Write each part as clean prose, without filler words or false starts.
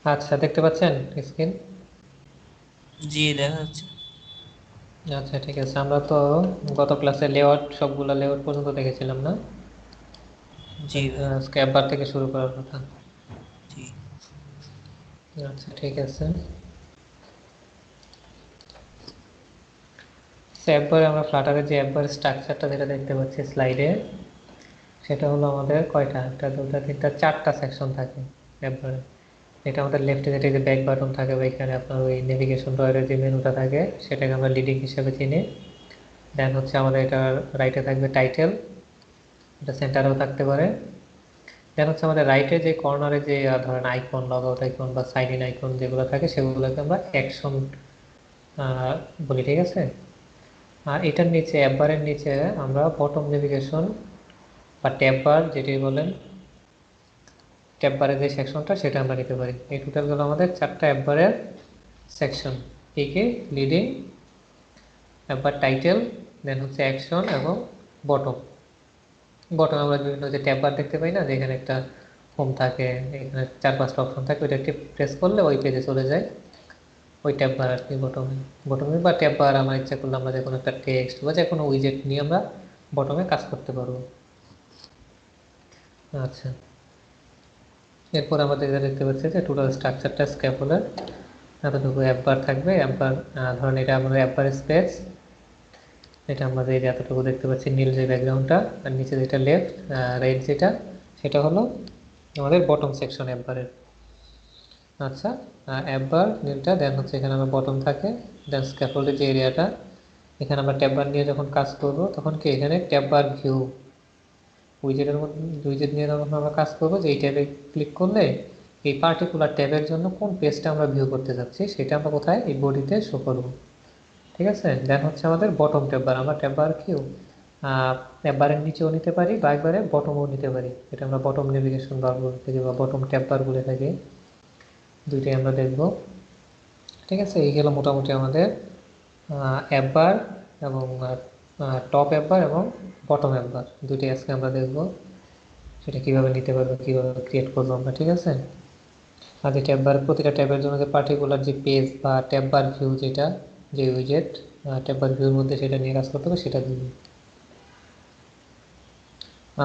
আচ্ছা, দেখতে পাচ্ছেন স্ক্রিন? জি, দেখা যাচ্ছে। আচ্ছা, ঠিক আছে। আমরা তো গত ক্লাসে লেআউট, সবগুলা লেআউট পর্যন্ত দেখেছিলাম না? জি ভাই। স্ক্র্যাপ বার থেকে শুরু করার কথা। জি। আচ্ছা, ঠিক আছে। অ্যাপবারে আমরা ফ্লাটারের যে অ্যাপবার স্ট্রাকচারটা যেটা দেখতে পাচ্ছি স্লাইডে, সেটা হলো আমাদের কয়টা, একটা দুটা তিনটা চারটা সেকশন থাকে অ্যাপবারে। এটা আমাদের লেফটে যেটা যে ব্যাক বাটন থাকে বা এখানে আপনার ওই নেভিগেশন ডয়ারের যে মেনুটা থাকে সেটাকে আমরা লিডিং হিসেবে চিনি। দেন হচ্ছে আমাদের এটা রাইটে থাকবে টাইটেল, এটা সেন্টারেও থাকতে পারে। দেন হচ্ছে আমাদের রাইটে যে কর্নারে যে ধরেন আইকন, লগ আউট আইকন বা সাইন ইন আইকন যেগুলো থাকে সেগুলোকে আমরা অ্যাকশন বলি, ঠিক আছে। আর এটার নিচে অ্যাপবারের নিচে আমরা বটম নেভিগেশন বা ট্যাব বার যেটি বলেন, ট্যাব বারের যে সেকশনটা সেটা আমরা নিতে পারি। এই টোটালগুলো আমাদের চারটা অ্যাপবারের সেকশন। কি কি? লিডিং, অ্যাপবার টাইটেল, দেন হচ্ছে অ্যাকশন এবং বটম। বটম আমরা বিভিন্ন যে ট্যাব বার দেখতে পাই না, যেখানে একটা হোম থাকে, এখানে চার পাঁচটা অপশন থাকে, ওইটা একটি প্রেস করলে ওই পেজে চলে যায়, ওই ট্যাব বার আর কি বটমে। বটমে বা ট্যাব বার আমরা ইচ্ছা করলে আমরা যে কোনো একটা টেক্সট বা যে কোনো উইজেট নিয়ে আমরা বটমে কাজ করতে পারবো। আচ্ছা, এরপর আমাদের যেটা দেখতে পাচ্ছি যে টোটাল স্ট্রাকচারটা স্ক্যাফোল্ডার, এতটুকু অ্যাপবার থাকবে। অ্যাপবার ধরেন এটা আমাদের অ্যাপবার স্পেস, এটা আমরা যে এতটুকু দেখতে পাচ্ছি নীল যে ব্যাকগ্রাউন্ডটা, আর নিচে যেটা লেফট রাইট যেটা, সেটা হলো আমাদের বটম সেকশন অ্যাপবারের। আচ্ছা, অ্যাপবার নীলটা, দেন হচ্ছে এখানে আমার বটম থাকে, দেন স্ক্যাফোল্ডের যে এরিয়াটা, এখানে আমরা ট্যাব বার নিয়ে যখন কাজ করব তখন কি এখানে ট্যাব বার ভিউ উইজেটের মধ্যে, উইজেট নিয়ে যখন আমরা কাজ করবো যে এই ট্যাবে ক্লিক করলে এই পার্টিকুলার ট্যাবের জন্য কোন পেজটা আমরা ভিউ করতে যাচ্ছি সেটা আমরা কোথায়, এই বডিতে শো করবো, ঠিক আছে। দেন হচ্ছে আমাদের বটম ট্যাব বার, আমরা ট্যাব বার কিউ একবারের নিচেও নিতে পারি বা একবারে বটমও নিতে পারি, এটা আমরা বটম নেভিগেশন বার বলে থাকি বা বটম ট্যাব বার বলে থাকি। দুইটাই আমরা দেখবো, ঠিক আছে। এই গেল মোটামুটি আমাদের অ্যাপ বার এবং টপ অ্যাপ বার এবং বটম অ্যাপ বার, দুইটাই আজকে আমরা দেখবো সেটা কিভাবে নিতে পারবো, কিভাবে ক্রিয়েট করবো আমরা, ঠিক আছে। আর যে ট্যাব বার, প্রতিটা ট্যাবের জন্য যে পার্টিকুলার যে পেজ বা ট্যাব বার ভিউ যেটা, যে উইজেট ট্যাব বার ভিউর মধ্যে সেটা নিয়ে কাজ করতে হবে সেটা দিব।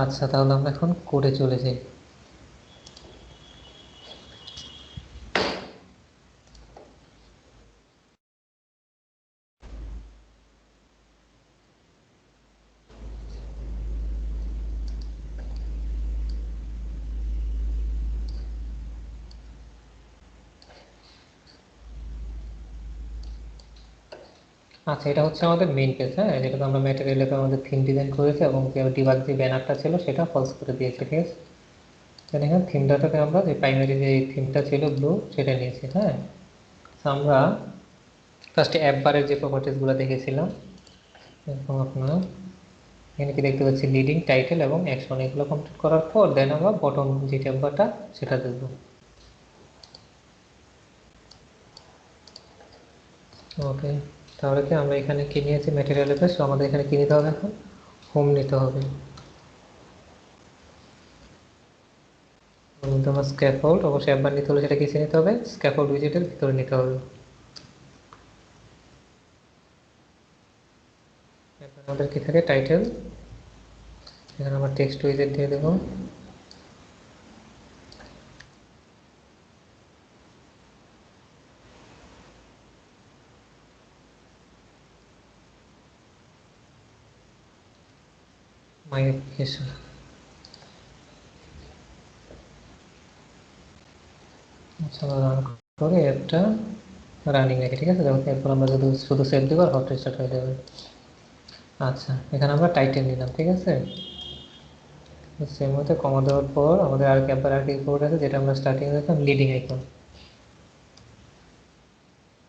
আচ্ছা, তাহলে আমরা এখন কোডে চলে যাই। আচ্ছা, এটা হচ্ছে আমাদের মেইন পেজ, হ্যাঁ, যেটা আমরা ম্যাটেরিয়ালে আমাদের থিম ডিজাইন করেছি এবং যে ডিবাগ যে ব্যানারটা ছিল সেটা ফলস করে দিয়েছি, ঠিক আছে। এখানে থিমটাকে আমরা যে প্রাইমারি যে থিমটা ছিল ব্লু সেটা নিয়েছি, হ্যাঁ। আমরা ফার্স্টে অ্যাপ বারের যে প্রপার্টিসগুলো দেখেছিলাম, এবং আপনার এখানে কি দেখতে পাচ্ছি লিডিং, টাইটেল এবং অ্যাকশন, এগুলো কমপ্লিট করার পর দেন আমরা বটম যে ট্যাব বারটা সেটা দেখব। ওকে, তাহলে কি আমরা এখানে কি নিয়েছি ম্যাটেরিয়ালের পেজ, আমাদের এখানে কি নিতে হবে এখন, হোম নিতে হবে। তোমার স্ক্যাফোল্ড অবশ্যই একবার নিতে হলে সেটা কিসে নিতে হবে, স্ক্যাফোল্ড উইজেটের ভিতরে নিতে হবে। এরপর আমাদের কি থাকে টাইটেল, এখানে আমরা টেক্সট উইজেট দিয়ে দেবো। মাই অ্যাপ্লিকেশন, আচ্ছা আমরা রান করে একটা রানিং রেখে, ঠিক আছে। দেখো এরপর আমরা যদি শুধু সেভ দেবো আর হট রিস্টার্ট হয়ে যাবে। আচ্ছা, এখানে আমরা টাইটেল নিলাম, ঠিক আছে। সেম মধ্যে কমা দেওয়ার পর আমাদের আর একবার আর কি কোড আছে যেটা আমরা স্টার্টিং দেখলাম, লিডিং আইকন,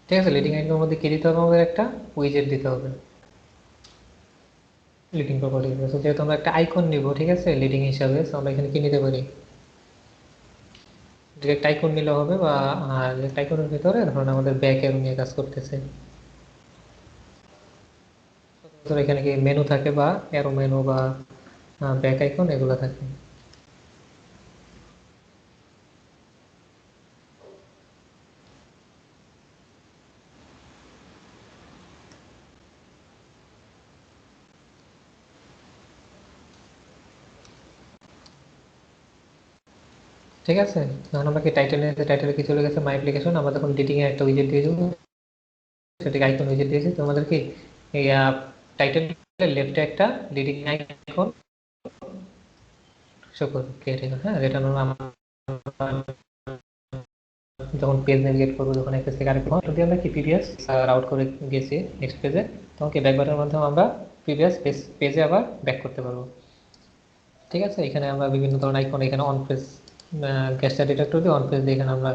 ঠিক আছে। লিডিং আইকনের মধ্যে কি দিতে হবে, আমাদের একটা উইজেট দিতে হবে লিডিং প্রপার্টি। যেহেতু আমরা একটা আইকন নিব, ঠিক আছে, লিডিং হিসাবে, আমরা এখানে কি নিতে পারি, ডিরেক্ট আইকন নিলে হবে, বা ডিরেক্ট আইকনের ভিতরে ধরুন আমাদের ব্যাক এরো নিয়ে কাজ করতেছে, সচরাচর এখানে কি মেনু থাকে বা এরো মেনু বা ব্যাক আইকন এগুলো থাকে। ঠিক আছে, এখন আমরা কি টাইটেলে কি চলে গেছে মাই অ্যাপ্লিকেশন, আমরা তখন ডিটিং এর একটা উইজেট দিয়ে দেবো, সেটাকে আইকন উইজেট দিয়েছি। তো আমাদের কি এই টাইটেলের লেফটে একটা লিডিং আইকন শো করবে, ক্রিয়েট আইকন, হ্যাঁ, যেটা আমরা যখন পেজ নেভিগেট করবো, যখন এক পেজ থেকে আরেক পেজ, যদি আমরা কি প্রিভিয়াস রাউট করে গেছি নেক্সট পেজে, তখন কি ব্যাক বাটনের মাধ্যমে আমরা প্রিভিয়াস পেজে আবার ব্যাক করতে পারবো। ঠিক আছে, এখানে আমরা বিভিন্ন ধরনের আইকন, এখানে অন পেজ গ্যাসটা ডিটেক্টর দিয়ে অন পেজ দিয়ে এখানে আমরা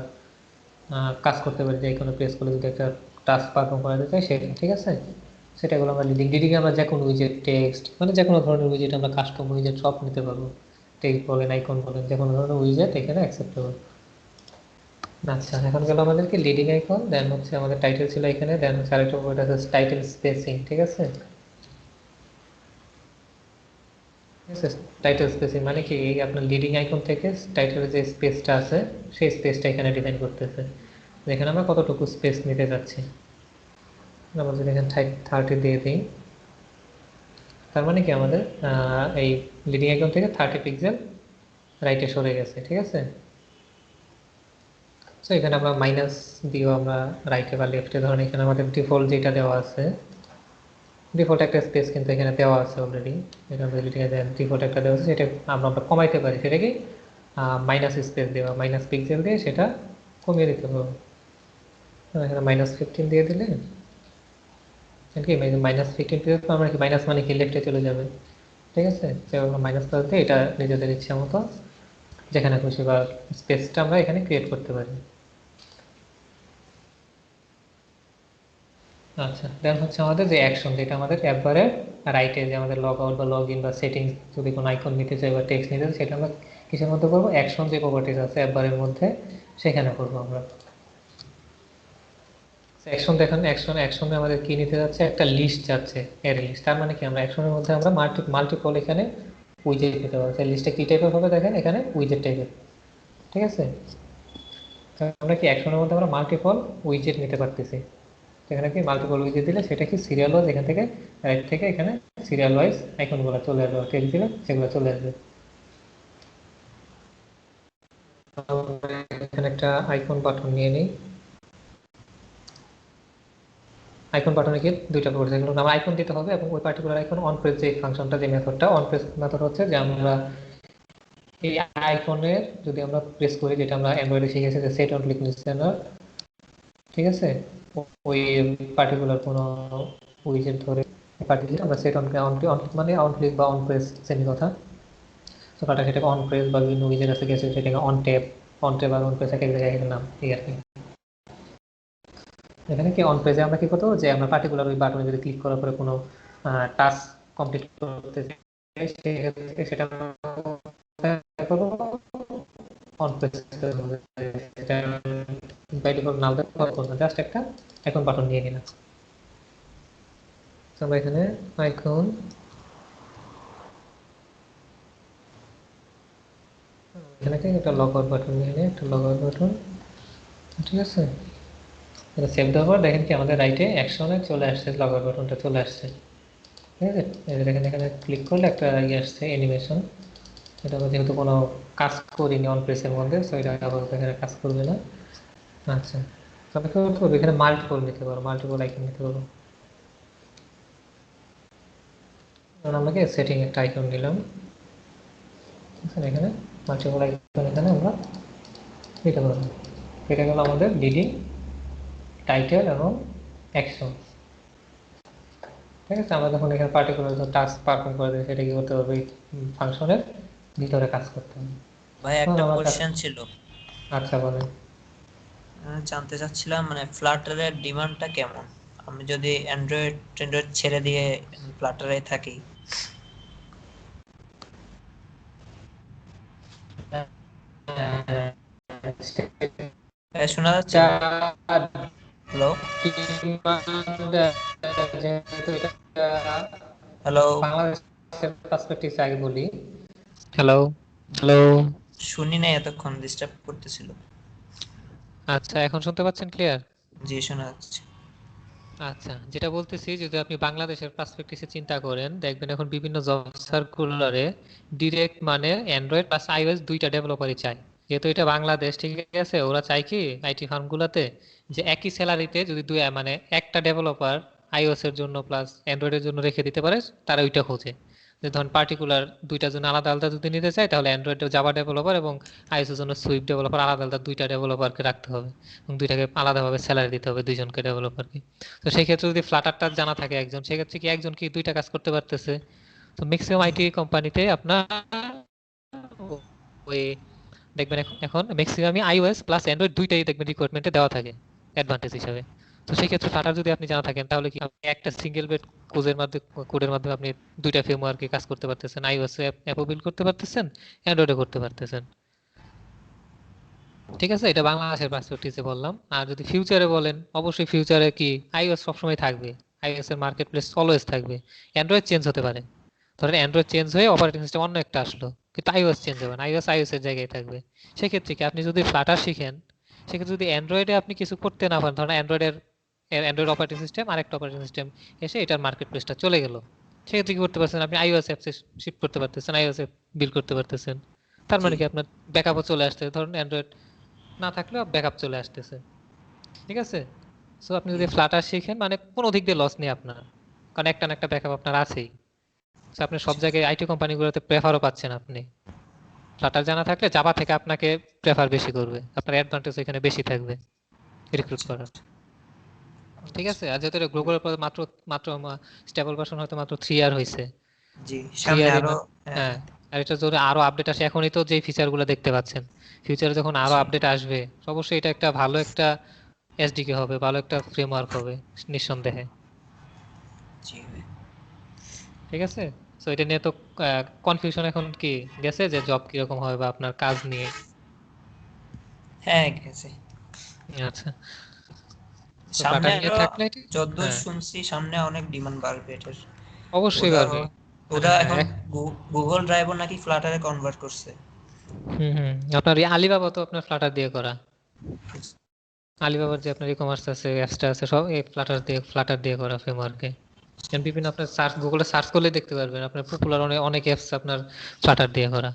কাজ করতে পারি, যে কোনো প্রেস করলে যদি একটা টাস্ক পারফর্ম করাতে চাই সেটা। ঠিক আছে, সেটাগুলো আমরা লিডিংয়ে আমরা যে কোনো উইজেট, টেক্সট, মানে যে কোনো ধরনের উইজেট আমরা কাস্টম উইজেট সব নিতে পারবো। টেক্সট বলেন, আইকন বলেন, যে কোনো ধরনের উইজেট এখানে অ্যাকসেপ্টেবল। আচ্ছা, এখন গেল আমাদেরকে লিডিং আইকন, দেন হচ্ছে আমাদের টাইটেল ছিল এখানে, দেন হচ্ছে আরেকটা ওয়ার্ড আছে টাইটেল স্পেসিং। ঠিক আছে, টাইটেল স্পেসিং মানে কি, এই আপনার লিডিং আইকন থেকে টাইটেলের যে স্পেসটা আছে সেই স্পেসটা এখানে ডিফাইন করতেছে, যেখানে আমরা কতটুকু স্পেস নিতে যাচ্ছি। আমরা যদি এখানে 30 দিয়ে দিই, তার মানে কি আমাদের এই লিডিং আইকন থেকে 30 পিক্সেল রাইটে সরে গেছে। ঠিক আছে, সো এখানে আমরা মাইনাস দিয়েও আমরা রাইটে বা লেফটে, ধরুন এখানে আমাদের ডিফল্ট যেটা দেওয়া আছে, ডিফল্ট একটা স্পেস কিন্তু এখানে দেওয়া আছে অলরেডি, এটা আমরা ডিফল্ট একটা দেওয়া আছে, সেটা আমরা কমাইতে পারি, সেটা কি মাইনাস স্পেস দেওয়া, মাইনাস পিক্সেল দিয়ে সেটা কমিয়ে দিতে পারবো। এখানে -15 দিয়ে দিলে কি -15 দিয়ে আমরা কি, মাইনাস মানে কি লেফটে চলে যাবে। ঠিক আছে, মাইনাস প্লাস দিয়ে এটা নিজেদের ইচ্ছা মতো যেখানে খুশি বা স্পেসটা আমরা এখানে ক্রিয়েট করতে পারি। আচ্ছা, দেন হচ্ছে আমাদের যে অ্যাকশন, যেটা আমাদের একবারে রাইটে, যে আমাদের লগ আউট বা লগ ইন বা সেটিংস যদি কোনো আইকন নিতে চাই বা টেক্সট নিতে চাই, সেটা আমরা কিসের মধ্যে করবো, অ্যাকশন যে প্রপার্টিজ আছে একবারের মধ্যে সেখানে করবো আমরা। অ্যাকশন দেখেন, অ্যাকশনে আমাদের কি নিতে যাচ্ছে, একটা লিস্ট যাচ্ছে, এর লিস্ট। তার মানে কি আমরা অ্যাকশনের মধ্যে আমরা মাল্টিপল এখানে উইজেট নিতে পারবো। লিস্টটা কি টাইপের হবে দেখেন, এখানে উইজেট টাইপের। ঠিক আছে, আমরা কি অ্যাকশনের মধ্যে আমরা মাল্টিপল উইজেট নিতে পারতেছি। এখানে কি মাল্টিপল উইজেট দিলে সেটা কি সিরিয়াল ওয়াইজ, এখান থেকে রাইট থেকে এখানে সিরিয়াল ওয়াইজ আইকনগুলো চলে আসবে, টেক্সট দিলে সেগুলো চলে আসবে। এখানে একটা আইকন বাটন নিয়ে নিই। আইকন বাটনে গিয়ে দুইটা প্রপার্টি, যেগুলো আমরা আইকন দিতে হবে, এবং ওই পার্টিকুলার আইকন অন প্রেস যে ফাংশনটা, যে মেথডটা অন প্রেস মেথড হচ্ছে যে আমরা এই আইকনের যদি আমরা প্রেস করি, যেটা আমরা অ্যান্ড্রয়েডে শিখেছি যে সেট অন ক্লিক লিসেনার। ঠিক আছে, ওই পার্টিকুলার কোনো উইজেট ধরে পার্টিকুলার আমরা সেট অন মানে অন ক্লিক বা অন প্রেস সেমি কথা। তো কাটা সেটাকে অন প্রেস বা বিভিন্ন উইজেট আছে গেছে সেটাকে অন ট্যাপ আর অন প্রেস এক এক জায়গায় এক নাম, এই আর কি। এখানে কি অন পেজে আমরা কি করতে হবে, যে আমরা পার্টিকুলার ওই বাটনে যদি ক্লিক করার পরে কোনো টাস্ক কমপ্লিট করতে চাই, সেক্ষেত্রে সেটা করবো অন পেজ, সেটা বাই ডিফল্ট নাও করবো না, জাস্ট একটা আইকন বাটন নিয়ে নিলাম। আমরা এখানে আইকন, এখানে একটা লগ আউট বাটন নিয়ে নিই, একটা লগ আউট বাটন। ঠিক আছে, এটা সেভ দেওয়ার পর দেখেন কি আমাদের রাইটে অ্যাকশনে চলে আসছে, লগ আউট বাটনটা চলে আসছে। ঠিক আছে, এখানে এখানে ক্লিক করলে একটা ইয়ে আসছে অ্যানিমেশন, এটা আমরা যেহেতু কোনো কাজ করিনি অন প্রেসের মধ্যে, সো এটা আবার এখানে কাজ করবে না। আচ্ছা, তবে কি করতে পারবো, এখানে মাল্টিপল নিতে পারো, মাল্টিপল আইকন নিতে পারবো। আমরা কি সেটিং একটা আইকন নিলাম, এখানে মাল্টিপল আইকন এখানে আমরা নিতে পারবো। এটা গেল আমাদের লিডিং, টাইটেল এবং অ্যাকশন। ঠিক আছে, আমরা যখন এখানে পার্টিকুলার টাস্ক পারফর্ম করে দিই, সেটা কি করতে পারবো, এই ফাংশনের ভিতরে কাজ করতে হবে। ভাই একটা কোশ্চেন ছিল, আচ্ছা বলেন। জানতে চাচ্ছিলাম মানে ফ্লাটারের ডিমান্ডটা কেমন, আমি যদি অ্যান্ড্রয়েড ট্যান্ড্রয়েড ছেড়ে দিয়ে ফ্লাটারে থাকি। শোনা যাচ্ছে? হ্যালো? হ্যালো? বাংলাদেশের পার্সপেক্টিভ আগে বলি। Hello, hello. শুনি নাই, এতক্ষণ ডিস্টার্ব করতেছিল। আচ্ছা, এখন শুনতে পাচ্ছেন ক্লিয়ার? জি, শোনা যাচ্ছে। আচ্ছা, যেটা বলতেছি, যদি আপনি বাংলাদেশের পার্সপেক্টিভে চিন্তা করেন, দেখবেন এখন বিভিন্ন জব সার্কুলারে ডিরেক্ট মানে অ্যান্ড্রয়েড প্লাস আইওএস দুইটা ডেভেলপারই চায়। যেহেতু এটা বাংলাদেশ, ঠিক আছে, ওরা চায় কি আইটি ফার্মগুলোতে যে একই স্যালারিতে যদি দুই মানে একটা ডেভেলপার আইওএস এর জন্য প্লাস অ্যান্ড্রয়েডের জন্য রেখে দিতে পারে, তারা ওইটা খোঁজে। যে ধরুন পার্টিকুলার দুইটার জন্য আলাদা আলাদা যদি নিতে চায়, তাহলে অ্যান্ড্রয়েডের জাভা ডেভেলপার এবং আইওএস এর জন্য সুইফট ডেভেলপার আলাদা আলাদা দুইটা ডেভেলপারকে রাখতে হবে এবং দুইটাকে আলাদাভাবে স্যালারি দিতে হবে দুইজনকে ডেভেলপারকে। তো সেই ক্ষেত্রে যদি ফ্লাটারটা জানা থাকে একজন, সেক্ষেত্রে কি একজন কি দুইটা কাজ করতে পারতেছে। তো ম্যাক্সিমাম জি আইটি কোম্পানিতে আপনার ওই দেখবেন এখন এখন ম্যাক্সিমামই iOS প্লাস অ্যান্ড্রয়েড দুইটাই দেখবেন রিকোয়ারমেন্টে দেওয়া থাকে অ্যাডভান্টেজ হিসাবে। তো সেই ক্ষেত্রে ফ্লাটার যদি আপনি জানা থাকেন, তাহলে কি আপনি একটা সিঙ্গেল বেড কোডের মাধ্যমে আপনি দুইটা ফ্রেমওয়ার্কে কাজ করতে পারতেছেন, iOS অ্যাপও বিল্ড করতে পারতেছেন, অ্যান্ড্রয়েডও করতে পারতেছেন। ঠিক আছে, এটা বাংলাদেশের পার্সপেক্টিভে বললাম। আর যদি ফিউচারে বলেন, অবশ্যই ফিউচারে কি iOS সবসময় থাকবে, iOS এর মার্কেট প্লেস অলওয়েজ থাকবে। অ্যান্ড্রয়েড চেঞ্জ হতে পারে, ধরেন অ্যান্ড্রয়েড চেঞ্জ হয়ে অপারেটিং সিস্টেম অন্য একটা আসলো, কিন্তু iOS চেঞ্জ হবে না, iOS এর জায়গায় থাকবে। সেক্ষেত্রে কি আপনি যদি ফ্লাটার শিখেন, সেক্ষেত্রে যদি অ্যান্ড্রয়েডে আপনি কিছু করতে না পারেন, ধরেন অ্যান্ড্রয়েড অপারেটিং সিস্টেম আরেকটা অপারেটিং সিস্টেম এসে এটার মার্কেট প্লেসটা চলে গেল, সেক্ষেত্রে কি করতে পারছেন, আপনি iOS অ্যাপসে শিফট করতে পারতেছেন, iOS অ্যাপ বিল্ড করতে পারতেছেন। তার জি মানে কি আপনার ব্যাকআপও চলে আসছে, ধরুন অ্যান্ড্রয়েড না থাকলেও ব্যাকআপ চলে আসতেছে। ঠিক আছে, সো আপনি জি যদি ফ্লাটার শিখেন মানে কোনো দিক দিয়ে লস নেই আপনার, কারণ একটা না একটা ব্যাকআপ আপনার আছেই। So আপনি সব আচ্ছা জায়গায় আইটি কোম্পানিগুলোতে প্রেফারও পাচ্ছেন আপনি। ফ্লাটার জানা থাকলে জাভা থেকে আপনাকে প্রেফার বেশি করবে, আপনার অ্যাডভান্টেজ এখানে বেশি থাকবে রিক্রুট আচ্ছা করার। ঠিক আচ্ছা আছে, আর যেহেতু গ্লোবাল মাত্র মাত্র স্টেবল ভার্সন হয়তো মাত্র 3 ইয়ার হয়েছে, জি 3 সামনে ইয়ারই আরো মানে, হ্যাঁ হ্যাঁ। আর এটা যদি আরো আপডেট আসে, এখনই তো যে ফিচার গুলো দেখতে পাচ্ছেন, ফিউচারে যখন আরো জি আপডেট আসবে, অবশ্যই এটা একটা ভালো একটা এসডিকে হবে, ভালো একটা ফ্রেমওয়ার্ক হবে নিঃসন্দেহে। জি ভাই। ঠিক আছে, তো এটা নিয়ে তো কনফিউশন এখন কি গেছে যে জব কিরকম হবে বা আপনার কাজ নিয়ে। হ্যাঁ গেছে। আচ্ছা, তো সামনে ফ্লাটার নিয়ে আরো থাকলে যতদূর হ্যাঁ, শুনছি সামনে অনেক ডিমান্ড বাড়বে এটার। অবশ্যই ওরা পারবে। মানে ওরা এখন গুগল ড্রাইভও নাকি ফ্লাটারে কনভার্ট করছে। হুম হুম, আপনার এই আলিবাবা তো আপনার ফ্লাটার দিয়ে করা। আলিবাবার যে আপনার ই কমার্স আছে, অ্যাপসটা আছে, সব এই ফ্লাটার দিয়ে করা ফ্রেমওয়ার্কে। বিভিন্ন আপনার গুগলে সার্চ করলে দেখতে পারবেন আপনার পপুলার অনেক অনেক অ্যাপস আপনার ফ্লাটার দিয়ে করা।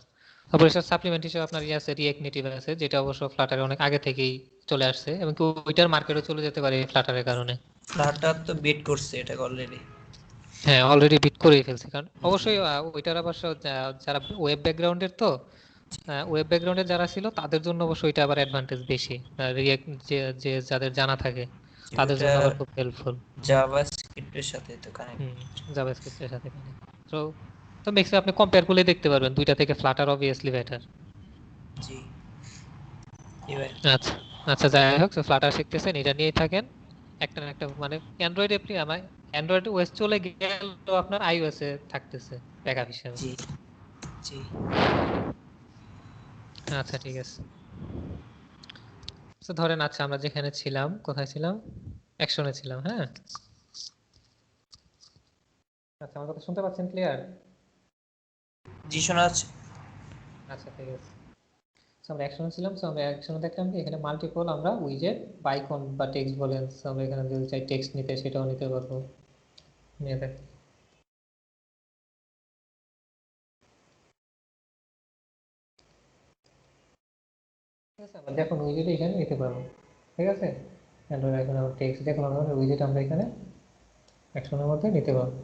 তারপর এসব সাপ্লিমেন্ট হিসেবে আপনার ইয়ে আছে, রিয়েক্ট নেটিভ আছে, যেটা অবশ্য ফ্লাটারে অনেক আগে থেকেই চলে আসছে এবং কি ওইটার মার্কেটও চলে যেতে পারে ফ্লাটারের কারণে। ফ্লাটার তো বিট করছে এটাকে অলরেডি। হ্যাঁ, অলরেডি বিট করেই ফেলছে, কারণ অবশ্যই ওইটার অবশ্য যারা ওয়েব ব্যাকগ্রাউন্ডের, তো ওয়েব ব্যাকগ্রাউন্ডে যারা ছিল তাদের জন্য অবশ্যই এটা আবার অ্যাডভান্টেজ বেশি। রিয়েক্ট যে যে যাদের জানা থাকে তাদের ওটা জন্য আবার খুব হেল্পফুল। জাভাস্ক্রিপ্টের সাথে তো কানেক্ট। হুম, জাভাস্ক্রিপ্টের সাথে কানেক্ট। তো তো ম্যাক্সিমাম আপনি কম্পেয়ার করলে দেখতে পারবেন দুইটা থেকে ফ্লাটার অবভিয়াসলি বেটার। জি এবার আচ্ছা আচ্ছা, যাই হোক, ফ্লাটার শিখতেছেন, এটা নিয়েই থাকেন। একটা না একটা মানে অ্যান্ড্রয়েড এপ্লি আমার অ্যান্ড্রয়েড ওএস চলে গেলেও আপনার আইওএস এ থাকতেছে ব্যাকআপ হিসেবে। জি জি আচ্ছা ঠিক আছে, তো ধরেন আচ্ছা আমরা যেখানে ছিলাম, কোথায় ছিলাম, অ্যাকশনে ছিলাম, হ্যাঁ। আচ্ছা, আমার কথা শুনতে পাচ্ছেন ক্লিয়ার? জি শোনা যাচ্ছে। আচ্ছা ঠিক আছে, তো আমরা অ্যাকশনে ছিলাম। তো আমরা অ্যাকশনে দেখলাম কি এখানে মাল্টিপল আমরা উইজেট বা আইকন বা টেক্সট বলেন, so আমরা এখানে যদি চাই টেক্সট নিতে সেটাও নিতে পারবো, নিয়ে থাকি। ঠিক আছে, আমরা দেখুন উইজেট এখানে নিতে পারবো। ঠিক আছে, অ্যান্ড্রয়েড এখন আমরা টেক্সট দেখলাম, আমরা উইজেট আমরা এখানে অ্যাকশনের মধ্যে নিতে পারবো।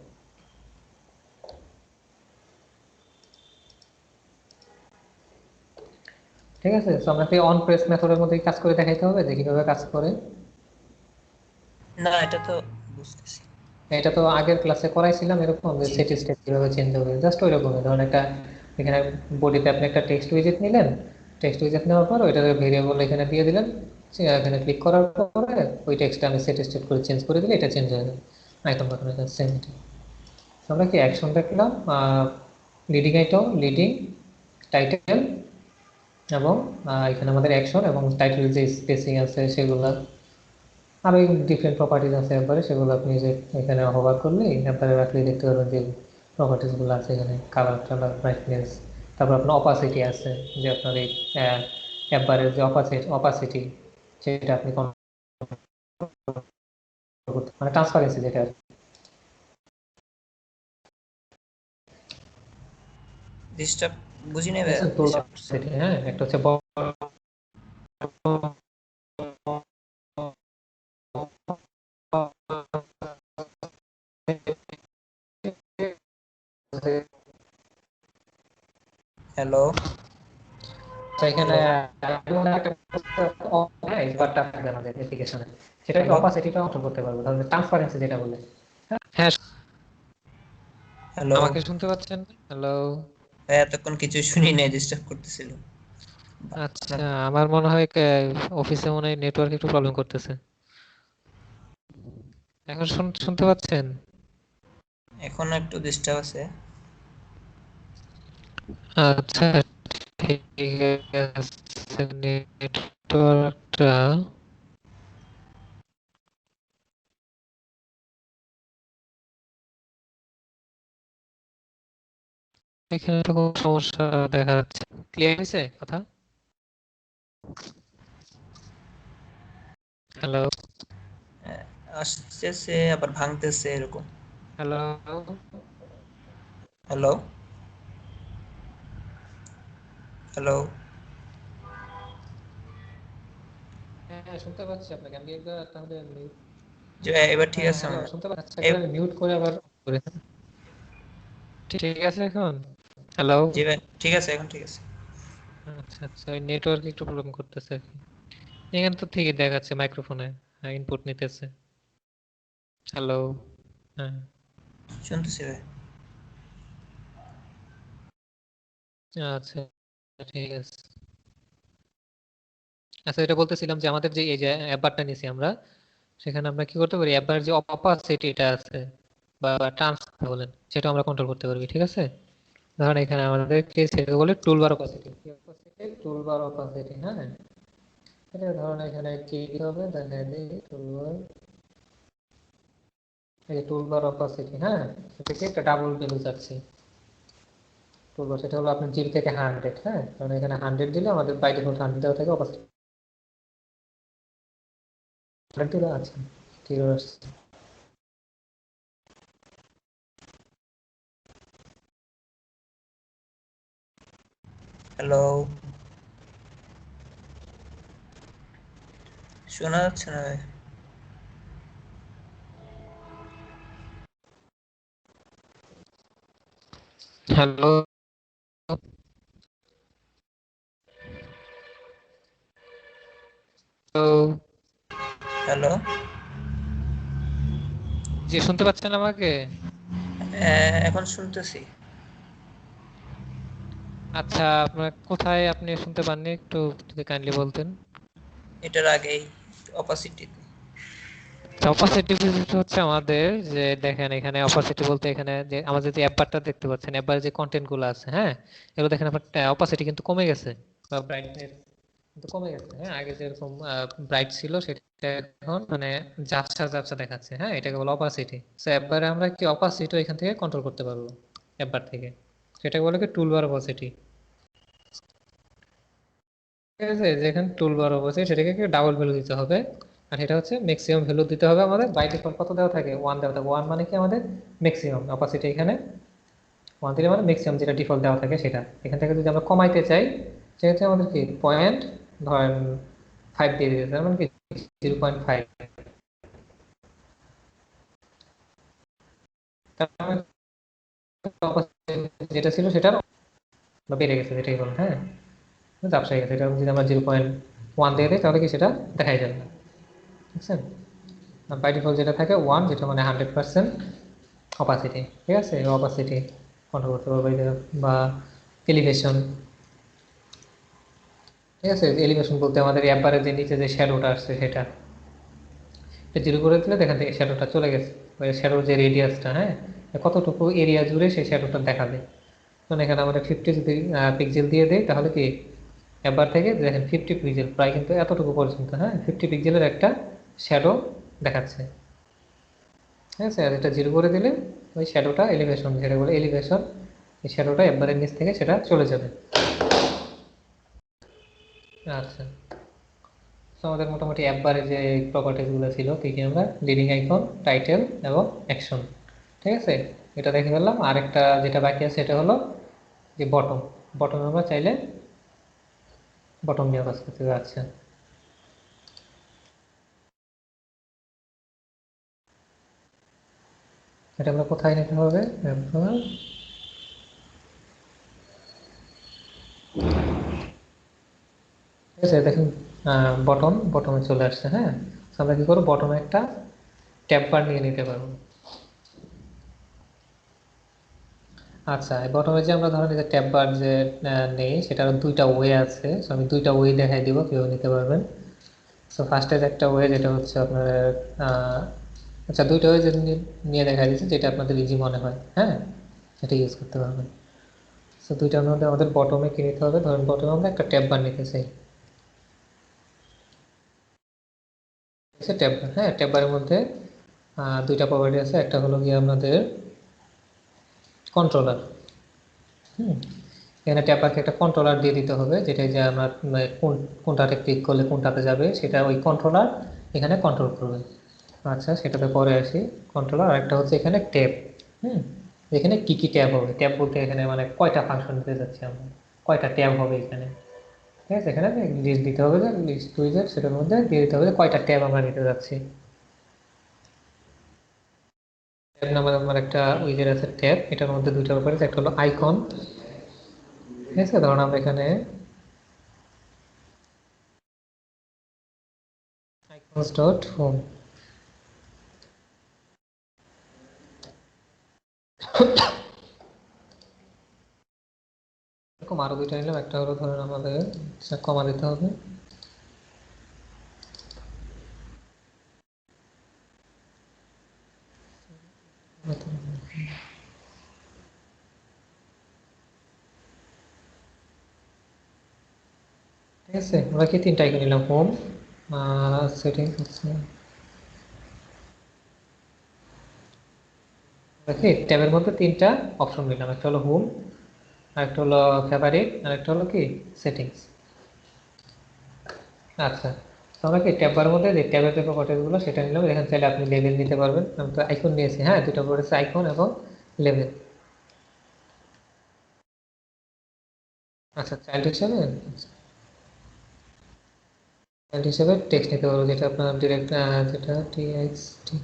ঠিক আছে, তো আমরা অন প্রেস মেথডের মধ্যে কাজ করে দেখাইতে হবে যে কিভাবে কাজ করে। না এটা তো বুঝতেছি। এটা তো আগের ক্লাসে করাইছিলাম এরকম, যে জি সেট স্টেট কিভাবে চেঞ্জ হবে, জাস্ট ওইরকমই। ধরুন একটা এখানে বডিতে আপনি একটা টেক্সট উইজেট নিলেন, টেক্সট উইজেট নেওয়ার পর ওইটার ভেরিয়েবল এখানে দিয়ে দিলেন, এখানে ক্লিক করার পরে ওই টেক্সটটা আমি সেট স্টেট করে চেঞ্জ করে দিলে এটা চেঞ্জ হয়ে যাবে। আইকন বাটনের কাছে সেম। আমরা কি অ্যাকশন দেখলাম, লিডিং আইটেম, লিডিং, টাইটেল, এবং এখানে আমাদের অ্যাকশন এবং টাইটেল যে স্পেসিং আছে সেগুলো, আরো ডিফারেন্ট প্রপার্টিজ আছে একবারে, সেগুলো আপনি যে এখানে হোভার করলে একবারে রাখলেই দেখতে পারবেন যে প্রপার্টিজ গুলো আছে এখানে, কালার টালার, ব্রাইটনেস। তারপর আপনার অপাসিটি আছে, যে আপনার এই একবারে যে অপাসিটি সেটা আপনি মানে ট্রান্সপারেন্সি যেটা আর কি। ডিস্টার্ব বুঝি নেবে বুঝছেন তো? ডিস্টার্ব করছে। হ্যাঁ, একটা হচ্ছে হ্যালো। এখানে হ্যালো। সেটাকে হ্যালো। অপাসিটিটা কন্ট্রোল করতে পারবো, তাহলে ট্রান্সপারেন্সি যেটা বলে। হ্যাঁ, হ্যালো। আমাকে শুনতে পাচ্ছেন? হ্যালো। ভাই এতক্ষণ কিছু শুনি নাই, ডিস্টার্ব করতেছিল। আচ্ছা, আমার মনে হয় অফিসে মনে হয় নেটওয়ার্ক একটু প্রবলেম করতেছে। এখন শুনতে পাচ্ছেন? এখন একটু ডিস্টার্ব আছে। আচ্ছা, ঠিক আছে। নেটওয়ার্কটা এখানে তো কোনো সমস্যা দেখা যাচ্ছে। ক্লিয়ার হয়েছে কথা? হ্যালো। আহ, আসতেছে আবার ভাঙতেছে এরকম। হ্যালো। হ্যালো। হ্যালো। হ্যাঁ, শুনতে পাচ্ছি আপনাকে। আমি একবার তাহলে জি ভাই, এবার ঠিক আছে হ্যালো, মনে হয়। শুনতে পাচ্ছি। এই, একবার আমি মিউট করে আবার করে। ঠিক আছে এখন? হ্যালো। জি ভাই ঠিক আছে, এখন ঠিক আছে। আচ্ছা আচ্ছা, ওই নেটওয়ার্ক একটু প্রবলেম করতেছে আর কি। এখানে তো ঠিকই দেখাচ্ছে মাইক্রোফোনে ইনপুট নিতেছে। হ্যালো। হ্যাঁ। শুনতেছি ভাই। আচ্ছা, ঠিক আছে। আচ্ছা, এটা বলতেছিলাম যে আমাদের যে এই যে অ্যাপারটা নিছি আমরা, সেখানে আমরা কি করতে পারি, অ্যাপার যে অপাসিটিটা আছে বা ট্রান্সফার বলেন, সেটা আমরা কন্ট্রোল করতে পারবি। ঠিক আছে, ধরেন এখানে আমাদেরকে সেটা বলে টুলবার অপাসিটি। টুলবার অপাসিটি, হ্যাঁ। এটা ধরেন এখানে কি হবে দেখেন, টুলবার, এই টুলবার অপাসিটি, হ্যাঁ। সেটাকে একটা ডাবল ভ্যালু চাচ্ছি টুলবার, সেটা হলো আপনার 0 থেকে 100, হ্যাঁ। কারণ এখানে 100 দিলে আমাদের বাই ডিফল্ট 100 দেওয়া থাকে, অপাসিটি দিলে আছে। ঠিক আছে। হ্যালো। শোনা যাচ্ছে না ভাই। হ্যালো। তো হ্যালো। জি, শুনতে পাচ্ছেন আমাকে? এখন শুনতেছি। আচ্ছা, আপনার কোথায় আপনি শুনতে পাননি একটু যদি কাইন্ডলি বলতেন। এটার আগেই অপাসিটি। অপাসিটি হচ্ছে আমাদের, যে দেখেন এখানে অপাসিটি বলতে এখানে যে আমাদের যে অ্যাপারটা দেখতে পাচ্ছেন, অ্যাপারে যে কন্টেন্ট গুলো আছে, হ্যাঁ, এগুলো দেখেন আপনার অপাসিটি কিন্তু কমে গেছে, বা ব্রাইটনেস কিন্তু কমে গেছে। হ্যাঁ, আগে যেরকম ব্রাইট ছিল সেটা এখন মানে ঝাপসা ঝাপসা দেখাচ্ছে। হ্যাঁ, এটাকে বলে অপাসিটি। তো এবারে আমরা কি অপাসিটি এখান থেকে কন্ট্রোল করতে পারবো, অ্যাপার থেকে। সেটাকে বলে কি টুলবার অপাসিটি। ঠিক আছে, যেখানে টুল বার অবশ্যই সেটাকে ডাবল ভ্যালু দিতে হবে। আর এটা হচ্ছে ম্যাক্সিমাম ভ্যালু দিতে হবে আমাদের। বাই ডিফল্ট কত দেওয়া থাকে, 1 দেওয়া থাকে। 1 মানে কি আমাদের ম্যাক্সিমাম অপাসিটি, এখানে 1 দিলে মানে ম্যাক্সিমাম যেটা ডিফল্ট দেওয়া থাকে সেটা। এখান থেকে যদি আমরা কমাইতে চাই, সেক্ষেত্রে আমাদের কি পয়েন্ট ধরেন 5 দিয়ে দিতে, তার মানে কি 0.5। তার মানে যেটা ছিল সেটা বেড়ে গেছে, যেটাই বলেন, হ্যাঁ, ঝাপসা হয়ে গেছে। এটা যদি আমরা 0.1 দিয়ে দিই তাহলে কি সেটা দেখাই যাবে না। বুঝছেন? বাই ডিফল্ট যেটা থাকে 1, যেটা মানে 100% অপাসিটি। ঠিক আছে, অপাসিটি কন্ট্রোল করতে পারবো। বা এলিভেশন। ঠিক আছে, এলিভেশন বলতে আমাদের অ্যাপারে যে নিচে যে শ্যাডোটা আসছে সেটা 0 করে দিলে এখান থেকে শ্যাডোটা চলে গেছে। ওই শ্যাডোর যে রেডিয়াসটা, হ্যাঁ, কতটুকু এরিয়া জুড়ে সেই শ্যাডোটা দেখাবে। কারণ এখানে আমরা 50 যদি পিক্সেল দিয়ে দিই তাহলে কি অ্যাপার থেকে দেখেন 50 পিক্সেল প্রায় কিন্তু এতটুকু পর্যন্ত, হ্যাঁ, 50 পিক্সেলের একটা শ্যাডো দেখাচ্ছে। ঠিক আছে, আর এটা 0 করে দিলে ওই শ্যাডোটা এলিভেশন, যেটা বলে এলিভেশন, এই শ্যাডোটা একবারের নিচ থেকে সেটা চলে যাবে। আচ্ছা, তো আমাদের মোটামুটি একবারে যে প্রপার্টিস গুলো ছিল কি কি, আমরা লিডিং আইকন, টাইটেল এবং অ্যাকশন। ঠিক আছে, এটা দেখে ফেললাম। আরেকটা যেটা বাকি আছে সেটা হলো যে বটম। বটম আমরা চাইলে বটম নিয়ে কাজ করতে হবে। আচ্ছা, এটা আমরা কোথায় নিতে হবে? ঠিক আছে, দেখুন বটমে চলে আসছে। হ্যাঁ, আমরা কি করবো, বটমে একটা ট্যাব বার নিয়ে নিতে পারবো। আচ্ছা, বটমে যে আমরা ধরেন যে ট্যাব বার যে নেই, সেটার দুইটা ওয়ে আছে। আমি দুইটা ওয়ে দেখাই দিব কিভাবে নিতে পারবেন। সো ফার্স্টের একটা ওয়ে যেটা হচ্ছে আপনার আচ্ছা, দুইটা ওয়ে নিয়ে দেখা দিচ্ছে যেটা আপনাদের ইজি মনে হয়। হ্যাঁ, এটা ইউজ করতে পারবেন। সো দুইটার মধ্যে আমাদের বটমে কি নিতে হবে, ধরেন বটমে আমরা একটা ট্যাব বার নিতে চাই। ট্যাব বার, হ্যাঁ, ট্যাব বারের মধ্যে দুইটা প্রপার্টি আছে। একটা হলো গিয়ে আমাদের কন্ট্রোলার। হুম, এখানে ট্যাব বারকে একটা কন্ট্রোলার দিয়ে দিতে হবে, যেটা যে আমরা কোনটাতে ক্লিক করলে কোনটাতে যাবে সেটা ওই কন্ট্রোলার এখানে কন্ট্রোল করবে। আচ্ছা, সেটাতে পরে আসি। কন্ট্রোলার আর একটা হচ্ছে এখানে ট্যাব। হুম, এখানে কি কি ট্যাব হবে, ট্যাব বলতে এখানে মানে কয়টা ফাংশন দিতে যাচ্ছি আমরা, কয়টা ট্যাব হবে এখানে। ঠিক আছে, এখানে লিস্ট দিতে হবে, যে লিস্ট উইজার্ড সেটার মধ্যে দিয়ে দিতে হবে যে কয়টা ট্যাব আমরা নিতে যাচ্ছি। ট্যাব নামের আমার একটা উইজার্ড আছে ট্যাব, এটার মধ্যে দুইটা ব্যাপার আছে, একটা হলো আইকন। ঠিক আছে, ধরুন আমরা এখানে icons ডট হোম, এরকম আরো দুইটা নিলাম। একটা হলো ধরেন আমাদের কমা দিতে হবে। ঠিক আছে, আমরা কি তিনটা আইকন নিলাম, হোম, সেটিংস হচ্ছে দেখি ট্যাবের মধ্যে তিনটা অপশন নিলাম, একটা হলো হোম, আরেকটা হলো ফেভারিট, আরেকটা হলো কি সেটিংস। আচ্ছা, তো আমরা কি ট্যাব বারের মধ্যে যে ট্যাবের যে প্রপার্টিগুলো সেটা নিলাম। এখানে চাইলে আপনি লেভেল নিতে পারবেন। আমি তো আইকন নিয়েছি। হ্যাঁ, দুটো পড়েছে, আইকন এবং লেভেল। আচ্ছা, চাইল্ড হিসেবে টেক্সট নিতে পারবো, যেটা আপনার ডিরেক্ট, যেটা টিএক্সটি।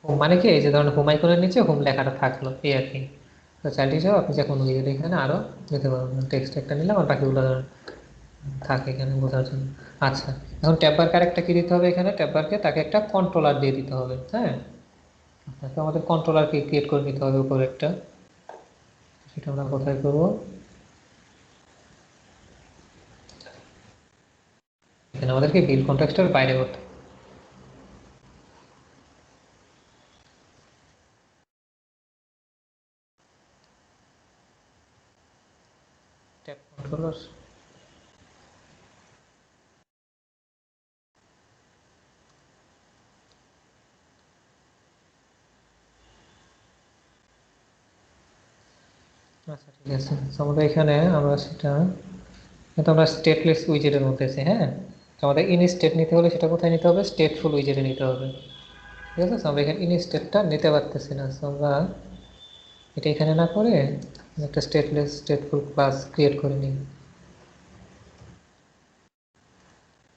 হোম মানে কি, এই যে ধরুন হোম আইকনের নিচে হোম লেখাটা থাকলো, এই আর কি। তো চাইল্ড হিসেবে আপনি যে কোনো ইয়ে এখানে আরো নিতে পারবেন। টেক্সট একটা নিলাম, আর বাকিগুলো ধরুন থাকে এখানে বোঝার জন্য। আচ্ছা, এখন ট্যাব বার কার একটা কি দিতে হবে, এখানে ট্যাব বারকে তাকে একটা কন্ট্রোলার দিয়ে দিতে হবে। হ্যাঁ, তো আমাদের কন্ট্রোলারকে ক্রিয়েট করে নিতে হবে উপরে একটা। সেটা আমরা কোথায় করবো, এখানে আমাদেরকে বিল কন্টেক্সটের বাইরে করতে হবে। ট্যাব কন্ট্রোলার, আচ্ছা ঠিক আছে। তো আমাদের এখানে আমরা সেটা, কিন্তু আমরা স্টেটলেস উইজেটের মধ্যে আছি। হ্যাঁ, তো আমাদের ইন স্টেট নিতে হলে সেটা কোথায় নিতে হবে, স্টেটফুল উইজেটে নিতে হবে। ঠিক আছে, তো আমরা এখানে ইন স্টেটটা নিতে পারতেছি না। তো আমরা এটা এখানে না করে একটা স্টেটফুল ক্লাস ক্রিয়েট করে নিই।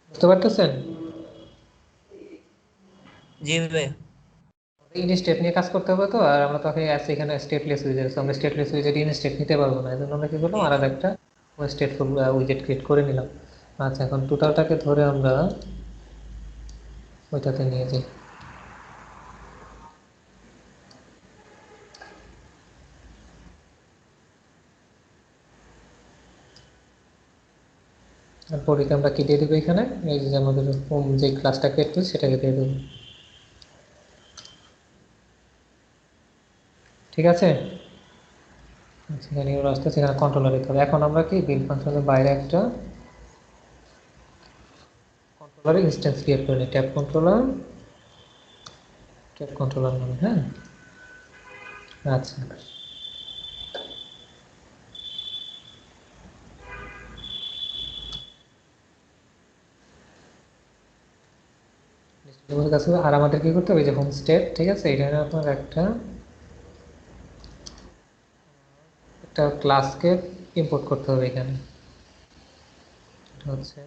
বুঝতে পারতেছেন? জি ভাই। ইন স্টেট নিয়ে কাজ করতে হবে তো, আর আমরা তো আছে এখানে স্টেটলেস উইজেট। আমরা স্টেটলেস উইজেট ইন স্টেট নিতে পারবো না, এই জন্য আমরা কি করলাম, জি আলাদা একটা স্টেটফুল উইজেট ক্রিয়েট করে নিলাম। আচ্ছা, এখন টোটালটাকে ধরে আমরা ওইটাতে নিয়ে যাই। আর বডিতে আমরা কি দিয়ে দেবো, এখানে এই যে আমাদের হোম যে ক্লাসটা ক্রিয়েট করি সেটাকে দিয়ে দেবো। ঠিক আছে, সেখানে ওরা আসতে সেখানে কন্ট্রোলার দিতে হবে। এখন আমরা কি বিল ফাংশনের বাইরে একটা কন্ট্রোলার ইনস্ট্যান্স ক্রিয়েট করে নিই, ট্যাব কন্ট্রোলার নামে। হ্যাঁ, আচ্ছা, আমাদের কাছে। আর আমাদের কি করতে হবে, যে হোম স্টেট, ঠিক আছে, এখানে আপনার একটা একটা ক্লাসকে ইম্পোর্ট করতে হবে এখানে, এটা হচ্ছে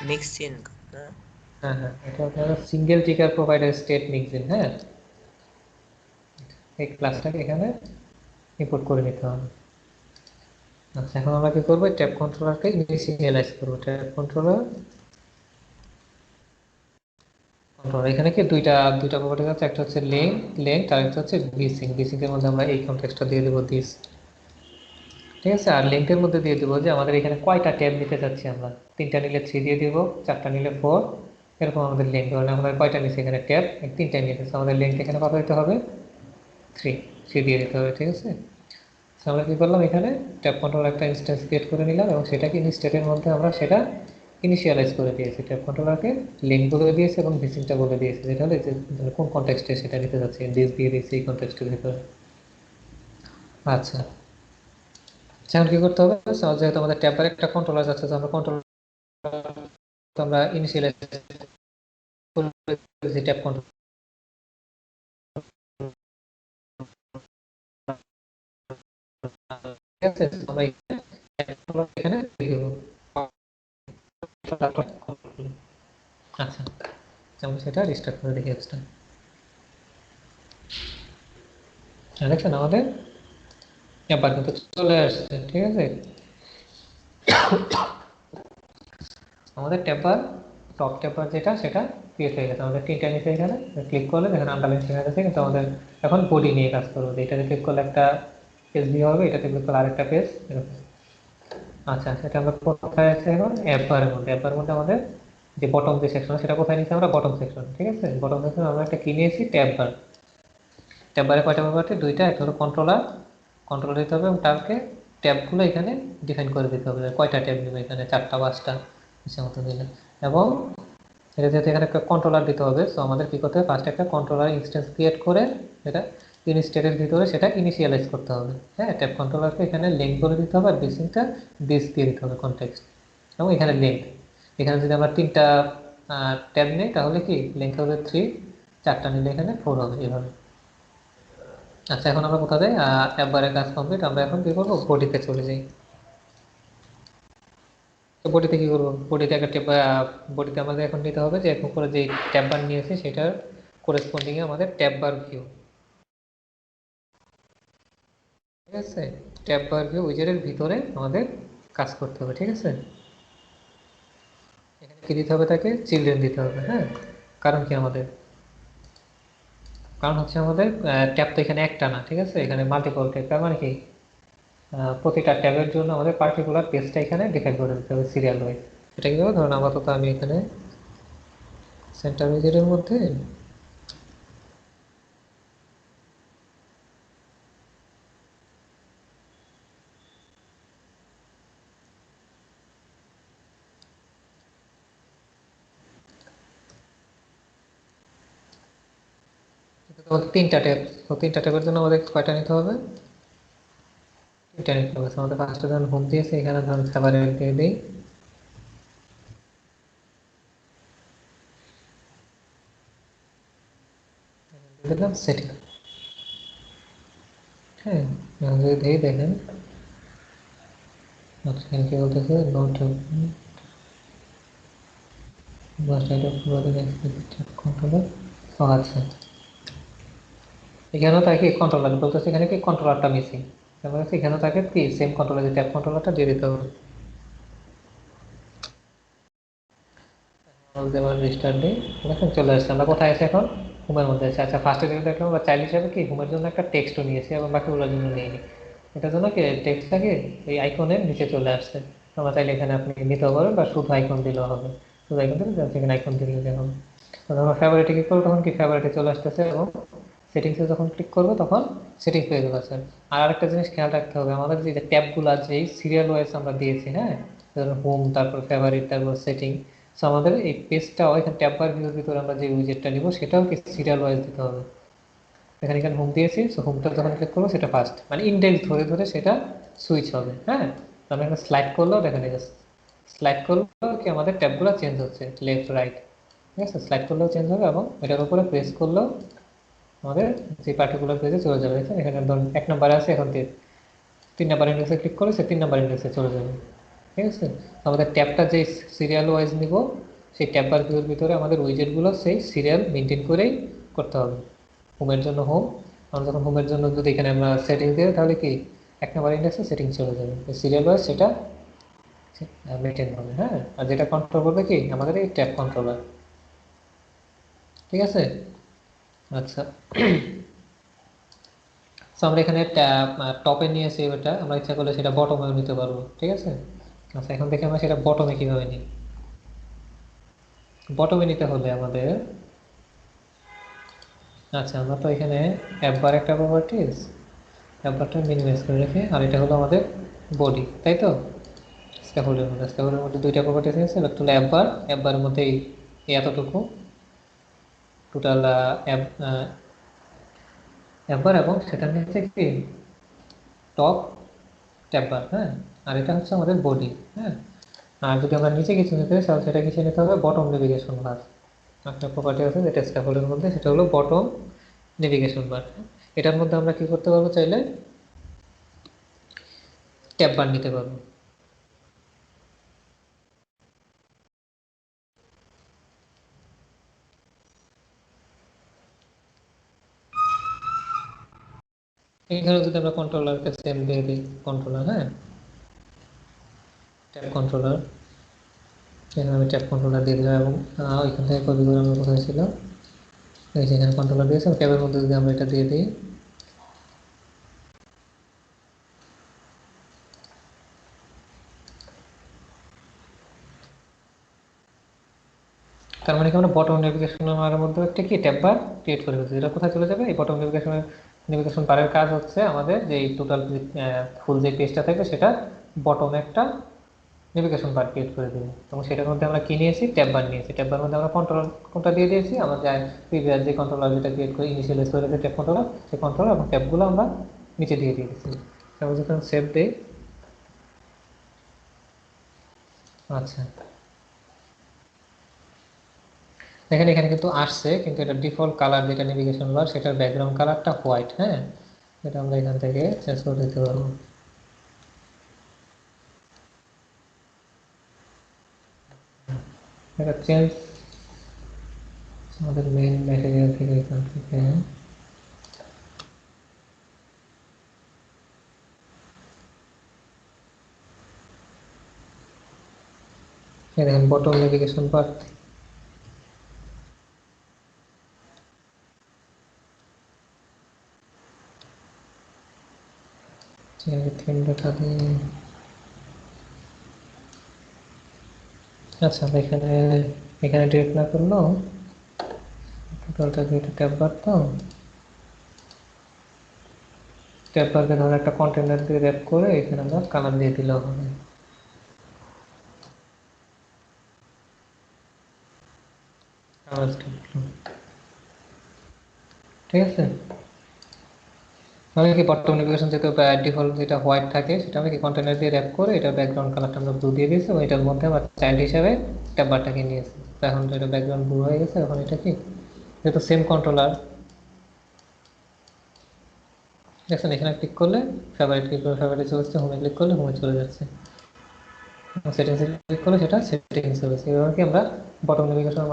মিক্সিন। হ্যাঁ হ্যাঁ, এটা আপনার সিঙ্গেল ট্রিগার প্রোভাইডার স্টেট মিক্সিন। হ্যাঁ, এই ক্লাসটাকে এখানে ইম্পোর্ট করে নিতে হবে। আচ্ছা, এখন আমরা কি করবো, ট্যাব কন্ট্রোলারকে ইনিশিয়ালাইজ করবো। ট্যাব কন্ট্রোলার এখানে কি দুইটা দুইটা প্রপার্টি আছে, একটা হচ্ছে লেন্থ আর একটা হচ্ছে ভিসিং। ভিসিং এর মধ্যে আমরা এই কনটেক্সটটা দিয়ে দেবো দিস, ঠিক আছে। আর লেন্থের মধ্যে দিয়ে দেবো যে আমাদের এখানে কয়টা ট্যাব নিতে চাচ্ছি আমরা। 3টা নিলে 3 দিয়ে দিব, 4টা নিলে 4, এরকম আমাদের লেন্থ। ধরেন আমাদের কয়টা নিচ্ছে এখানে ট্যাব, 3টা নিতেছে, আমাদের লেন্থ এখানে কত দিতে হবে, 3 দিয়ে দিতে হবে, ঠিক আছে। আমরা কি করলাম, এখানে ট্যাব কন্ট্রোল একটা ইনস্ট্যান্স ক্রিয়েট করে নিলাম এবং সেটাকে স্টেটের মধ্যে আমরা সেটা ইনিশিয়ালাইজ করে দিয়েছি। ট্যাব কন্ট্রোলারকে লিঙ্ক বলে দিয়েছে এবং ভিসিংটা বলে দিয়েছে, যেটা হলো যে কোন কনটেক্সটে সেটা নিতে যাচ্ছে, দিস দিয়ে দিয়েছি এই কনটেক্সটের ভিতরে। আচ্ছা, এখন কি করতে হবে, যেহেতু আমাদের ট্যাবের একটা কন্ট্রোলার যাচ্ছে, আমরা কন্ট্রোলার আমরা ইনিশিয়ালাইজ করেছি ট্যাব কন্ট্রোল, ঠিক আছে। আমরা এখানে আচ্ছা, আমি সেটা রিস্টার্ট করে দেখি এক্সট্রা। দেখছেন আমাদের এবার কিন্তু চলে আসছে, ঠিক আছে। আমাদের ট্যাপার টপ ট্যাপার যেটা সেটা ক্রিয়েট হয়ে গেছে। আমাদের 3টা নিচে এখানে ক্লিক করলে এখানে আন্ডারলাইন হয়ে গেছে, কিন্তু আমাদের এখন বডি নিয়ে কাজ করবো। এটাতে ক্লিক করলে একটা পেজ ভিউ হবে, এটাতে ক্লিক করলে আরেকটা পেজ এরকম। আচ্ছা, সেটা আমরা কোথায় আছে এখন, অ্যাপ বারের মধ্যে। অ্যাপ বারের মধ্যে আমাদের যে বটম যে সেকশন সেটা কোথায় নিয়েছি আমরা, বটম সেকশন, ঠিক আছে। বটম সেকশন আমরা একটা কি নিয়েছি, ট্যাব বার। ট্যাব বারে কয়টা ব্যাপার আছে, দুইটা। একটা হলো কন্ট্রোলার, কন্ট্রোল দিতে হবে এবং তারকে ট্যাবগুলো এখানে ডিফাইন করে দিতে হবে, কয়টা ট্যাব নেবে এখানে, 4টা 5টা ইচ্ছা মতো দিলে। এবং এটা যেহেতু এখানে একটা কন্ট্রোলার দিতে হবে, সো আমাদের কি করতে হবে, ফার্স্ট একটা কন্ট্রোলার ইনস্ট্যান্স ক্রিয়েট করে এটা ইনস্টেটের ভিতরে সেটা ইনিশিয়ালাইজ করতে হবে। হ্যাঁ, ট্যাব কন্ট্রোলারকে এখানে লিঙ্ক করে দিতে হবে আর বেসিংটা দিস দিয়ে দিতে হবে কনটেক্সট, এবং এখানে লিঙ্ক। এখানে যদি আমরা 3টা ট্যাব নিই তাহলে কি লিঙ্ক হবে 3, 4টা নিলে এখানে 4 হবে, এভাবে। আচ্ছা, এখন আমরা কোথা যাই, একবারে কাজ কমপ্লিট। আমরা এখন কি করবো, বডিতে চলে যাই। তো বডিতে কি করবো, বডিতে একটা ট্যাব, বডিতে আমাদের এখন নিতে হবে যে এখন করে যে ট্যাব বার নিয়েছে সেটার করেসপন্ডিং এ আমাদের ট্যাব বার ভিউ, ঠিক আছে। ট্যাব বার ভিউ উইজারের ভিতরে আমাদের কাজ করতে হবে, ঠিক আছে। এখানে কি দিতে হবে, তাকে চিলড্রেন দিতে হবে। হ্যাঁ, কারণ কি আমাদের, কারণ হচ্ছে আমাদের ট্যাব তো এখানে একটা না, ঠিক আছে, এখানে মাল্টিপল ট্যাব। তার মানে কি প্রতিটা ট্যাবের জন্য আমাদের পার্টিকুলার পেজটা এখানে ডিফাইন করে দিতে হবে সিরিয়াল ওয়াইজ। এটা কি হবে, ধরুন আপাতত আমি এখানে সেন্টার উইজারের মধ্যে আমাদের 3টা ট্যাব, তো 3টা ট্যাবের জন্য আমাদের কয়টা নিতে হবে, 3টা নিতে হবে। আমাদের ফার্স্টে যখন হোম দিয়েছে এখানে ধরুন ফেভারিট দিয়ে দিই, দিলাম সেটিং। হ্যাঁ, যদি দিই দেখেন এখানে কি বলতেছে, নোট কন্ট্রোলার। আচ্ছা, এখানেও তাকে কন্ট্রোলার বলতেছে, এখানে কি কন্ট্রোলারটা মিসিং, তারপরে এখানেও তাকে কি সেম কন্ট্রোলার যে ট্যাব কন্ট্রোলারটা দিয়ে দিতে হবে। রেজিস্টার দিই, দেখেন চলে আসছে। আমরা কোথায় আছি এখন, হোমের মধ্যে আছে। আচ্ছা, ফার্স্টে যেটা দেখলাম আমরা চাইল্ড হিসাবে কি হোমের জন্য একটা টেক্সটও নিয়েছি এবং বাকিগুলোর জন্য নিইনি। এটার জন্য কি টেক্সটটাকে এই আইকনের নিচে চলে আসছে। আমরা চাইলে এখানে আপনি নিতেও পারবেন বা শুধু আইকন দিলেও হবে, শুধু আইকন দিলে সেখানে আইকন দিলে দেখুন। যখন ফেভারিটে ক্লিক করবো তখন কি ফেভারিটে চলে আসতেছে এবং সেটিংসে যখন ক্লিক করবো তখন সেটিংস পেয়ে যাবে স্যার। আর আরেকটা জিনিস খেয়াল রাখতে হবে, আমাদের যে ট্যাবগুলো আছে এই সিরিয়াল ওয়াইজ আমরা দিয়েছি। হ্যাঁ, ধরুন হোম, তারপর ফেভারিট, তারপর সেটিং। সো আমাদের এই পেজটাও এখানে ট্যাব বার ভিউর ভিতরে আমরা যে উইজেটটা নিব সেটাও কি সিরিয়াল ওয়াইজ দিতে হবে। এখানে এখানে হোম দিয়েছি, সো হোমটা যখন ক্লিক করবো সেটা ফার্স্ট, মানে ইন্ডেক্স ধরে ধরে সেটা সুইচ হবে। হ্যাঁ, তো আমরা এখানে স্লাইড করলেও দেখেন স্লাইড করলেও কি আমাদের ট্যাবগুলো চেঞ্জ হচ্ছে লেফট রাইট, ঠিক আছে। স্লাইড করলেও চেঞ্জ হবে এবং এটার উপরে প্রেস করলেও আমাদের যে পার্টিকুলার পেজে চলে যাবে। এখানে ধরুন 1 নম্বরে আছে, এখন 3 নাম্বার ইন্ডেক্সে ক্লিক করে সে 3 নাম্বার ইন্ডেক্সে চলে যাবে। ঠিক আছে, আমাদের ট্যাবটা যে সিরিয়াল ওয়াইজ নিব সেই ট্যাব বার ভিউর ভিতরে আমাদের উইজেটগুলো সেই সিরিয়াল মেনটেন করেই করতে হবে। হোমের জন্য হোম, আমরা যখন হোমের জন্য যদি এখানে আমরা সেটিংস দিই তাহলে কি 1 নাম্বার ইন্ডেক্সে সেটিংস চলে যাবে, সিরিয়াল ওয়াইজ সেটা মেনটেন হবে। হ্যাঁ, আর যেটা কন্ট্রোল করবে কি আমাদের এই ট্যাব কন্ট্রোলার। ঠিক আছে, আচ্ছা। সো আমরা এখানে টপে নিয়েছি, ওটা আমরা ইচ্ছা করলে সেটা বটমেও নিতে পারবো। ঠিক আছে, আচ্ছা এখন দেখি আমরা সেটা বটমে কিভাবে নিই। বটমে নিতে হলে আমাদের, আচ্ছা আমরা তো এখানে অ্যাপবার একটা প্রপার্টিজ, অ্যাপবারটা মিনিমাইজ করে রেখে, আর এটা হলো আমাদের বডি, তাই তো। স্ক্যাফোল্ডের মধ্যে দুইটা প্রপার্টিজ আছে, একটা হলো অ্যাপবার, অ্যাপবারের মধ্যে এই এতটুকু টোটাল অ্যাপবার, এবং সেটার নিচে কি টপ ট্যাববার। হ্যাঁ, আর এটা হচ্ছে আমাদের বডি। হ্যাঁ, আর যদি আমরা নিচে কিছু নিতে চাই তাহলে সেটা কিছু নিতে হবে বটম নেভিগেশন বার। একটা প্রপার্টি আছে যেটা স্ক্যাফোল্ডের মধ্যে, সেটা হলো বটম নেভিগেশন বার। এটার মধ্যে আমরা কি করতে পারবো, চাইলে ট্যাব বার নিতে পারবো। এখানে যদি আমরা কন্ট্রোলারকে সেম দিয়ে দিই, কন্ট্রোলার, হ্যাঁ ট্যাব কন্ট্রোলার, এখানে আমি ট্যাব কন্ট্রোলার দিয়ে দিলাম, এবং ওইখান থেকে কপি করে আমরা কোথায় ছিল, এই যে এখানে কন্ট্রোলার দিয়েছে, ট্যাবের মধ্যে যদি আমরা এটা দিয়ে দিই, তার মানে কি আমরা বটম নেভিগেশনের মধ্যে একটা কি ট্যাব বার ক্রিয়েট করে ফেলছি। এটা কোথায় চলে যাবে, এই বটম নেভিগেশন বারের কাজ হচ্ছে আমাদের যে টোটাল ফুল যে পেজটা থাকবে সেটা বটমে একটা নেভিগেশন বার ক্রিয়েট করে দেবে। এবং সেটার মধ্যে আমরা কি নিয়েছি, ট্যাব বার নিয়েছি। ট্যাব বার মধ্যে আমরা কন্ট্রোলার কোনটা দিয়ে দিয়েছি, আমরা যে প্রিভিয়াস যে কন্ট্রোলার যেটা ক্রিয়েট করে ইনিশিয়ালাইজ করে রেখেছি ট্যাব কন্ট্রোলার, সেই কন্ট্রোলার এবং ট্যাবগুলো আমরা নিচে দিয়ে দিয়েছি। তারপর যখন সেভ দেই, আচ্ছা দেখেন এখানে কিন্তু আসছে, কিন্তু এটা ডিফল্ট কালার যেটা নেভিগেশন বার সেটার ব্যাকগ্রাউন্ড কালারটা হোয়াইট। হ্যাঁ, এটা আমরা এখান থেকে চেঞ্জ করে দিতে পারবো। এটা চেঞ্জ আমাদের মেইন ম্যাটেরিয়াল থেকে, এখান থেকে দেখেন বটম নেভিগেশন বার, থিম ডাটা দিয়ে, আচ্ছা এখানে এখানে ডিরেক্ট না করলেও টোটালটা যেটা ট্যাব বার, তো ট্যাব বারকে ধরো একটা কন্টেনার দিয়ে র্যাপ করে এখানে আমরা কালার দিয়ে দিলেও হবে। ঠিক আছে, আমি কি বটম নেভিগেশন যেহেতু ডিফল্ট যেটা হোয়াইট থাকে সেটা আমি কি কন্টেনার দিয়ে র্যাপ করে এটা ব্যাকগ্রাউন্ড কালারটা আমরা ব্লু দিয়ে দিয়েছি, এবং এটার মধ্যে আমার চাইল্ড হিসাবে ট্যাব বারটাকে নিয়েছি। তো এখন এটা ব্যাকগ্রাউন্ড ব্লু হয়ে গেছে। এখন এটা কি যেহেতু সেম কন্ট্রোলার, দেখছেন এখানে ক্লিক করলে ফেভারিট, ক্লিক করে ফেভারিটে চলে যাচ্ছে, হোমে ক্লিক করলে হোমে চলে যাচ্ছে, সেটিংসে ক্লিক করলে সেটা সেটিংস চলে যাচ্ছে। এবার কি আমরা বটম নেভিগেশনের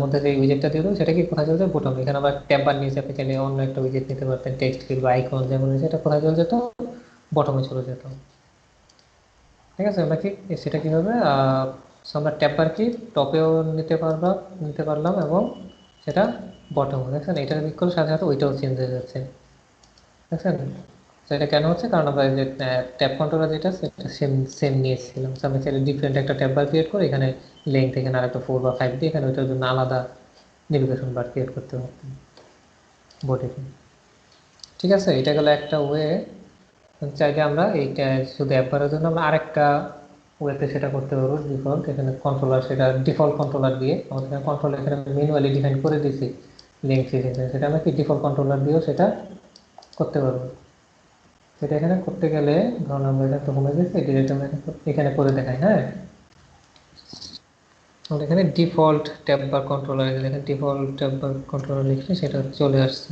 মধ্যে যে উইজেটটা দিয়ে দেবো সেটা কি কোথায় চলে যায়, বটম। এখানে আবার ট্যাব বার নিয়েছে, আপনি চাইলে অন্য একটা উইজেট নিতে পারতেন, টেক্সট ফিল্ড বা আইকন যেমন, সেটা কোথায় চলে যেত, বটমে চলে যেত। ঠিক আছে, আমরা কি সেটা কীভাবে আমরা ট্যাব বার কি টপেও নিতে পারলাম, এবং সেটা বটম, দেখছেন এটা ক্লিক করলে সাথে সাথে ওইটাও চেঞ্জ হয়ে যাচ্ছে। দেখছেন, তো এটা কেন হচ্ছে, কারণ আমরা যে ট্যাব কন্ট্রোলার যেটা সেটা সেম সেম নিয়েছিলাম। তো আমরা চাইলে ডিফারেন্ট একটা ট্যাব বার ক্রিয়েট করে এখানে লেংথ এখানে আরেকটা 4 বা 5 দিয়ে এখানে ওইটার জন্য আলাদা নেভিগেশন বার ক্রিয়েট করতে পারতাম বডিতে। ঠিক আছে, এটা গেল একটা ওয়ে। চাইলে আমরা এইটা শুধু অ্যাপবারের জন্য আমরা আরেকটা ওয়েতে সেটা করতে পারবো। ডিফল্ট এখানে কন্ট্রোলার, সেটা ডিফল্ট কন্ট্রোলার দিয়ে আমাদের কন্ট্রোলার এখানে ম্যানুয়ালি ডিফাইন করে দিয়েছি লেংথ, সেটা আমরা কি ডিফল্ট কন্ট্রোলার দিয়েও সেটা করতে পারবো। সেটা এখানে করতে গেলে ধরুন আমরা এখানে তো হোমে গেছি, ডিরেক্ট আমরা এখানে করে দেখাই। হ্যাঁ, আমরা এখানে ডিফল্ট ট্যাব বার কন্ট্রোলার, এখানে ডিফল্ট ট্যাব বার কন্ট্রোলার লিখলে সেটা চলে আসছে।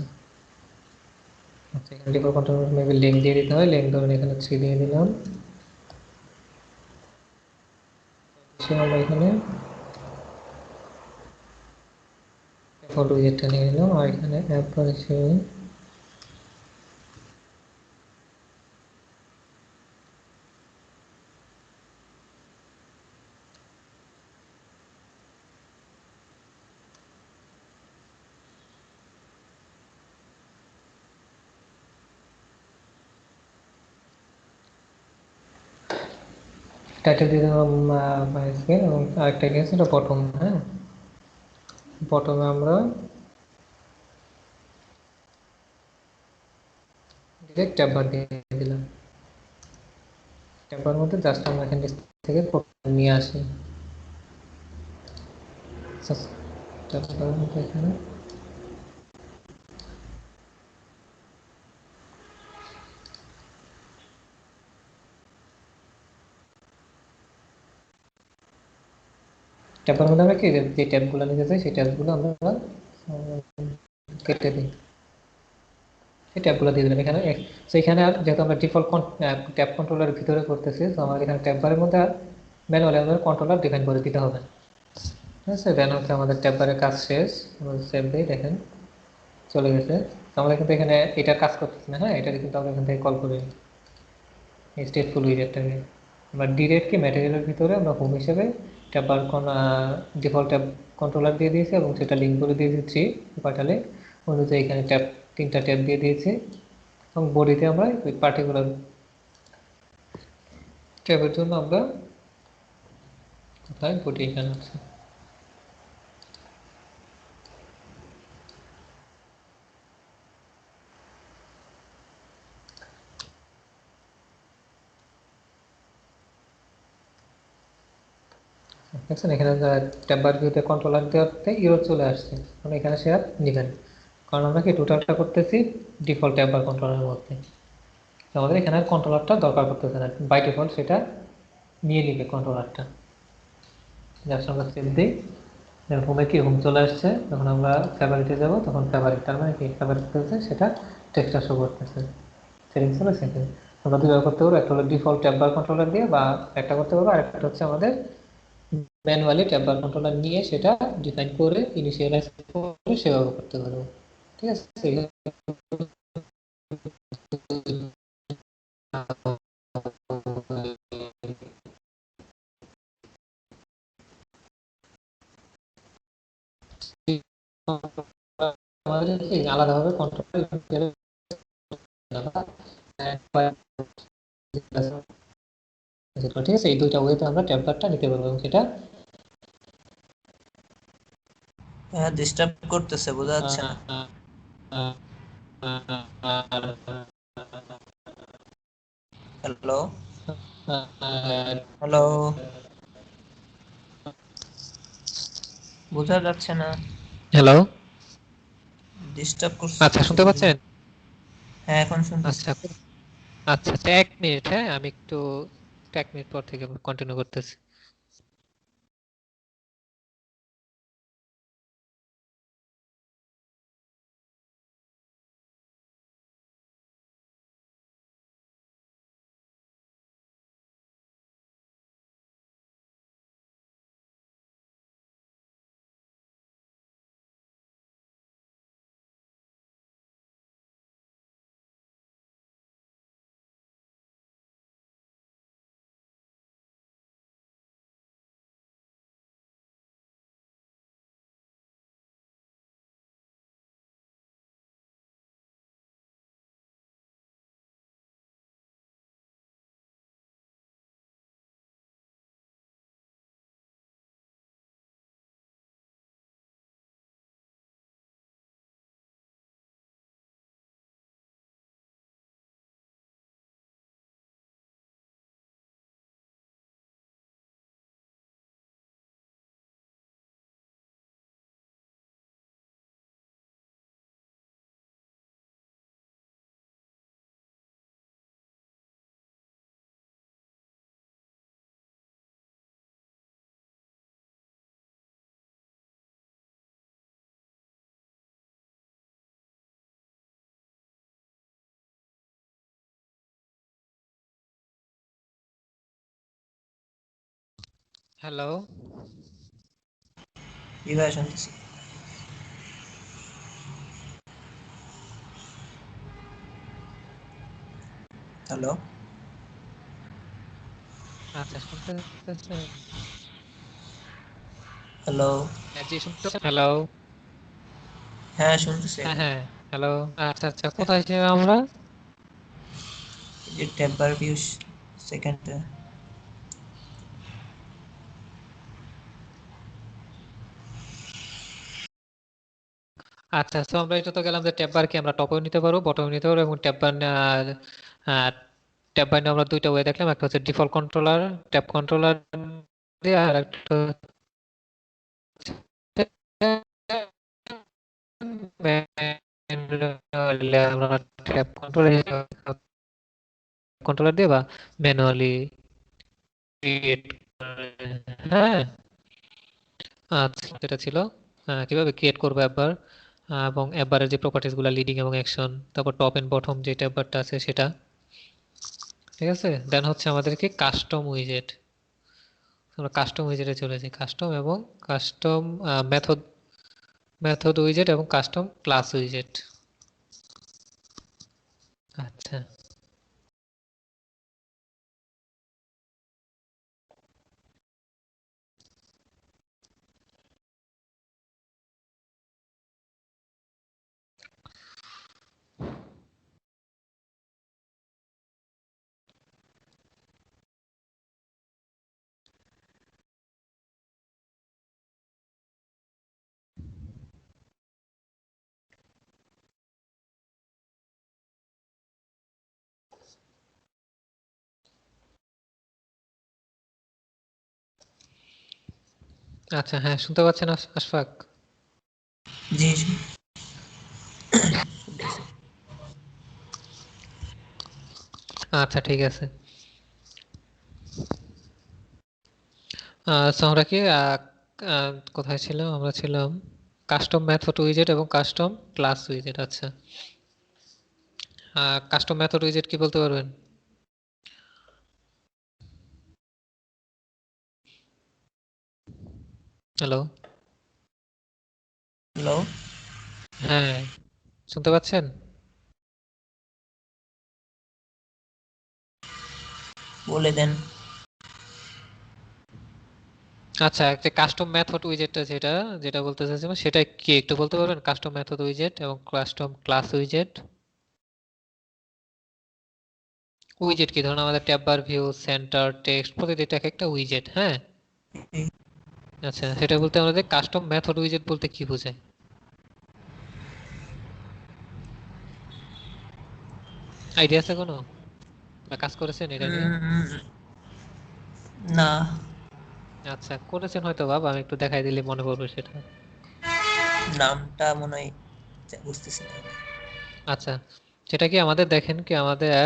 আচ্ছা, এখানে ডিফল্ট কন্ট্রোলার মেবি লিঙ্ক দিয়ে দিতে হয়, লিঙ্ক ধরুন এখানে 3 দিয়ে দিলাম। আমরা এখানে ফটো উইজেটটা নিয়ে নিলাম, আর এখানে অ্যাপ হিসেবে টাইটেল দিয়ে দিলাম মাই স্ক্রিন, এবং আরেকটা গেছে এটা বটম। হ্যাঁ, বটমে আমরা ডিরেক্ট ট্যাব বার দিয়ে দিলাম। ট্যাব বার মধ্যে জাস্ট আমরা এখান থেকে ফটো নিয়ে আসি। ট্যাব বার মধ্যে এখানে ট্যাবের মধ্যে আমরা কি যে ট্যাবগুলো নিতে চাই সেই ট্যাবগুলো আমরা কেটে দিই, সেই ট্যাবগুলো দিয়ে দিলাম এখানে। সেইখানে আর যেহেতু আমরা ডিফল্ট ট্যাব কন্ট্রোলার ভিতরে করতেছি, তো আমাদের এখানে ট্যাব বারের মধ্যে আর ম্যানুয়ালি আমাদের কন্ট্রোলার ডিফাইন করে দিতে হবে। ঠিক আছে, দেন হচ্ছে আমাদের ট্যাব বারের কাজ শেষ। সেভ দিই, দেখেন চলে গেছে। আমরা কিন্তু এখানে এটার কাজ করতেছি না। হ্যাঁ, এটা কিন্তু আমরা এখান থেকে কল করি স্টেটফুল উইজেটটাকে। আমরা ডিরেক্টলি ম্যাটেরিয়ালের ভিতরে আমরা হোম হিসেবে ট্যাব বার ডিফল্ট ট্যাব কন্ট্রোলার দিয়ে দিয়েছি, এবং সেটা লিঙ্ক করে দিয়ে দিচ্ছি পাঠালে অনুযায়ী এখানে ট্যাব 3টা ট্যাব দিয়ে দিয়েছি, এবং বডিতে আমরা ওই পার্টিকুলার ট্যাবের জন্য আমরা কোথায় বডি এখানে আছে। দেখছেন এখানে ট্যাব বার ভিউতে কন্ট্রোলার দেওয়াতে ইউরো চলে আসছে, কারণ এখানে সে আর নিবেন, কারণ আমরা কি টোটালটা করতেছি ডিফল্ট ট্যাব বার কন্ট্রোলারের মধ্যে। আমাদের এখানে আর কন্ট্রোলারটা দরকার পড়তেছে না, বাই ডিফল্ট সেটা নিয়ে নিবে কন্ট্রোলারটা। জাস্ট আমরা সেভ দিই, হোমে কি হোম চলে আসছে। যখন আমরা ফেভারিটে যাব তখন ফেভারিট, তার মানে কি ফেভারিট হচ্ছে সেটা টেক্সটটা শো করতেছে। সেটিংস হলো সেটিং। আমরা দুইভাবে করতে পারবো, একটা হলো ডিফল্ট ট্যাব বার কন্ট্রোলার দিয়ে, বা একটা করতে পারবো, আর একটা হচ্ছে আমাদের ম্যানুয়ালি ট্যাব বার কন্ট্রোলার নিয়ে সেটা ডিফাইন করে ইনিশিয়ালাইজ করে সেভাবে করতে পারবো। ঠিক আছে, আমাদের কি আলাদাভাবে কন্ট্রোল, ঠিক আছে, এই দুইটা ওয়েতে আমরা ট্যাবলেটটা নিতে পারবো, এবং সেটা হ্যাঁ, ডিস্টার্ব করতেছে, বোঝা যাচ্ছে না। হ্যালো, হ্যালো, বোঝা যাচ্ছে না। হ্যালো, ডিস্টার্ব আচ্ছা শুনতে করতেছে কিন্তু। পাচ্ছেন? হ্যাঁ, এখন শুনতেছি। আচ্ছা আচ্ছা আচ্ছা, 1 মিনিট। হ্যাঁ, আমি একটু 1 মিনিট পর থেকে কন্টিনিউ করতেছি। হ্যালো। জি ভাই শুনতেছি। হ্যালো। আচ্ছা, শুনতে পাচ্ছেন? হ্যালো। জি, শুনতে পাচ্ছেন? হ্যালো। হ্যাঁ শুনতেছি হ্যাঁ এখন। হ্যাঁ, হ্যালো। আচ্ছা আচ্ছা, কোথায় ছিলাম আমরা? এই যে টেম্পার ভিউ সেকেন্ডে। আচ্ছা, তো আমরা এটা তো গেলাম যে ট্যাব বার কি আমরা টপেও নিতে পারবো, বটমেও নিতে পারবো, এবং ট্যাব বার ট্যাব বার নিয়ে আমরা দুইটা ওয়ে দেখলাম, একটা হচ্ছে ডিফল্ট কন্ট্রোলার, ট্যাব কন্ট্রোলার দিয়ে, আর একটা ম্যানুয়ালি আমরা ট্যাব কন্ট্রোলার দিয়ে বা ম্যানুয়ালি ক্রিয়েট করে। হ্যাঁ, আচ্ছা, যেটা ছিল কিভাবে ক্রিয়েট করবো অ্যাপবার, এবং অ্যাপবারের যে প্রপার্টিস গুলো, লিডিং এবং অ্যাকশন, তারপর টপ এন্ড বটম যে ট্যাববারটা আছে সেটা, ঠিক আছে। দেন হচ্ছে আমাদেরকে কাস্টম উইজেট, আমরা কাস্টম উইজেটে চলেছি, কাস্টম এবং কাস্টম মেথড, মেথড উইজেট এবং কাস্টম ক্লাস উইজেট। আচ্ছা আচ্ছা, হ্যাঁ শুনতে পাচ্ছেন আশফাক? জি শুনতেছি। আচ্ছা ঠিক আছে। সো আমরা কি কোথায় ছিলাম? আমরা ছিলাম কাস্টম মেথড উইজেট এবং কাস্টম ক্লাস উইজেট। আচ্ছা, কাস্টম মেথড উইজেট কি বলতে পারবেন? হ্যালো। হ্যালো। হ্যাঁ, শুনতে পাচ্ছেন? বলে দেন। আচ্ছা, একটা কাস্টম মেথড উইজেটটা যেটা যেটা বলতে চাইছিলাম সেটা কি একটু বলতে পারবেন? কাস্টম মেথড উইজেট এবং কাস্টম ক্লাস উইজেট। উইজেট কি, ধরুন আমাদের ট্যাব বার, ভিউ, সেন্টার, টেক্সট, প্রতিটা এক একটা উইজেট, হ্যাঁ। জি। আচ্ছা, সেটা বলতে আমাদের কাস্টম মেথড উইজেট বলতে কি বোঝায়? আইডিয়া আছে কোনো, বা কাজ করেছেন এটা নিয়ে? উম, না, আচ্ছা, করেছেন হয়তো, বাবা আমি একটু দেখাই দিলে মনে পড়বে সেটা। নামটা মনে হয় বুঝতেছি না। আচ্ছা, সেটা কি আমাদের দেখেন কি আমাদের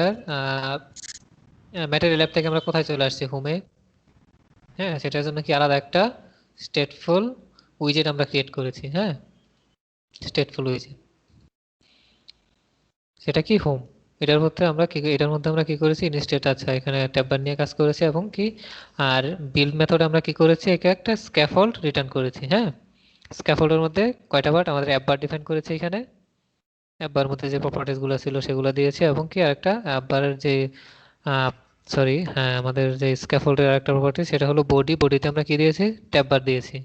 ম্যাটেরিয়াল ল্যাব থেকে আমরা কোথায় চলে আসছি, হোমে। হ্যাঁ, সেটার জন্য কি আলাদা একটা স্টেটফুল উইজেট আমরা ক্রিয়েট করেছি, হ্যাঁ। স্টেটফুল উইজেট, সেটা কি হোম। এটার মধ্যে আমরা কি করেছি, ইনস্টেট, আচ্ছা এখানে ট্যাববার নিয়ে কাজ করেছি, এবং কি আর বিল্ড মেথডে আমরা কি করেছি, একে একটা স্ক্যাফোল্ড রিটার্ন করেছি, হ্যাঁ। স্ক্যাফোল্ডের মধ্যে কয়টা পার্ট, আমাদের অ্যাপবার ডিফাইন করেছি এখানে, অ্যাপবার মধ্যে যে প্রপার্টিস গুলো ছিল সেগুলো দিয়েছি, এবং কি আরেকটা অ্যাপবারের যে সরি, হ্যাঁ আমাদের যে স্ক্যাফোল্ডের আরেকটা প্রপার্টি সেটা হলো বডি, বডিতে আমরা কি দিয়েছি, ট্যাববার দিয়েছি।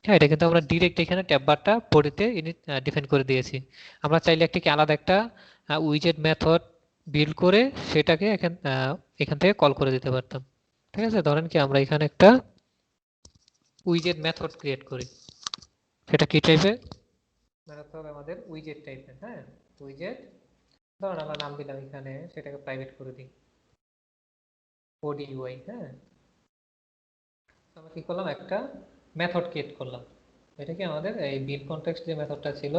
হ্যাঁ, এটা কিন্তু আমরা ডিরেক্ট এখানে ট্যাববারটা বডিতে ডিফাইন করে দিয়েছি। আমরা চাইলে কি আলাদা একটা উইজেট মেথড বিল্ড করে সেটাকে এখান থেকে কল করে দিতে পারতাম। ঠিক আছে, ধরেন কি আমরা এখানে একটা উইজেট মেথড ক্রিয়েট করি, সেটা কি টাইপের মেথড হবে, আমাদের উইজেট টাইপের, হ্যাঁ। উইজেট, ধরুন আমরা নাম দিলাম এখানে, সেটাকে প্রাইভেট করে দিই, বডি ইউআই, হ্যাঁ। আমরা কি করলাম, একটা মেথড ক্রিয়েট করলাম। এটা কি আমাদের এই বিল্ড কনটেক্সট যে মেথডটা ছিল,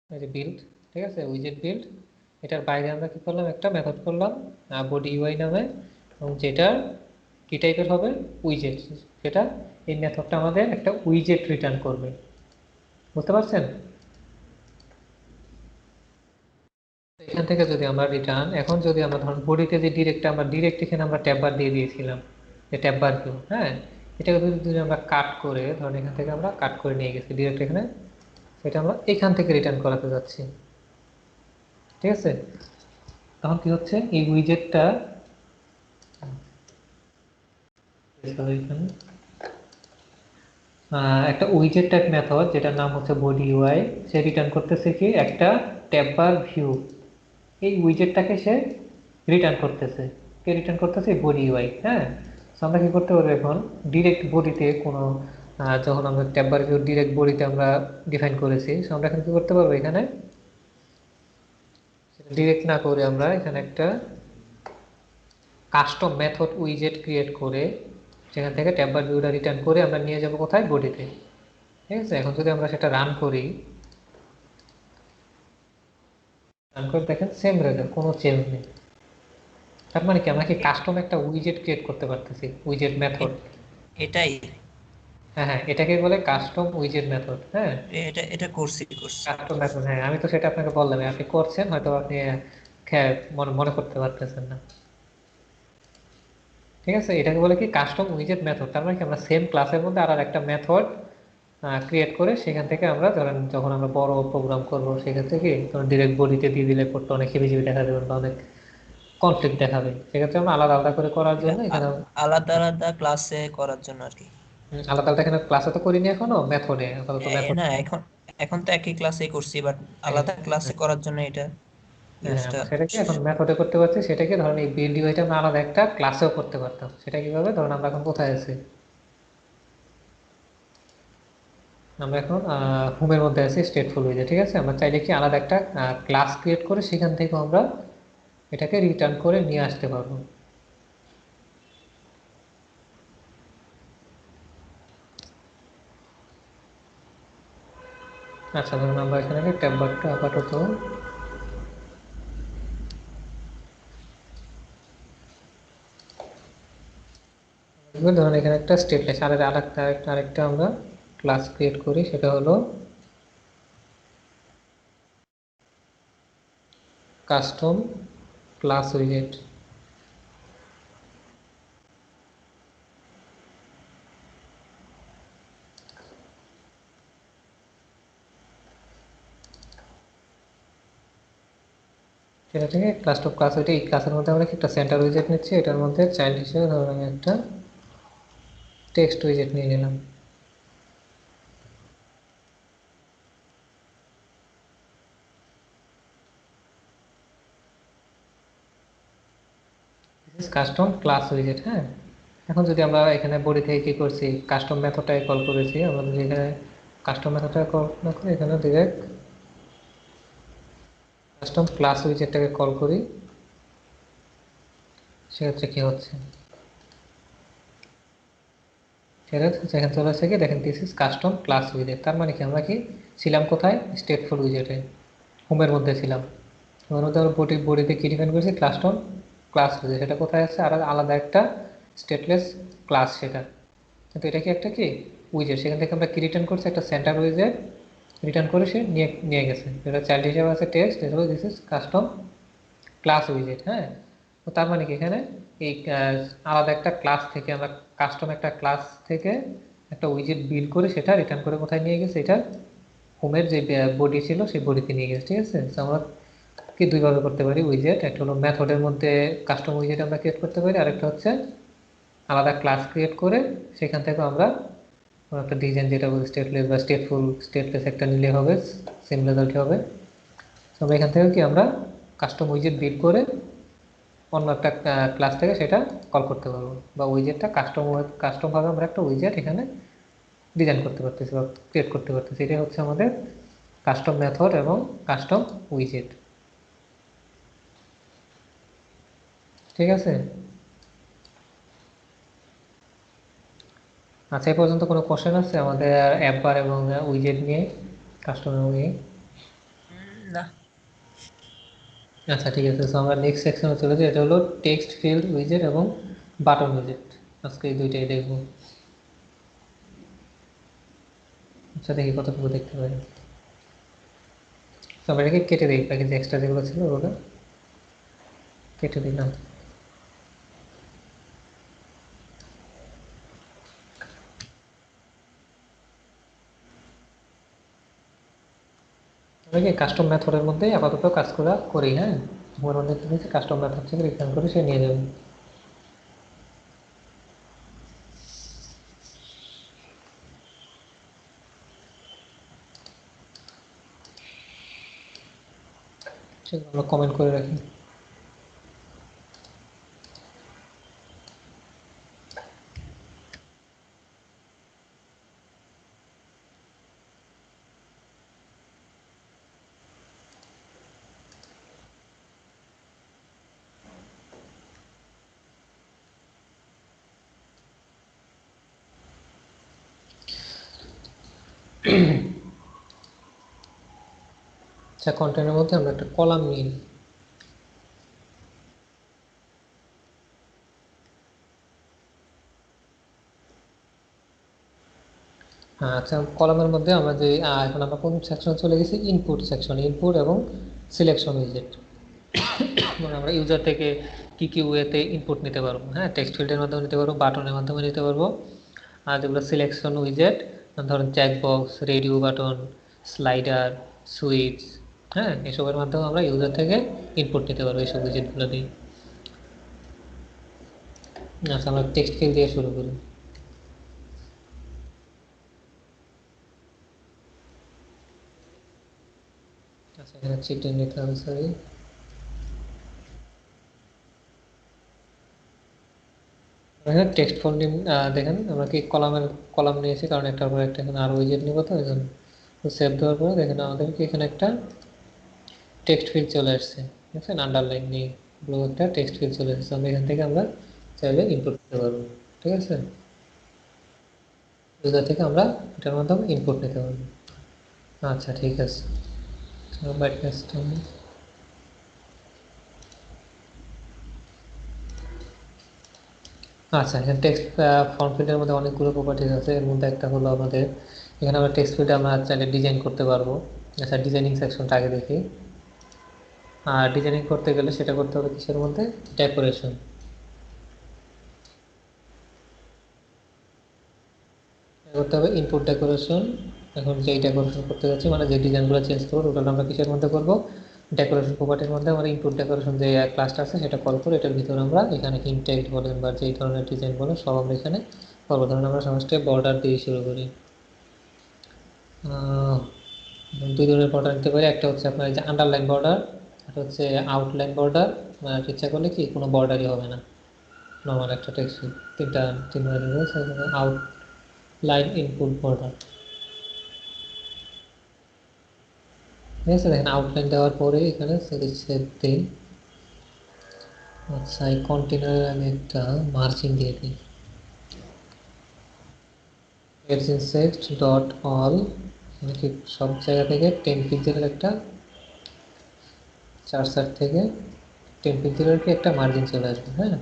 এই যে বিল্ড, ঠিক আছে, উইজেট বিল্ড, এটার বাইরে আমরা কি করলাম, একটা মেথড করলাম বডি ইউআই নামে, এবং যেটা কি টাইপের হবে, উইজেট। সেটা এই মেথডটা আমাদের একটা উইজেট রিটার্ন করবে, বুঝতে পারছেন? এখান থেকে যদি আমরা রিটার্ন, এখন যদি আমরা ধরুন বডিতে যে ডিরেক্ট আমরা ডিরেক্ট এখানে আমরা ট্যাব বার দিয়ে দিয়েছিলাম, ট্যাব বার ভিউ, হ্যাঁ, এটাকে যদি আমরা কাট করে, ধরুন এখান থেকে আমরা কাট করে নিয়ে গেছি ডিরেক্ট এখানে, সেটা আমরা এখান থেকে রিটার্ন করাতে যাচ্ছি, ঠিক আছে। তখন কি হচ্ছে, এই উইজেটটা একটা উইজেট টাইপ মেথড যেটার নাম হচ্ছে বডি ইউআই, সে রিটার্ন করতেছে কি একটা ট্যাব বার ভিউ, এই উইজেটটাকে সে রিটার্ন করতেছে, কে রিটার্ন করতেছে বডি ইউআই, হ্যাঁ। তো আমরা কি করতে পারবো এখন, ডিরেক্ট বডিতে কোনো যখন আমরা ট্যাব বার ভিউ ডিরেক্ট বডিতে আমরা ডিফাইন করেছি, তো আমরা এখন কি করতে পারবো, এখানে ডিরেক্ট না করে আমরা এখানে একটা কাস্টম মেথড উইজেট ক্রিয়েট করে সেখান থেকে ট্যাব বার ভিউটা রিটার্ন করে আমরা নিয়ে যাব কোথায়, বডিতে, ঠিক আছে। এখন যদি আমরা সেটা রান করি, রান করে দেখেন সেম রেজাল্ট, কোনো চেঞ্জ নেই। তার মানে কি, আমরা কি কাস্টম একটা উইজেট ক্রিয়েট করতে পারতেছি, উইজেট মেথড। এটাই, হ্যাঁ হ্যাঁ, এটাকে বলে কাস্টম উইজেট মেথড, হ্যাঁ। এটা এটা করছি। কাস্টম মেথড, হ্যাঁ, আমি তো সেটা আপনাকে বললাম, আপনি করছেন হয়তো, আপনি মনে মনে করতে পারতেছেন না, ঠিক আছে। এটাকে বলে কি কাস্টম উইজেট মেথড। তার মানে কি, আমরা সেম ক্লাসের মধ্যে আর একটা মেথড ক্রিয়েট করে সেখান থেকে আমরা ধরেন যখন আমরা বড় প্রোগ্রাম করবো, সেখান থেকে ধরেন ডিরেক্ট বডিতে দিয়ে দিলে কোডটা অনেক হিবিজিবি দেখা যাবে বা অনেক কনফ্লিক্ট দেখাবে, সেক্ষেত্রে আমরা আলাদা আলাদা করে করার এটা জন্য এখানে আলাদা আলাদা ক্লাসে করার জন্য আর কি। আলাদা আলাদা, এখানে ক্লাসে তো করিনি এখনো, মেথডে আপাতত মেথড। না, এখন এখন তো একই ক্লাসেই করছি, বাট আলাদা ক্লাসে করার জন্য এটা হ্যাঁ, ইউজটা। আমরা সেটাকে এখন মেথডে করতে পারছি, সেটাকে ধরেন এই বিল্ড ইউআইটা আমরা আলাদা একটা ক্লাসেও করতে পারতাম। সেটা কিভাবে, ধরুন আমরা এখন কোথায় আছি, আমরা এখন হোমের মধ্যে আছি স্টেটফুল উইজে, ঠিক আছে। আমরা চাইলে কি আলাদা একটা ক্লাস ক্রিয়েট করে সেখান থেকে আমরা এটাকে রিটার্ন করে নিয়ে আসতে পারবো। আচ্ছা, ধরুন আমরা এখানে ট্যাব বারটা আপাতত ধরুন এখানে একটা স্টেটলেস আরেকটা আমরা ক্লাস ক্রিয়েট করি, সেটা হলো কাস্টম ক্লাস উইজেট। সেটা থেকে কাস্টম ক্লাস উইজেট, এই ক্লাসের মধ্যে আমরা একটা সেন্টার উইজেট নিচ্ছি, এটার মধ্যে চাইল্ড হিসেবে ধরুন আমি একটা টেক্সট উইজেট নিয়ে নিলাম। কাস্টম ক্লাস উইজেট, হ্যাঁ। এখন যদি আমরা এখানে বডি থেকে কি করছি, কাস্টম মেথডটাকে কল করেছি, আমরা যদি এখানে কাস্টম মেথডটাকে কল না করে এখানে ডিরেক্ট কাস্টম ক্লাস উইজেটটাকে কল করি, সেক্ষেত্রে কি হচ্ছে, সেখানে চলে আসছে কি, দেখেন দিস ইজ কাস্টম ক্লাস উইজেট। তার মানে কি, আমরা কি ছিলাম কোথায়, স্টেটফুল উইজেটে, হোমের মধ্যে ছিলাম। হোমের মধ্যে আমরা বডিতে কি ডিফাইন করেছি, কাস্টম ক্লাস উইজেট, সেটা কোথায় আছে, আর আলাদা একটা স্টেটলেস ক্লাস সেটা, কিন্তু এটা কি একটা কি উইজেট, সেখান থেকে আমরা কি রিটার্ন করছি, একটা সেন্টার উইজেট রিটার্ন করে সে নিয়ে নিয়ে গেছে, যেটা চাইল্ড হিসেবে আছে text, this is custom class উইজেট, হ্যাঁ। তো তার মানে কি, এখানে এই আলাদা একটা ক্লাস থেকে আমরা কাস্টম একটা ক্লাস থেকে একটা উইজেট বিল্ড করে সেটা রিটার্ন করে কোথায় নিয়ে গেছে, এটা হোমের যে বডি ছিল সেই বডিতে নিয়ে গেছে, ঠিক আছে। তো আমরা কি দুইভাবে করতে পারি উইজেট, একটা হলো মেথডের মধ্যে কাস্টম উইজেট আমরা ক্রিয়েট করতে পারি, আরেকটা হচ্ছে আলাদা ক্লাস ক্রিয়েট করে সেখান থেকে আমরা একটা ডিজাইন, যেটা বলি স্টেটলেস বা স্টেটলেস একটা নিলে হবে, সেম রেজাল্ট হবে। তো আমরা এখান থেকে কি আমরা কাস্টম উইজেট বিল্ড করে অন্য একটা ক্লাস থেকে সেটা কল করতে পারবো, বা উইজেটটা কাস্টমভাবে আমরা একটা উইজেট এখানে ডিজাইন করতে পারতেছি বা ক্রিয়েট করতে পারতেছি। এটাই হচ্ছে আমাদের কাস্টম মেথড এবং কাস্টম উইজেট, ঠিক আছে। আচ্ছা, এই পর্যন্ত কোনো কোশ্চেন আছে আমাদের অ্যাপ বার এবং উইজেট নিয়ে, কাস্টম নিয়ে? না। আচ্ছা, ঠিক আছে। তো আমরা নেক্সট সেকশনে চলে যাই, এটা হলো টেক্সট ফিল্ড উইজেট এবং বাটন উইজেট। আজকে এই দুইটাই দেখবো। আচ্ছা, দেখি কতটুকু দেখতে পারি। তো আমরা এটাকে কেটে দিই, বাকি যে এক্সট্রা যেগুলো ছিল ওগুলো কেটে দিলাম। কি কাস্টম মেথডের মধ্যে আপাতত কাজগুলো করি। হ্যাঁ, আমার মধ্যে কি হচ্ছে, কাস্টম মেথড থেকে রিটার্ন করে সে নিয়ে যাবে। সেগুলো আমরা কমেন্ট করে রাখি। আচ্ছা, কন্টেন্টের মধ্যে আমরা একটা কলাম নিই। আচ্ছা, কলামের মধ্যে আমরা যে এখন আমরা কোন সেকশনে চলে গেছি, ইনপুট সেকশন, ইনপুট এবং সিলেকশন উইজেট। মানে আমরা ইউজার থেকে কি কি ওয়েতে ইনপুট নিতে পারবো। হ্যাঁ, টেক্সট ফিল্ডের মাধ্যমে নিতে পারবো, বাটনের মাধ্যমে নিতে পারবো। আর যেগুলো সিলেকশন উইজেট, ধরুন checkbox, radio button, slider, switch, হ্যাঁ, এসবের মাধ্যমে আমরা ইউজার থেকে ইনপুট নিতে পারবো এইসব উইজেটগুলো দিয়ে। আচ্ছা, আমরা টেক্সট ফিল্ড দিয়ে শুরু করি। আচ্ছা, এখানে চিলড্রেন নিতে হবে, সরি। এখানে টেক্সট ফন্ট দেখেন আমরা কি কলাম নিয়েছি, কারণ একটার পর একটা এখানে আরো উইজেট নিব, তো এই জন্য। তো সেভ দেওয়ার পরে দেখেন আমাদের কি এখানে একটা টেক্সট ফিল্ড চলে আসছে, ঠিক আছে, আন্ডারলাইন নিয়ে ব্লু একটা টেক্সট ফিল্ড চলে আসছে। আমরা এখান থেকে আমরা চাইলে ইনপুট নিতে পারবো, ঠিক আছে। ইউজার থেকে আমরা এটার মাধ্যমে ইনপুট নিতে পারবো। আচ্ছা, ঠিক আছে। ব্রাইটনেসটা আচ্ছা, এখানে টেক্সট ফর্ম ফিল্ডের মধ্যে অনেকগুলো প্রপার্টিজ আছে। এর মধ্যে একটা হলো আমাদের এখানে আমরা টেক্সট ফিল্ডে আমরা চাইলে ডিজাইন করতে পারবো। আচ্ছা, ডিজাইনিং সেকশনটা আগে দেখি। আর ডিজাইনিং করতে গেলে সেটা করতে হবে কিসের মধ্যে, ডেকোরেশন করতে হবে, ইনপুট ডেকোরেশন। এখন যেই ডেকোরেশন করতে যাচ্ছি, মানে যে ডিজাইনগুলো চেঞ্জ করবো, টোটাল আমরা কিসের মধ্যে করবো, ডেকোরেশন প্রপার্টির মধ্যে আমরা ইনপুট ডেকোরেশন যে ক্লাসটা আছে সেটা কল করে এটার ভিতরে আমরা এখানে ইনটেক্ট বলেন বা যেই ধরনের ডিজাইন বলেন সব আমরা এখানে করবো। ধরুন আমরা ফার্স্টে বর্ডার দিয়ে শুরু করি। দুই ধরনের বর্ডার নিতে পারি, একটা হচ্ছে আপনার যে আন্ডারলাইন বর্ডার, একটা হচ্ছে আউটলাইন বর্ডার। ইচ্ছা করলে কি কোনো বর্ডারই হবে না, নর্মাল একটা টেক্সট, তিন ধরনের আউটলাইন, ইনপুট, বর্ডার। ঠিক আছে, দেখেন আউটলাইন দেওয়ার পরে এখানে সেভ দিই। আচ্ছা, এই কন্টেনারে আমি একটা মার্জিন দিয়ে দিই, মার্জিন সেট ডট অল, কি সব জায়গা থেকে 10 পিক্সেলের একটা, 4 থেকে 10 পিক্সেলের কি একটা মার্জিন চলে আসবে। হ্যাঁ,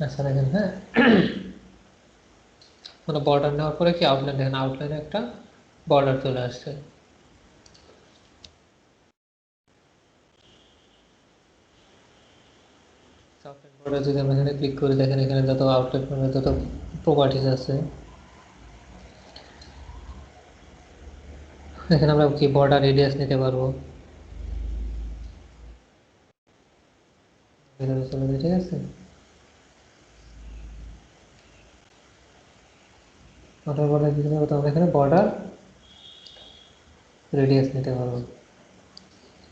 আচ্ছা দেখেন, হ্যাঁ, মানে বর্ডার নেওয়ার পরে কি আউটলাইন, দেখেন আউটলাইনে একটা বর্ডার চলে আসছে। আউটলাইন বর্ডার যদি আমরা এখানে ক্লিক করি, দেখেন এখানে যত আউটলাইন যত প্রপার্টিজ আছে, এখানে আমরা কি বর্ডার রেডিয়াস নিতে পারবো, ভিতরে চলে যায়, ঠিক আছে। বর্ডার বর্ডার দিতে পারবো, তো আমরা এখানে বর্ডার রেডিয়াস নিতে পারবো।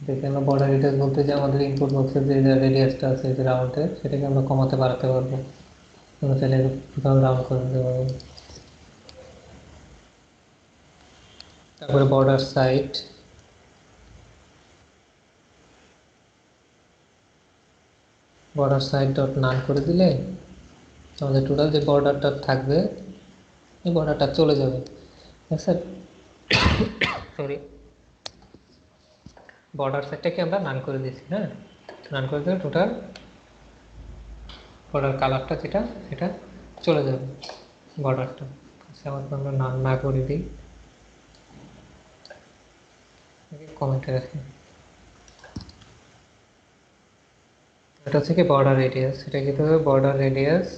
দেখে আমরা বর্ডার রেডিয়াস বলতে যে আমাদের ইনপুট বক্সের যে রেডিয়াসটা আছে যে রাউন্ডের, সেটাকে আমরা কমাতে বাড়াতে পারবো। আমরা চাইলে টোটাল রাউন্ড করে দিতে পারবো। তারপরে বর্ডার সাইড ডট নান করে দিলে আমাদের টোটাল যে বর্ডারটা থাকবে এই বর্ডারটা চলে যাবে। আচ্ছা, সরি, বর্ডার সাইডটাকে আমরা নান করে দিয়েছি। হ্যাঁ, নান করে দিলে টোটাল বর্ডার কালারটা যেটা সেটা চলে যাবে, বর্ডারটা। আচ্ছা, আমরা নান না করে দিই, কমেন্টে রাখি। এটা হচ্ছে কি বর্ডার রেডিয়াস, এটা কি হবে border radius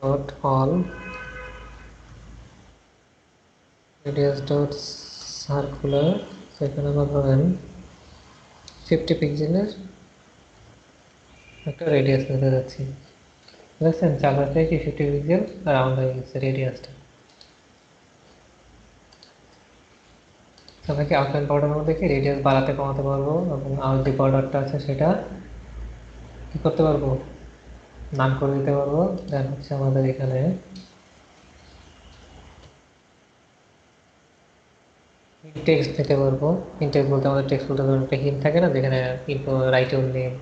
dot all radius dot circular, সেখানে আমরা ধরেন 50 পিক্সেলের একটা রেডিয়াস নিতে যাচ্ছি। বুঝছেন, চারপাশ থেকে কি 50 পিক্সেল রাউন্ড হয়ে গেছে রেডিয়াসটা। আমরা কি আউটলাইন বর্ডারের মধ্যে কি রেডিয়াস বাড়াতে কমাতে পারবো, এবং আর যে বর্ডারটা আছে সেটা কি করতে পারবো, নান করে দিতে পারবো। দেন হচ্ছে আমাদের এখানে টেক্সট দিতে পারবো। টেক্সট বলতে আমাদের টেক্সট বলতে ধরুন একটা হিন্ট থাকে না, যেখানে info right your name,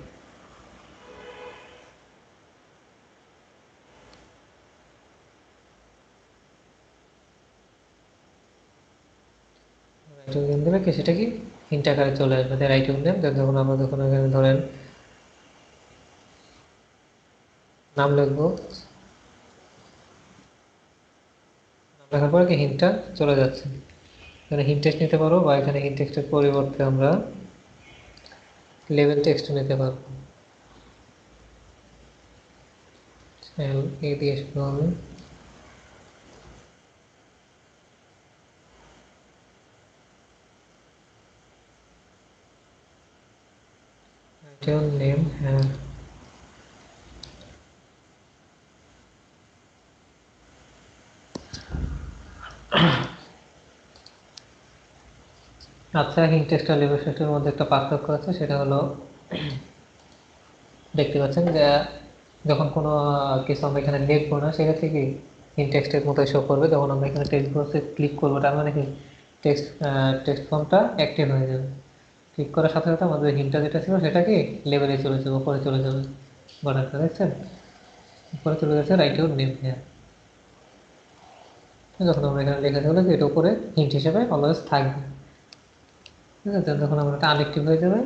right your name দিলে কি সেটা কি হিন্ট আকারে চলে আসবে, রাইট ইউর নেম। যখন আমরা যখন এখানে ধরেন নাম লিখবো, নাম লেখার পরে কি হিন্টটা চলে যাচ্ছে। এখানে হিন্ট টেক্সট নিতে পারবো, বা এখানে হিন্ট টেক্সটের পরিবর্তে আমরা লেভেল টেক্সট নিতে পারবো। এই দিয়ে শুরু হবে। রাইট ইউর নেম, হ্যাঁ। আচ্ছা, হিন্ট টেক্সট আর লেভেল টেক্সটের মধ্যে একটা পার্থক্য আছে, সেটা হলো দেখতে পাচ্ছেন যে যখন কোনো কিছু আমরা এখানে লিখবো না, সেক্ষেত্রে কি হিন্ট টেক্সটের মতো শো করবে। যখন আমরা এখানে টেক্সট বক্সে ক্লিক করবো, তার মানে কি টেক্সট টেক্সট ফর্মটা অ্যাক্টিভ হয়ে যাবে। ক্লিক করার সাথে সাথে আমাদের হিন্টটা যেটা ছিল সেটা কি লেভেলে চলে যাবে, উপরে চলে যাবে। বাটনটা দেখছেন উপরে চলে যাচ্ছে, রাইট ইউর নেম, হ্যাঁ। যখন আমরা এখানে লেখা থাকলে এটা উপরে হিন্ট হিসেবে অলওয়েজ থাকবে। ঠিক আছে, যখন আমরা এটা আনএক্টিভ হয়ে যাবে,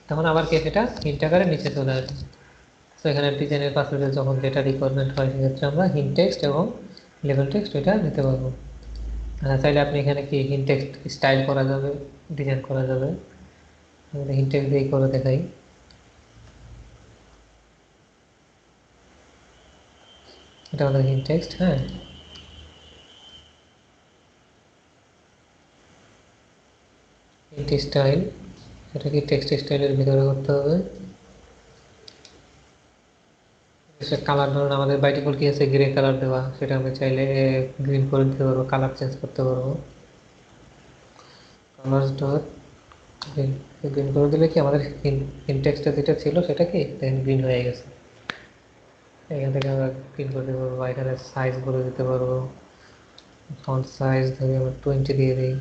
তখন আবার কি সেটা হিন্ট আকারে নিচে চলে আসবে। তো এখানে ডিজাইনের পাশাপাশি যখন যেটা রিকোয়ারমেন্ট হয়, সেক্ষেত্রে আমরা হিন্ট টেক্সট এবং লেভেল টেক্সট এটা নিতে পারবো। চাইলে আপনি এখানে কি হিন্ট টেক্সট স্টাইল করা যাবে, ডিজাইন করা যাবে। হিন্ট টেক্সট দিয়েই করে দেখাই। এটা আমাদের হিন্ট টেক্সট, হ্যাঁ। হিন্ট স্টাইল, এটা কি টেক্সট স্টাইলের ভিতরে করতে হবে। কালার ধরুন আমাদের বাই ডিফল্ট কি আছে গ্রে কালার দেওয়া, সেটা আমি চাইলে গ্রিন করে দিতে পারবো, কালার চেঞ্জ করতে পারবো। কালার ডট গ্রিন, গ্রিন করে দিলে কি আমাদের ইনটেক্সটা যেটা ছিল সেটা কি দেখেন গ্রিন হয়ে গেছে। এখান থেকে আমরা গ্রিন করে দিতে পারবো, এখানে সাইজ বলে দিতে পারবো। ফন্ট সাইজ ধরে আমরা 20 দিয়ে দিই,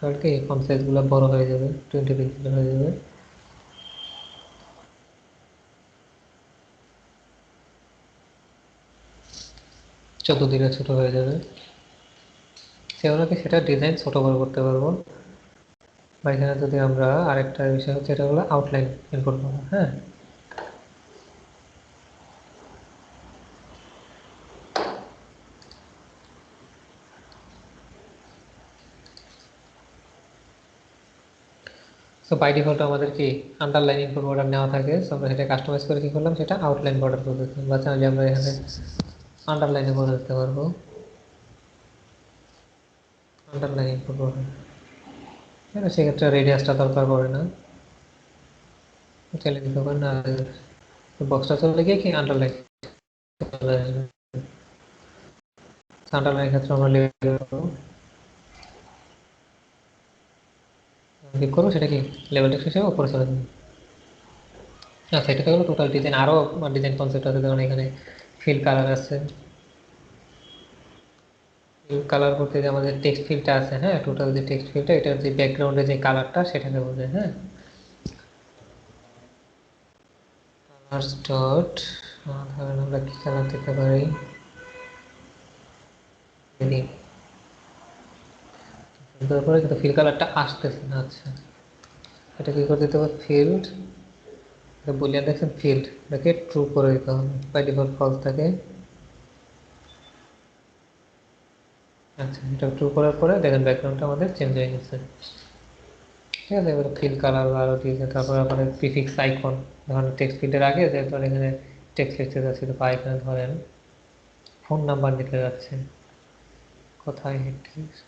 আর কি ফন্ট সাইজগুলো বড় হয়ে যাবে, 20 পিক্সেল হয়ে যাবে। যত দিলে ছোট হয়ে যাবে, সেগুলো কি সেটা ডিজাইন ছোট বড় করতে পারবো। বা এখানে যদি আমরা আরেকটা বিষয় হচ্ছে, এটা হলো আউটলাইন ইনপুট করা, হ্যাঁ। সো বাই ডিফল্ট আমাদের কি আন্ডারলাইন ইনপুট বর্ডার নেওয়া থাকে। সো আমরা সেটা কাস্টমাইজ করে কি করলাম, সেটা আউটলাইন বর্ডার করে দিলাম। বা চাইলে আমরা এখানে আন্ডারলাইনে করে দিতে পারবো, আন্ডারলাইন ইনপুট বর্ডার। সেক্ষেত্রে রেডিয়াসটা দরকার পড়ে না, চাইলে দিতে পারেন না। বক্সটা চলে গিয়ে কি আন্ডারলাইন চলে আসবে। আন্ডারলাইনের ক্ষেত্রে আমরা ক্লিক করবো, সেটা কি লেভেল টেক্সট হিসেবে উপরে চলে যাবে। আচ্ছা, এটা তো হলো টোটাল ডিজাইন। আরো ডিজাইন কনসেপ্ট আছে, যেমন এখানে ফিল কালার আছে। ফিল কালার বলতে যে আমাদের টেক্সট ফিলটা আছে, হ্যাঁ, টোটাল যে টেক্সট ফিলটা, এটার যে ব্যাকগ্রাউন্ডে যে কালারটা সেটাকে বোঝায়, হ্যাঁ। কালার্স ডট, ধরেন আমরা কি কালার দিতে পারি, তারপরে কিন্তু ফিল কালারটা আসতেছে না। আচ্ছা, এটা কি করে দিতে হবে, ফিল্ড বুলিয়ান দেখছেন, ফিল্ড এটাকে ট্রু করে দিতে হবে, বাই ডিফল্ট ফলস থাকে। আচ্ছা, এটা ট্রু করার পরে দেখেন ব্যাকগ্রাউন্ডটা আমাদের চেঞ্জ হয়ে গেছে। ঠিক আছে, এবার ফিল কালার আরো দিয়েছে, তারপর আবার প্রিফিক্স আইকন, ধরেন টেক্সট ফিল্ডের আগে যে ধরেন এখানে টেক্সট লিখতে যাচ্ছে, তো বা এখানে ধরেন ফোন নাম্বার নিতে যাচ্ছে, কোথায় text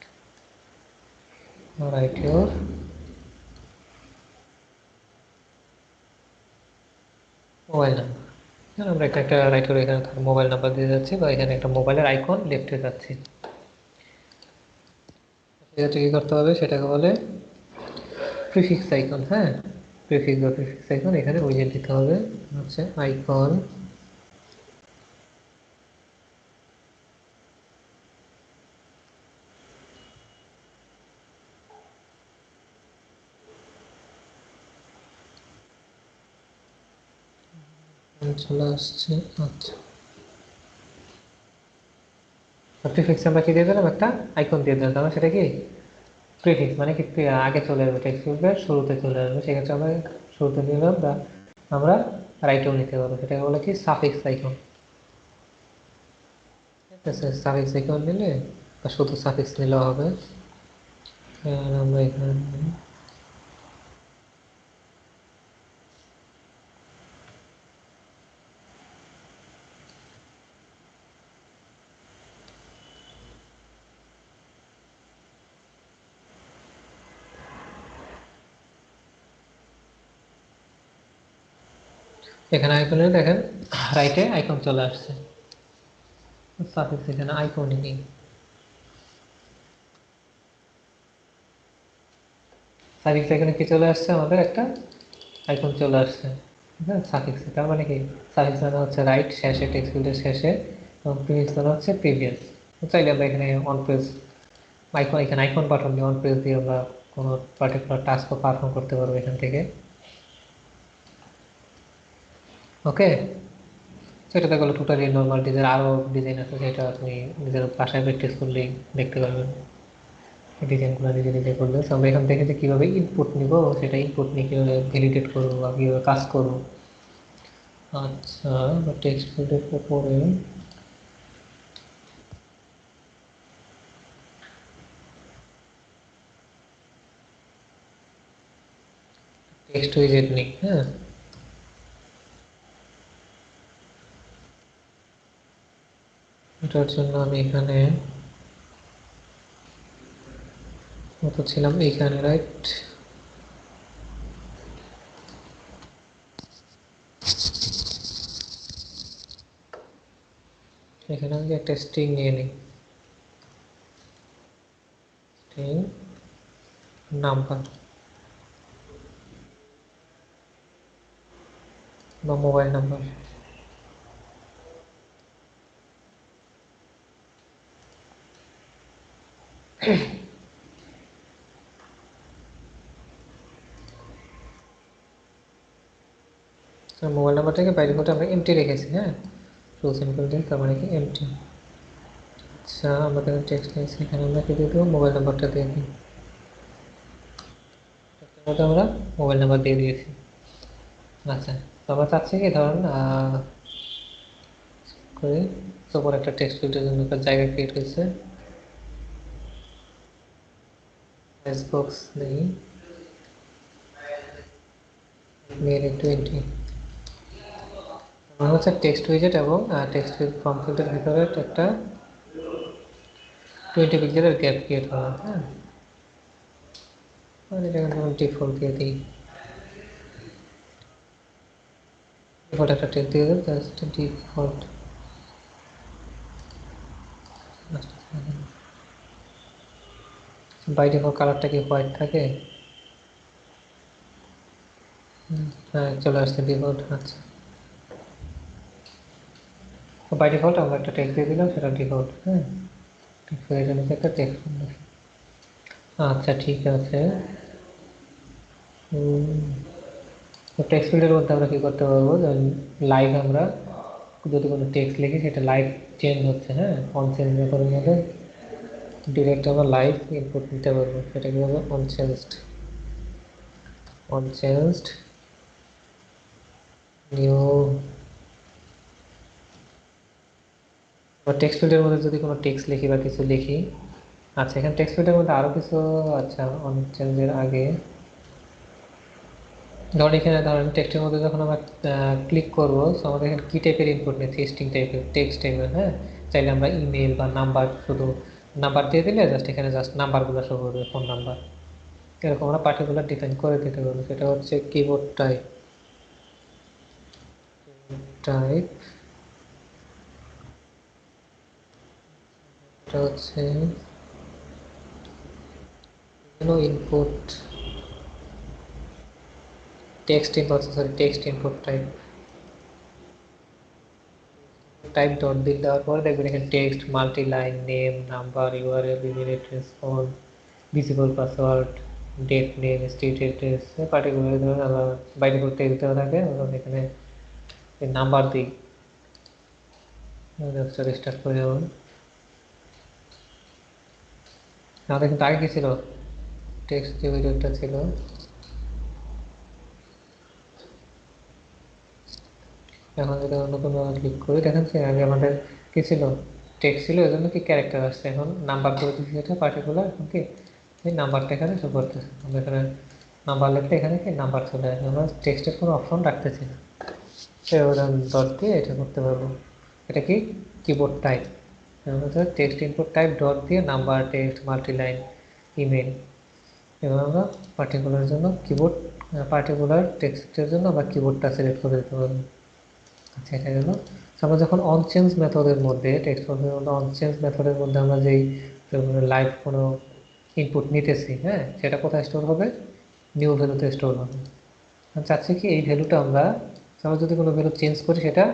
right your mobile number, আমরা একটা রাইট করে এখানে মোবাইল নাম্বার দিয়ে যাচ্ছি, বা এখানে একটা মোবাইলের আইকন লিখতে যাচ্ছি। সেক্ষেত্রে কি করতে হবে, সেটাকে বলে প্রিফিক্স আইকন। হ্যাঁ, প্রিফিক্স আইকন এখানে উইজেট দিতে হবে, হচ্ছে আইকন চলে আসছে। আচ্ছা, প্রিফিক্স আমরা কি দিয়ে দিলাম, একটা আইকন দিয়ে দিলাম, তাহলে সেটা কি প্রিফিক্স, মানে কি আগে চলে আসবে, টেক্সট ফিল্ডের শুরুতে চলে আসবে, সেক্ষেত্রে আমরা শুরুতে নিলাম, বা আমরা রাইটেও নিতে পারবো, সেটাকে বলে কি সাফিক্স আইকন। ঠিক আছে, সাফিক্স আইকন নিলে বা শুধু সাফিক্স নিলেও হবে। আর আমরা এখানে এখানে আইকনে দেখেন রাইটে আইকন চলে আসছে, সাফিক্স এখানে আইকনই নেই। সাফিক্স এখানে কি চলে আসছে, আমাদের একটা আইকন চলে আসছে। হ্যাঁ, সাফিক্স তার মানে কি, সাফিক্স মানে হচ্ছে রাইট শেষে, টেক্সট ফিল্ডের শেষে, এবং প্রিফিক্স মানে হচ্ছে প্রিভিয়াস। চাইলে আমরা এখানে অন পেজ আইকন, এখানে আইকন বাটন দিয়ে অন পেজ দিয়ে আমরা কোনো পার্টিকুলার টাস্কও পারফর্ম করতে পারবো এখান থেকে। ওকে, সেটা গেলো টোটালি নর্মাল ডিজাইন। আরও ডিজাইন আছে, সেটা আপনি নিজের বাসায় প্র্যাকটিস করলেই দেখতে পারবেন ডিজাইনগুলো নিজে নিজে করলে। তো আমরা এখান থেকে যে কীভাবে ইনপুট নিব, সেটা ইনপুট নিয়ে কীভাবে ভ্যালিডেট করবো বা কীভাবে কাজ করবো। আচ্ছা, টেক্সট ফিল্ডের উপরে টেক্সট উইজেট নিই। হ্যাঁ, এটার জন্য আমি এখানে মতো ছিলাম এইখানে, রাইট। এখানে আমি একটা স্ট্রিং নিয়ে নিই, স্ট্রিং নাম্বার বা মোবাইল নাম্বার। মোবাইল নাম্বারটাকে বাইরে কোটা আমরা এমটি রেখেছি। হ্যাঁ, ফুল সিম্পল দিয়ে, তার মানে কি এমটি। আচ্ছা, আমাদের টেক্সট নিয়েছি, এখানে আমরা কি দিয়ে দেবো, মোবাইল নাম্বারটা দিয়ে দিই। আমরা মোবাইল নাম্বার দিয়ে দিয়েছি। আচ্ছা, তো আমরা চাচ্ছি কি, ধরুন করে তারপর একটা টেক্সট ফিল্ডের জন্য একটা জায়গা ক্রিয়েট হয়েছে, সাইজ বক্স নেই, মেল 20। আমার হচ্ছে টেক্সট উইজেট এবং টেক্সট ফর্ম ফিল্ডের ভিতরে একটা 20 পিক্সেলের গ্যাপ ক্রিয়েট করা। হ্যাঁ, আর এটা যেমন ডিফল্ট দিয়ে দিই, ডিফল্ট একটা টেক্সট দিয়ে দেবো, জাস্ট ডিফল্ট। বাই ডিফল্ট কালারটা কি হোয়াইট থাকে? হ্যাঁ, চলে আসছে ডিফল্ট। আচ্ছা, বাই ডিফল্ট আমরা একটা টেক্সট দিয়ে দিলাম, সেটা ডিফল্ট। হ্যাঁ, এটার নিচে একটা টেক্সট। আচ্ছা, ঠিক আছে। তো টেক্সট ফিল্ডের মধ্যে আমরা কি করতে পারবো, লাইভ আমরা যদি কোনো টেক্সট লিখি, সেটা লাইভ চেঞ্জ হচ্ছে। হ্যাঁ, অন চেঞ্জ মেথডের মধ্যে ডিরেক্ট আমরা লাইভ ইনপুট নিতে পারবো, সেটা কি হবে on changed. On changed new. Text ফিল্ডের মধ্যে যদি কোনো টেক্সট লিখি বা কিছু লিখি, আচ্ছা, এখানে টেক্সট ফিল্ডের মধ্যে আরো কিছু। আচ্ছা, অন চেঞ্জের আগে ধরুন এখানে ধরেন টেক্সটের মধ্যে যখন আমরা ক্লিক করবো, আমাদের এখানে কি টাইপের ইনপুট নিচ্ছে, স্ট্রিং টাইপের, টেক্সট টাইপের। হ্যাঁ, চাইলে আমরা ইমেল বা নাম্বার, শুধু নাম্বার দিয়ে দিলে জাস্ট এখানে জাস্ট নাম্বারগুলো শো করবে, ফোন নাম্বার। এরকম আমরা পার্টিকুলার ডিফাইন করে দিতে পারবো। সেটা হচ্ছে কিবোর্ড টাইপ। টাইপ এটা হচ্ছে input text input, sorry text input type. Type dot দিল দেওয়ার পরে দেখবেন এখানে text, multi line, name, number, URL, email address, phone, visible password, date, name, state address, particular ধরুন আমরা বাইরে ডিফল্ট টেক্সট দেওয়া থাকে, আমরা এখানে নাম্বার দিই। স্টার্ট করে যেমন আমাদের কিন্তু আগে কি ছিল, টেক্সট যে ভিডিওটা ছিল, এখন যদি অন্য কোনো ক্লিক করি দেখেন আগে আমাদের কি ছিল, টেক্সট ছিল, এই জন্য কি ক্যারেক্টার আসছে, এখন নাম্বার করে দিচ্ছি এটা পার্টিকুলার, এখন কি এই নাম্বারটা এখানে শো করতেছে। আমরা এখানে নাম্বার লিখলে এখানে কি নাম্বার চলে আসবে, আমরা টেক্সটের কোনো অপশন রাখতেছি না। সেই উদাহরণ ডট দিয়ে এটা করতে পারবো। এটা কি keyboard type, text input type dot দিয়ে নাম্বার, টেক্সট, মাল্টিলাইন, ইমেল, এবার আমরা পার্টিকুলার জন্য কিবোর্ড, পার্টিকুলার টেক্সটের জন্য আমরা কিবোর্ডটা সিলেক্ট করে দিতে পারবো। আচ্ছা, এটা গেল। আমরা যখন অন চেঞ্জ মেথডের মধ্যে, টেক্সট ফরম্যাটের মধ্যে অন চেঞ্জ মেথডের মধ্যে আমরা যেই লাইভ কোনো ইনপুট নিতেছি, হ্যাঁ, সেটা কোথায় স্টোর হবে, নিউ ভ্যালুতে স্টোর হবে। চাচ্ছি কি এই ভ্যালুটা আমরা যদি কোনো ভ্যালু চেঞ্জ করি, সেটা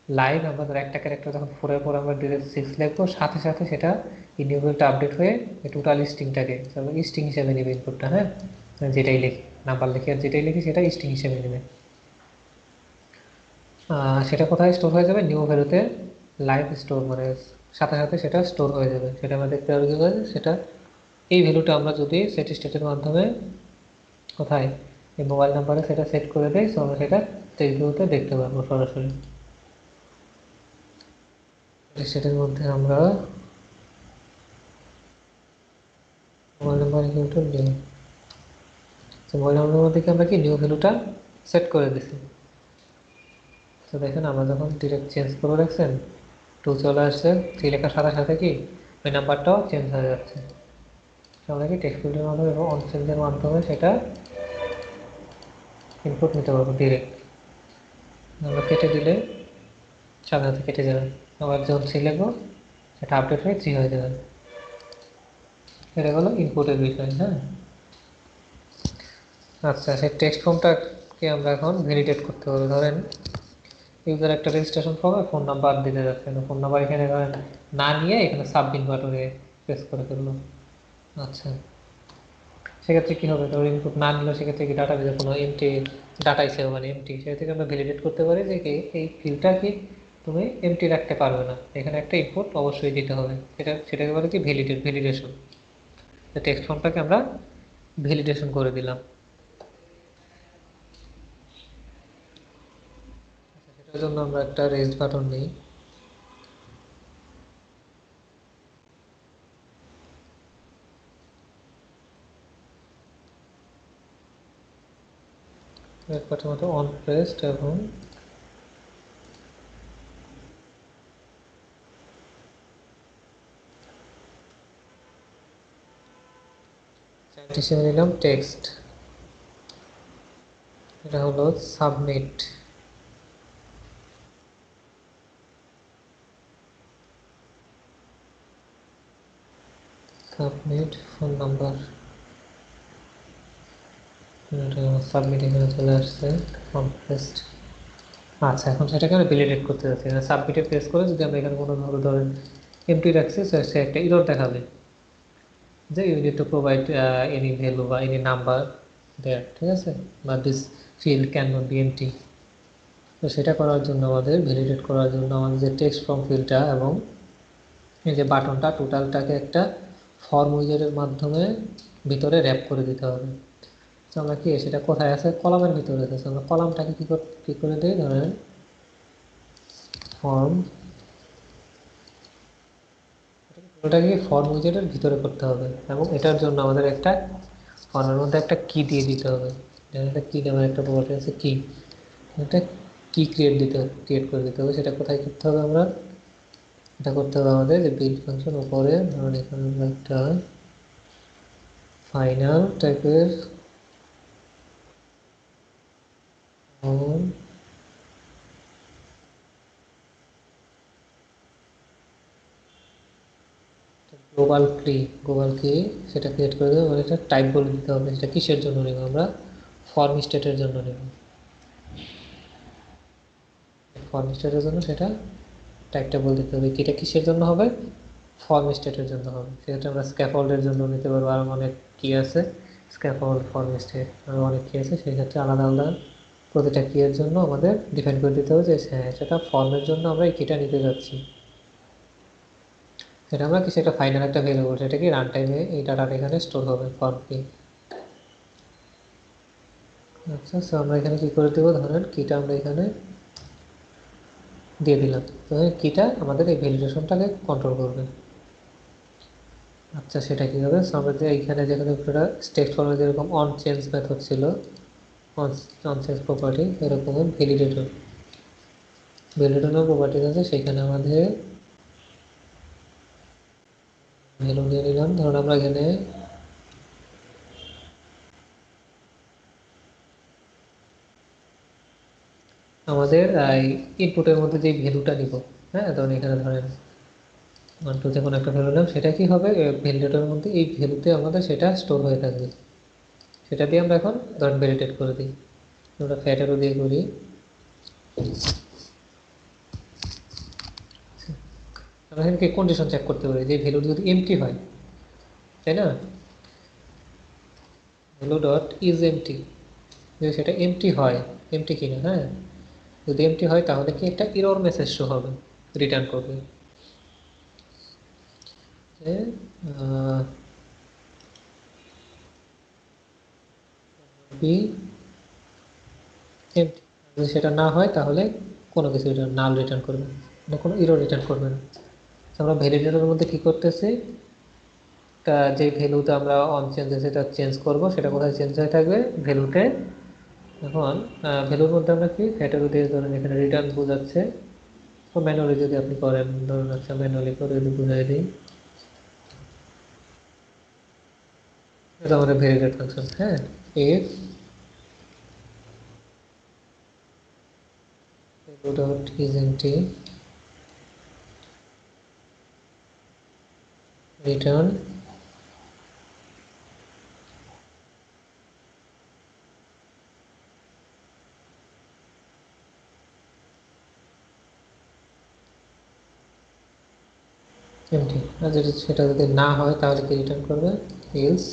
লাইভ আমরা ধর একটা ক্যারেক্টার যখন 4-এর পর আমরা ডিরেক্ট 6 লিখবো, সাথে সাথে সেটা এই নিউ ভ্যালুটা আপডেট হয়ে টোটাল স্ট্রিংটাকে স্ট্রিং হিসেবে নেবে ইনপুটটা। হ্যাঁ, যেটাই লিখি, নাম্বার লিখি আর যেটাই লিখি সেটা স্ট্রিং হিসেবে নেবে। সেটা কোথায় স্টোর হয়ে যাবে, নিউ ভ্যালুতে লাইভ স্টোর, মানে সাথে সাথে সেটা স্টোর হয়ে যাবে। সেটা আমরা দেখতে পাবো কীভাবে, সেটা এই ভ্যালুটা আমরা যদি সেট স্টেটের মাধ্যমে কোথায় এই মোবাইল নাম্বারে সেটা সেট করে দেয়, তো আমরা সেটা টেক্সট ভিউতে দেখতে পারবো সরাসরি। সেটার মধ্যে আমরা মোবাইল নাম্বার কিন্তু নিউ, তো মোবাইল নাম্বারের মধ্যে কি আমরা কি নিউ ভ্যালুটা সেট করে দিছি। তো দেখেন আমরা যখন ডিরেক্ট চেঞ্জ করে রাখছেন, 2 চলে আসছে, 3 লেখার সাথে সাথে কি ওই নাম্বারটাও চেঞ্জ হয়ে যাচ্ছে। আমরা কি টেক্সট ফিল্ডের মাধ্যমে এবং অন চেঞ্জের মাধ্যমে সেটা ইনপুট নিতে পারবো ডিরেক্ট। আমরা কেটে দিলে সাথে সাথে কেটে যাবে, আবার যখন 3 লিখবো সেটা আপডেট হয়ে 3 হয়ে যাবে। এটা হলো ইনপুটের বিষয়। হ্যাঁ, আচ্ছা, সেই টেক্সট ফর্মটাকে আমরা এখন ভ্যালিডেট করতে হবে। ধরেন ইউজার একটা রেজিস্ট্রেশন ফর্মে ফোন নাম্বার দিতে যাচ্ছে, ফোন নাম্বার এখানে ধরেন না নিয়ে এখানে সাবমিট বাটনে প্রেস করে ফেললো। আচ্ছা, সেক্ষেত্রে কী হবে, ধরো ইনপুট না নিলেও সেক্ষেত্রে কি ডাটা বেজে কোনো এমটি ডাটা হিসেবে, মানে এমটি, সেটা থেকে আমরা ভ্যালিডেট করতে পারি যে কি এই ফিল্ডটা কি তুমি এমটি রাখতে পারবে না, এখানে একটা ইনপুট অবশ্যই দিতে হবে। সেটাকে বলে কি ভ্যালিডেশন। টেক্সট ফর্মটাকে আমরা ভ্যালিডেশন করে দিলাম। সেটার জন্য আমরা একটা রেজ বাটন নিই। প্রথমত অন প্রেসড এবং হিসেবে নিলাম টেক্সট, এটা হলো submit. Submit phone number, submit এখানে চলে আসছে অন প্রেসড। আচ্ছা, এখন সেটাকে আমি ভ্যালিডেট করতে যাচ্ছি, সাবমিটে প্রেস করে যদি আমরা এখানে কোনো ধরেন এমটি রাখছি, সে একটা এরর দেখাবে যে you need to provide any value বা এনি নাম্বার দেয়ার, ঠিক আছে, বা this field can not be empty. তো সেটা করার জন্য আমাদের ভ্যালিডেট করার জন্য আমাদের যে টেক্সট ফর্ম ফিল্ডটা এবং এই যে বাটনটা টোটালটাকে একটা ফর্ম উইজারের মাধ্যমে ভিতরে র্যাপ করে দিতে হবে। তো আমরা কি সেটা কোথায় আছে, কলামের ভিতরে আছে, আমরা কলামটাকে কী করে দিই, ধরেন ফর্ম, ওটাকে ফর্ম উইজারের ভিতরে করতে হবে এবং এটার জন্য আমাদের একটা ফর্মের মধ্যে একটা কি দিয়ে দিতে হবে। একটা কি নামের একটা প্রপার্টি আছে কি, এটা কি ক্রিয়েট করে দিতে হবে। সেটা কোথায় করতে হবে আমরা, এটা করতে হবে আমাদের যে বিল্ড ফাংশন উপরে, ধরুন এখানে আমরা একটা ফাইনাল টাইপের গ্লোবাল কি সেটা ক্রিয়েট করে দেবো। এটা টাইপ বলে দিতে হবে, সেটা কিসের জন্য নেব আমরা, ফর্ম স্টেটের জন্য নেব। ফর্ম স্টেটের জন্য সেটা টাইপটা বলে দিতে হবে, এটা কিসের জন্য হবে, ফর্ম স্টেটের জন্য হবে। সেক্ষেত্রে আমরা স্ক্যাফোল্ডের জন্য নিতে পারবো, আর অনেক কি আছে, স্ক্যাফোল্ড, ফর্ম স্টেট, আরও অনেক কি আছে। সেই ক্ষেত্রে আলাদা আলাদা প্রতিটা কি এর জন্য আমাদের ডিফাইন করে দিতে হবে যে হ্যাঁ সেটা ফর্মের জন্য আমরা এই কিটা নিতে যাচ্ছি। সেটা আমরা কিছু একটা ফাইনাল একটা ভেরিয়েবল, সেটা কি রান টাইমে এই ডাটাটা এখানে স্টোর হবে ফর্ম কি। আচ্ছা, সো আমরা এখানে কি করে দেবো, ধরেন কিটা আমরা এখানে দিয়ে দিলাম, তো কিটা আমাদের এই ভ্যালিডেশনটাকে কন্ট্রোল করবে। আচ্ছা, সেটা কি হবে, সো আমরা যে এইখানে যেখানে একটা স্টেট ফর্মে যেরকম অন চেঞ্জ মেথড ছিল, অন চেঞ্জ প্রপার্টি, এরকম ভ্যালিডেটর প্রপার্টি আছে, সেখানে আমাদের ভ্যালু নিয়ে নিলাম। ধরুন আমরা এখানে আমাদের ইনপুটের মধ্যে যে ভ্যালুটা নিব, হ্যাঁ, ধরুন এখানে ধরেন 1 2 যখন একটা ভ্যালু নিলাম, সেটা কি হবে, ভ্যালিডেটরের মধ্যে এই ভ্যালুতে আমাদের সেটা স্টোর হয়ে থাকবে। সেটা দিয়ে আমরা এখন ধরেন ভ্যালিডেট করে দিই, আমরা ফ্যাটেরও দিয়ে করি। আমরা এখানে কি কন্ডিশন চেক করতে পারি যে ভ্যালু যদি এমটি হয়, তাই না, ভ্যালু ডট ইজ এমটি, যদি সেটা এমটি হয়, এমটি কিনা, হ্যাঁ, যদি এমটি হয় তাহলে কি একটা এরর মেসেজ শো হবে, রিটার্ন করবে যে বি এমটি। যদি সেটা না হয় তাহলে কোনো কিছু নাল রিটার্ন করবে না, কোনো এরর রিটার্ন করবে না। আমরা ভ্যালিডেটরের মধ্যে কি করতেছি, তা যে ভ্যালুতে আমরা অন চেঞ্জ সেটা চেঞ্জ করব, সেটা কোথায় চেঞ্জ হয়ে থাকবে, ভ্যালুতে। এখন ভ্যালুর মধ্যে আমরা কি ফ্যাটেরও দিয়ে ধরেন এখানে রিটার্ন বোঝাচ্ছে, তো ম্যানুয়ালি যদি আপনি করেন, ধরুন আচ্ছা ম্যানুয়ালি করে যদি বুঝাই দিই, এটা আমাদের ভ্যালিডেট ফাংশন, হ্যাঁ, if dot is empty return empty. আর যদি সেটা যদি না হয় তাহলে কি রিটার্ন করবে, এলস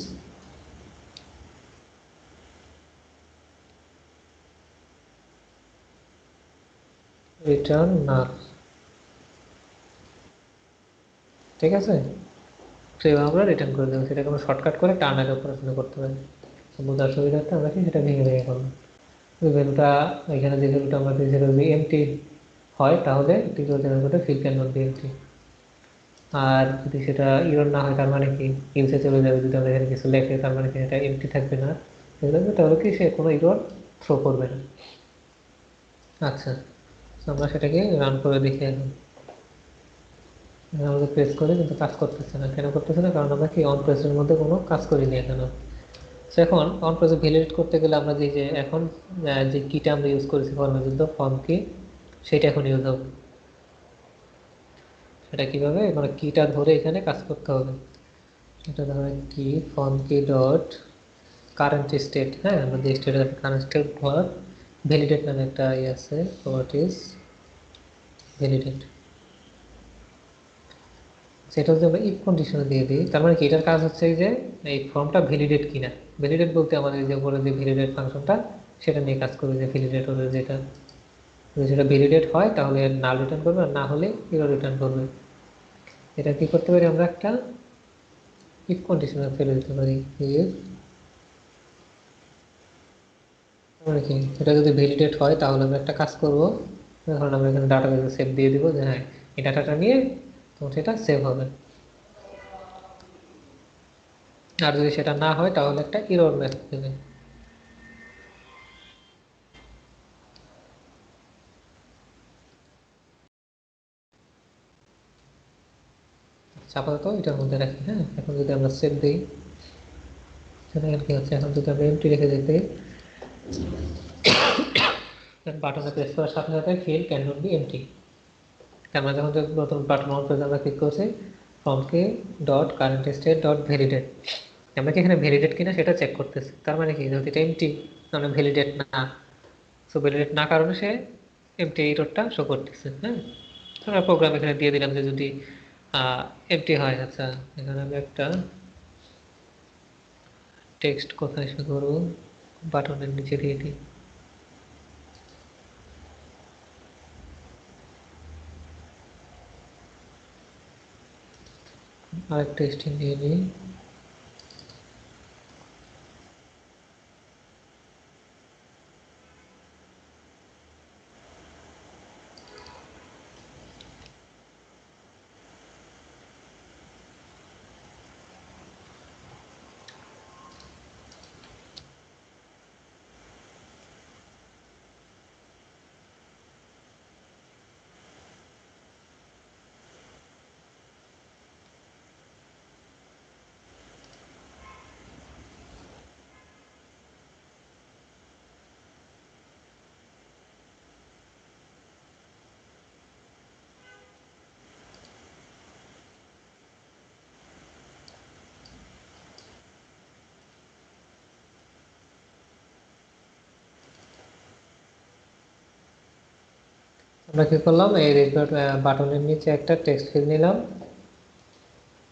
রিটার্ন নাল। ঠিক আছে, তো এবার আমরা রিটার্ন করে দেবো, সেটাকে আমরা শর্টকাট করে টার্নার অপারেশনে করতে পারি। বোঝার সুবিধার্থে আমরা কি সেটা ভেঙে ভেঙে করবো। ওই ভ্যালুটা, এখানে যে ভ্যালুটা আমরা দিয়েছি সেটা যদি এমটি হয় তাহলে টিটো জেনারেট করতে field can not be empty. আর যদি সেটা ইরর না হয় তার মানে কি ইউসে চলে যাবে, যদি আমরা এখানে কিছু লেখে তার মানে কি এটা এমটি থাকবে না, তাহলে কি সে কোনো ইরর থ্রো করবে না। আচ্ছা, আমরা সেটাকে রান করে দেখি এখন। আমাদের প্রেস করে কিন্তু কাজ করতেছে না, কেন করতেছে না, কারণ আমরা কি অন প্রেসের মধ্যে কোনো কাজ করিনি এখনো। এখন অন প্রেসে ভ্যালিডেট করতে গেলে আমরা যে এখন যে কিটা আমরা ইউজ করেছি ফর্মের জন্য, ফর্ম কি, সেটা এখন ইউজ হবে। সেটা কিভাবে, মানে কিটা ধরে এখানে কাজ করতে হবে। এটা ধরেন কি ফর্ম কি ডট কারেন্ট স্টেট, হ্যাঁ, আমরা যে স্টেট আছে কারেন্ট স্টেট ধর ভ্যালিডেট নামে একটা আছে, প্রপার্টিজ ভ্যালিডেট, সেটা যদি আমরা ইফ কন্ডিশনে দিয়ে দিই, তার মানে কি এটার কাজ হচ্ছে যে এই ফর্মটা ভ্যালিডেট কিনা। ভ্যালিডেট বলতে আমাদের যে উপরে যে ভ্যালিডেট ফাংশনটা, সেটা নিয়ে কাজ করবে, যে ভ্যালিডেটরের যেটা, যদি সেটা ভ্যালিডেট হয় তাহলে নাল রিটার্ন করবে, আর না হলে এরর রিটার্ন করবে। এটা কি করতে পারি, আমরা একটা ইফ কন্ডিশনে ফেলে দিতে পারি, ইফ, মানে কি এটা যদি ভ্যালিডেট হয় তাহলে আমরা একটা কাজ করব, ধরুন আমরা এখানে ডাটাবেসে সেভ দিয়ে দিব যে হ্যাঁ এই ডাটাটা নিয়ে তখন সেটা সেভ হবে। আর যদি সেটা না হয় তাহলে একটা এরর মেসেজ দেবে। আপাতত এটার মধ্যে রাখি। হ্যাঁ, এখন যদি আমরা সেভ দিই, এখানে কি হচ্ছে, এখন যদি আমরা এমটি রেখে দিতে, বাটনে প্রেস করার সাথে সাথে field can not be empty. আমরা যখন নতুন বাটন অন পেজে আমরা ক্লিক করছি, form key dot current state dot validate, আমরা কি এখানে ভ্যালিডেট কিনা সেটা চেক করতেছি। তার মানে কি, যদি এটা এমটি মানে ভ্যালিডেট না, সো ভ্যালিডেট না কারণে সে এমটি এররটা শো করতেছে। হ্যাঁ, আমরা প্রোগ্রাম এখানে দিয়ে দিলাম যে যদি এমটি হয়। আচ্ছা, এখানে আমি একটা টেক্সট কোথায় শো করবো, বাটনের নিচে দিয়ে দিই, আরেকটা স্ট্রিং দিয়ে নিই। আমরা কি করলাম, এই বাটনের নিচে একটা টেক্সট ফিল্ড নিলাম।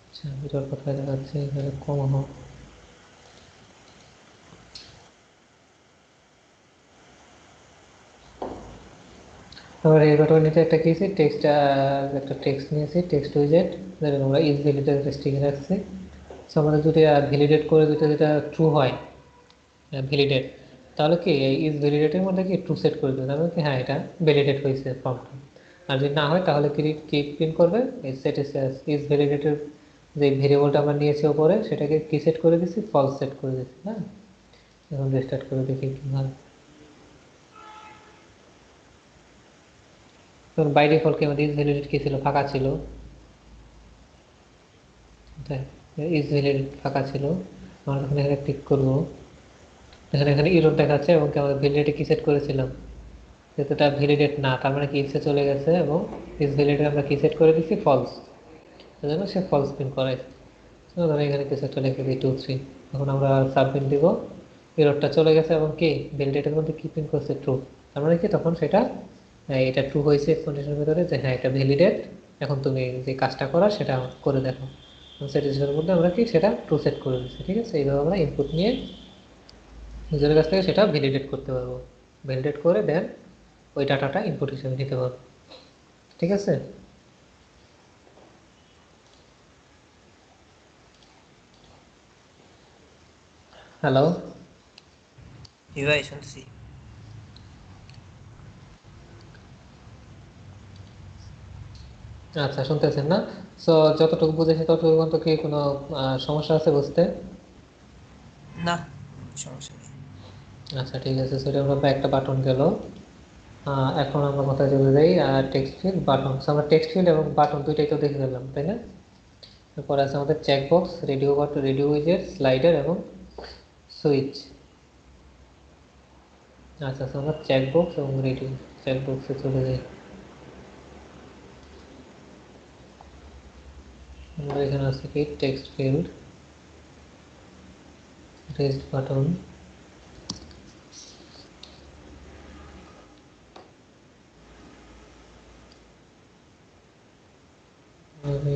আচ্ছা, এটার কোথায় দেখাচ্ছে, এখানে কম হোক। আমরা এই বাটনের নিচে একটা কি টেক্সট, একটা টেক্সট নিয়েছি, টেক্সট উইজেট, যেটা আমরা ইজ ভ্যালিডেট স্ট্রিং রাখছি। সো আমাদের যদি ভ্যালিডেট করে যেটা ট্রু হয়, ভ্যালিডেট, তাহলে কি এই ইজ ভ্যালিডেটের মধ্যে কি ট্রু সেট করে দেবে, তাহলে কি হ্যাঁ এটা ভ্যালিডেট হয়েছে ফর্মটা। আর যদি না হয় তাহলে কি প্রিন্ট করবে, এই সেট ইজ ভ্যালিডেটের যে ভেরিয়েবলটা আমরা নিয়েছি ওপরে, সেটাকে কি সেট করে দিচ্ছি, ফলস সেট করে দিচ্ছি। হ্যাঁ, এখন রেস্টার্ট করে দেখি কি হয়। তখন বাই ডিফল্ট কি আমাদের ইজ ভ্যালিডেট কি ছিল, ফাঁকা ছিল। ইজ ভ্যালিডেট ফাঁকা ছিল। আমরা তখন এখানে ক্লিক করবো, এখানে ইরর দেখাচ্ছে, এবং আমাদের ভ্যালিডেটে কি সেট করেছিলাম, যেহেতু এটা ভ্যালিডেট না, তার মানে কি ইফসে চলে গেছে, এবং ইজ ভ্যালিডেট আমরা কি সেট করে দিচ্ছি, ফলস, সেজন্য সে ফলস প্রিন্ট করাইছে। ধরো এখানে কিছু একটা লিখে দিই 2 3, এখন আমরা সাবমিট দিব, এররটা চলে গেছে, এবং কি ভ্যালিডেটের মধ্যে কি প্রিন্ট করছে, ট্রু। তার মানে কি তখন সেটা এটা ট্রু হয়েছে কন্ডিশনের ভিতরে, যে হ্যাঁ এটা ভ্যালিডেট, এখন তুমি যে কাজটা করা সেটা করে দেখো। স্যাটিসফাইয়ের মধ্যে আমরা কি সেটা ট্রু সেট করে দিচ্ছি। ঠিক আছে, এইভাবে আমরা ইনপুট নিয়ে ইউজারের কাছ থেকে সেটা ভ্যালিডেট করতে পারবো, ভ্যালিডেট করে দেন ওই ডাটাটা ইনপুট হিসেবে নিতে পারবো। ঠিক আছে, হ্যালো, জি ভাই, শুনতেছি। আচ্ছা শুনতেছেন না? সো যতটুকু বুঝেছি ততটুকু পর্যন্ত কি কোনো সমস্যা আছে বুঝতে? না, সমস্যা নেই। আচ্ছা ঠিক আছে, সেটা আমরা একটা বাটন গেল। এখন আমরা কোথায় চলে যাই, টেক্সট ফিল্ড, বাটন। আমরা টেক্সট ফিল্ড এবং বাটন দুইটাই তো দেখে ফেললাম, তাই না? এরপরে আছে আমাদের চেকবক্স, রেডিও বাটন, রেডিও উইজেট, স্লাইডার এবং সুইচ। আচ্ছা আচ্ছা, আমরা চেকবক্স এবং রেডিও, চেকবক্সে চলে যাই। আমরা এখানে আছে কি টেক্সট ফিল্ড, রেস্ট বাটন,